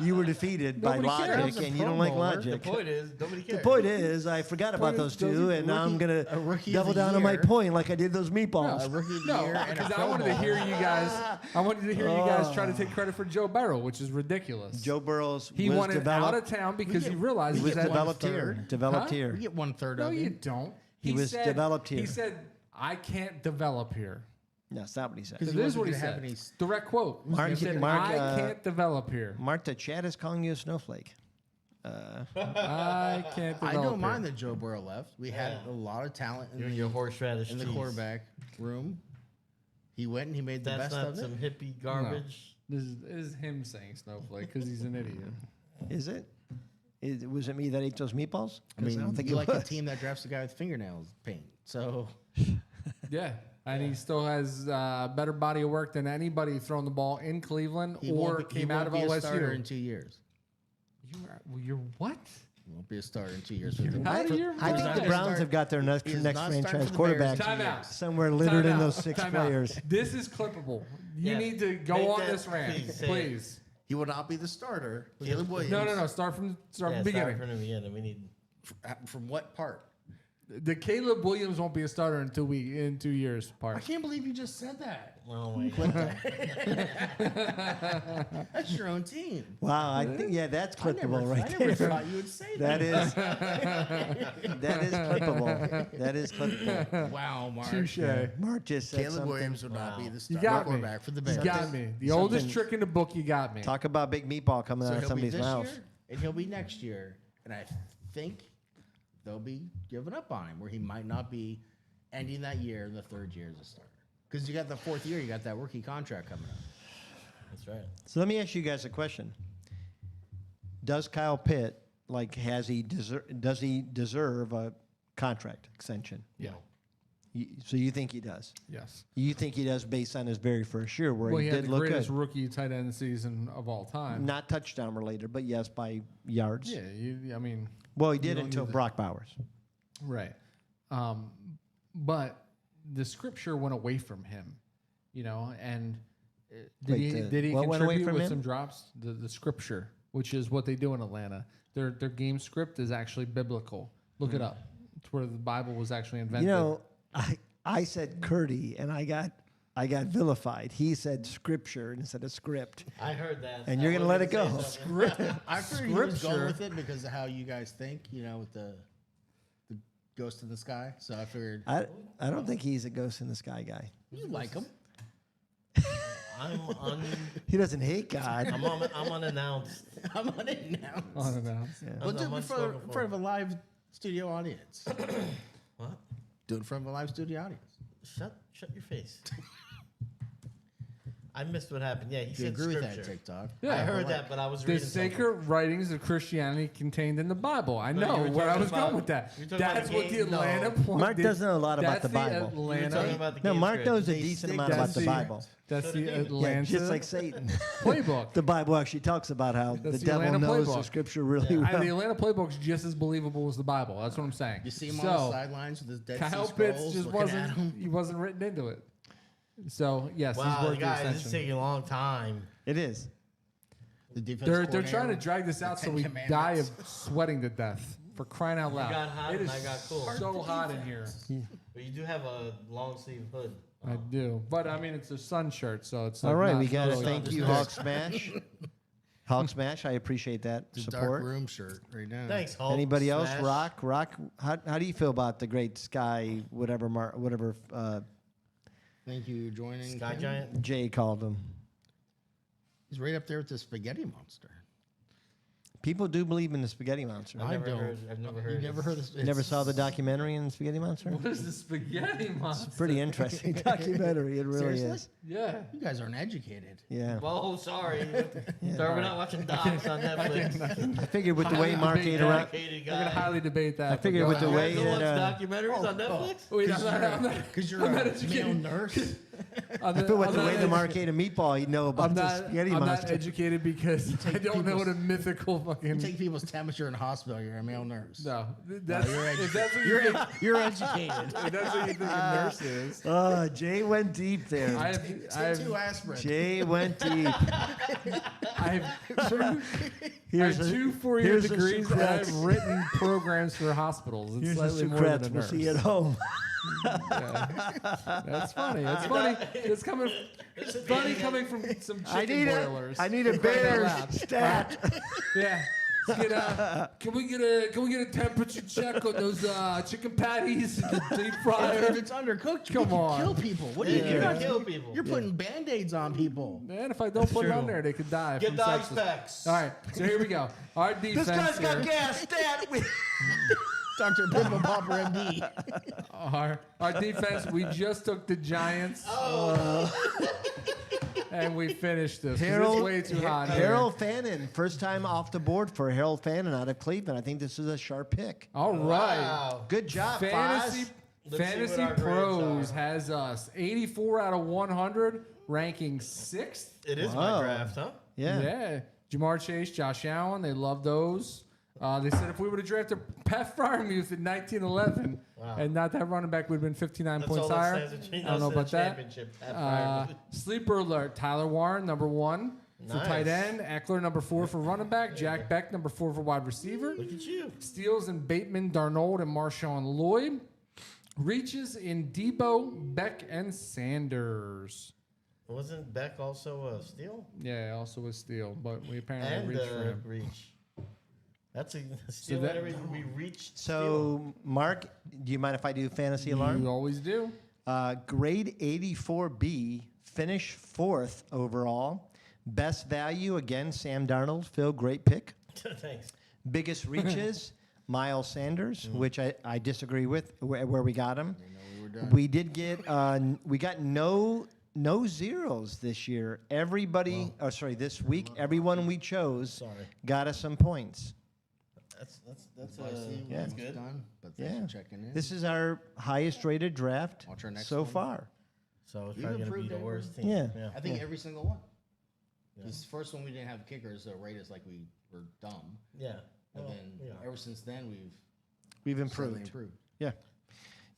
You were defeated by Nobody cares. logic, That was a and you don't Pro like Bowler. logic. The point is, nobody The cares. point is, I forgot about Point those is, two, those are and now I'm a gonna rookie of double the down on my year. point like I did those meatballs. A rookie of the No, year and a because I Pro wanted to Bowler. hear you guys. I wanted to hear you guys try to take credit for Joe Burrow, which is ridiculous. Joe Burrows he was wanted developed. out of town because he get- realized He was that. developed 1/3. here. Developed Huh? here. We get 1/3 No, of you it. don't. He was said, developed here. He said, "I can't develop here." That's not what he said. Because It he is what he wasn't gonna said. have any- Direct quote. Mark- he said, Mark, "I can't develop here. Mark, the chat is calling you a snowflake. I can't develop I don't here." mind that Joe Burrow left. We had a lot of talent You're your horseradish in the cheese. quarterback room. He went and he made the That's best not of some it. hippie garbage. This is him saying snowflake because he's an idiot. Is it? Was it me that ate those meatballs? I mean, don't think you it like a was. team that drafts a guy with fingernails paint. So Yeah. And he still has better body of work than anybody throwing the ball in Cleveland he or won't be, he came out won't of be a starter OSU. in 2 years. You're what? He won't be a starter in 2 years. For the, Out of your I think mind. the Browns have got their next He is next not starting franchise for the quarterback Bears. Time out. somewhere littered in Time those out. 6 Time out. players. This is clippable. You Yes. need to go Make on that- this rant, please say it. please. he will not be the starter. Caleb Williams. No. Start from Yeah, the beginning. From the beginning. We need. From what part? The Caleb Williams won't be a starter in 2 years. I Part. can't believe you just said that. Oh my god. That's your own team. Wow, I think that's I clippable never, right I never there. thought you would say That that. is that is clippable. That is clippable. Wow, Mark. Touche. Mark just said Caleb something. Williams would not be the You starter got me. quarterback for the You Bears. got me. The something- oldest trick in the book. You got me. Talk about big meatball coming So out of he'll be somebody's this mouth. year, and he'll be next year. And I think they'll be giving up on him, where he might not be ending that year in the 3rd year as a starter. Because you got the 4th year, you got that rookie contract coming up. That's right. So let me ask you guys a question. Does Kyle Pitt does he deserve a contract extension? Yeah. So you think he does? Yes. You think he does based on his very first year where Well, he he had did the look greatest good? rookie tight end season of all time. Not touchdown related, but yes, by yards. Yeah. I mean. Well, he You did don't until need to- Brock Bowers. Right. But the scripture went away from him, and did he what went away contribute from with him? some drops? The scripture, which is what they do in Atlanta. Their game script is actually biblical. Look it up. It's where the Bible was actually invented. I said Curdy, and I got vilified. He said scripture instead of script. I heard that. And you're going to let it go. I figured he was going with it because of how you guys think, with the ghost in the sky. So I figured I don't think he's a ghost in the sky guy. you like him. He doesn't hate God. I'm unannounced. I'm on it now. Unannounced. Yeah. Well, do it in unspoken front of a live studio audience. What? Do it in front of a live studio audience. Shut your face. I missed what happened. Yeah, he Do you said agree with scripture. that, TikTok? Yeah. I heard that, but I was The reading sacred writings of Christianity contained in the Bible. I No, know you were where I talking was about- going with that. you're talking about That's the what the game? No. Atlanta point. Mark doesn't know a lot about that's the Bible. You were talking Atlanta. about the No, game Mark script. knows a They decent stick amount about the the- Bible. That's So the did he. Yeah, Atlanta just like Satan. playbook. The Bible actually talks about how the That's the devil Atlanta knows playbook. the scripture really The well. Atlanta playbook's just as believable as the Bible. That's what I'm saying. You see him on so, the sidelines with his Dead Sea Kyle Scrolls Pitts just looking at him. he wasn't written into it. So yes, he's Wow, worth the guys, this is extension. taking a long time. It is. The defense They're trying coordinator, to drag this out the so Ten we Commandments. die of sweating to death. For crying out loud! got hot It and is I got cool. so hot in here. But you do have a long sleeve hood. I do, but I mean it's a sun shirt, so it's All like right, not we got to really- thank you, Hawk Smash. Hawk Smash, I appreciate that The dark support. room shirt right now. Thanks, Hulk. Anybody else? Smash. Rock. How do you feel about the great Sky, whatever Thank you for joining. Sky Ken. Giant. Jay called him? He's right up there with the spaghetti monster. People do believe in the Spaghetti Monster. I've never don't. heard. I've never You heard. never heard of You never saw the documentary in Spaghetti Monster? What is the spaghetti monster? Pretty interesting documentary. It really Seriously? is. Yeah. You guys aren't educated. Yeah. Well, sorry. Sorry, we're not watching docs on Netflix. I figured with the way Mark ate around. Dedicated I'm gonna guy. highly debate that. I figured with the You way guys don't watch that. documentaries on Netflix? Wait, I'm not Because you're I'm not a male educated. nurse. I'm I feel with the not way the edu- Mark ate a meatball, he'd know about I'm the not, Spaghetti I'm not Monster. educated because I don't know what a mythical You fucking. take people's temperature in a hospital. You're a male nurse. No, that's, you're if that's what you think, You're educated. if that's what you think a nurse is. Oh, Jay went deep there. I Take have, two aspirin. Jay went deep. I have two, Here's I have a- two 4-year here's the degrees and I've secrets. written programs for hospitals. It's Here's the slightly more than a secrets. We'll nurse. see you at home. That's funny. That's funny. It's coming. It's funny coming from some chicken boilers. I need a For crying out Bears loud. stat. Yeah. Let's get can we get a temperature check on those chicken patties in the deep If fryer? it's undercooked, you Come can on. kill people. What are Yeah, you you're doing? not kill people. You're putting band-aids on people. Man, if I don't put it on true. there, they could die. Get from the ice sepsis. packs. All right, so here we go. Our defense. This guy's got here. gas stat. Dr. Pimple Popper MD. Our defense. We just took the Giants. And we finished this. 'cause it's way too hot. here. Harold Fannin, first time off the board for Harold Fannin out of Cleveland. I think this is a sharp pick. All right. Wow. Good job, Fantasy, Foz. Let's see Fantasy what our grades Pros are. has us 84 out of 100, ranking 6th. It is Wow. my draft, huh? Yeah. Jamar Chase, Josh Allen, they love those. They said if we would have drafted Pat Fryermuth in 1911 Wow. and not that running back, would have been 59 That's points all that higher. stands between I don't us know and the about that. championship. Pat Fryer. Sleeper alert: Tyler Warren, number 1 for Nice. tight end. Eckler, number 4 for running back. Jack Beck, number 4 for wide receiver. Look at you. Steals in Bateman, Darnold, and Marshawn Lloyd. Reaches in Debo, Beck, and Sanders. Wasn't Beck also a steal? Yeah, also a steal, but we apparently And reached for him. reach. That's a steal. that- We reached. So, Mark, do you mind if I do fantasy alarm? You always do. Grade 84B, finish 4th overall. Best value, again, Sam Darnold. Phil, great pick. steal. Thanks. Biggest reaches, Miles Sanders, which I disagree with where we got him. We were done. We did get we got no zeros this year. Everybody, this week, everyone we chose Sorry. got us some points. That's I see yeah. what's done, but thanks Yeah, for checking in. this is our highest rated draft Watch our next so one. far. So it's We've probably gonna be improved the every- worst team. Yeah. I think every single one. Yeah. This first one we didn't have kickers, so rate us like we were dumb. Yeah. And Well, then yeah. ever since then we've We've steadily improved. improved. Yeah,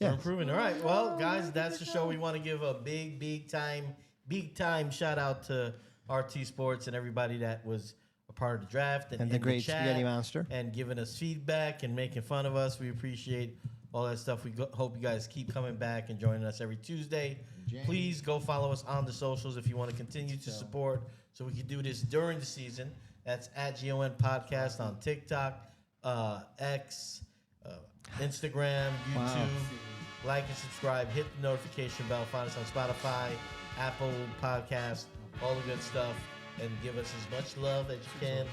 Yeah. We're improving. All right. Well, guys, that's the show. We want to give a big time shout out to RT Sports and everybody that was a part of the draft and the in great chat Spaghetti Monster. and giving us feedback and making fun of us. We appreciate all that stuff. We hope you guys keep coming back and joining us every Tuesday. Please go follow us on the socials if you want to continue to support so we can do this during the season. That's at GON Podcast on TikTok, X, Instagram, YouTube. Wow. Like and subscribe. Hit the notification bell. Find us on Spotify, Apple Podcasts, all the good stuff. And give us as much love as you can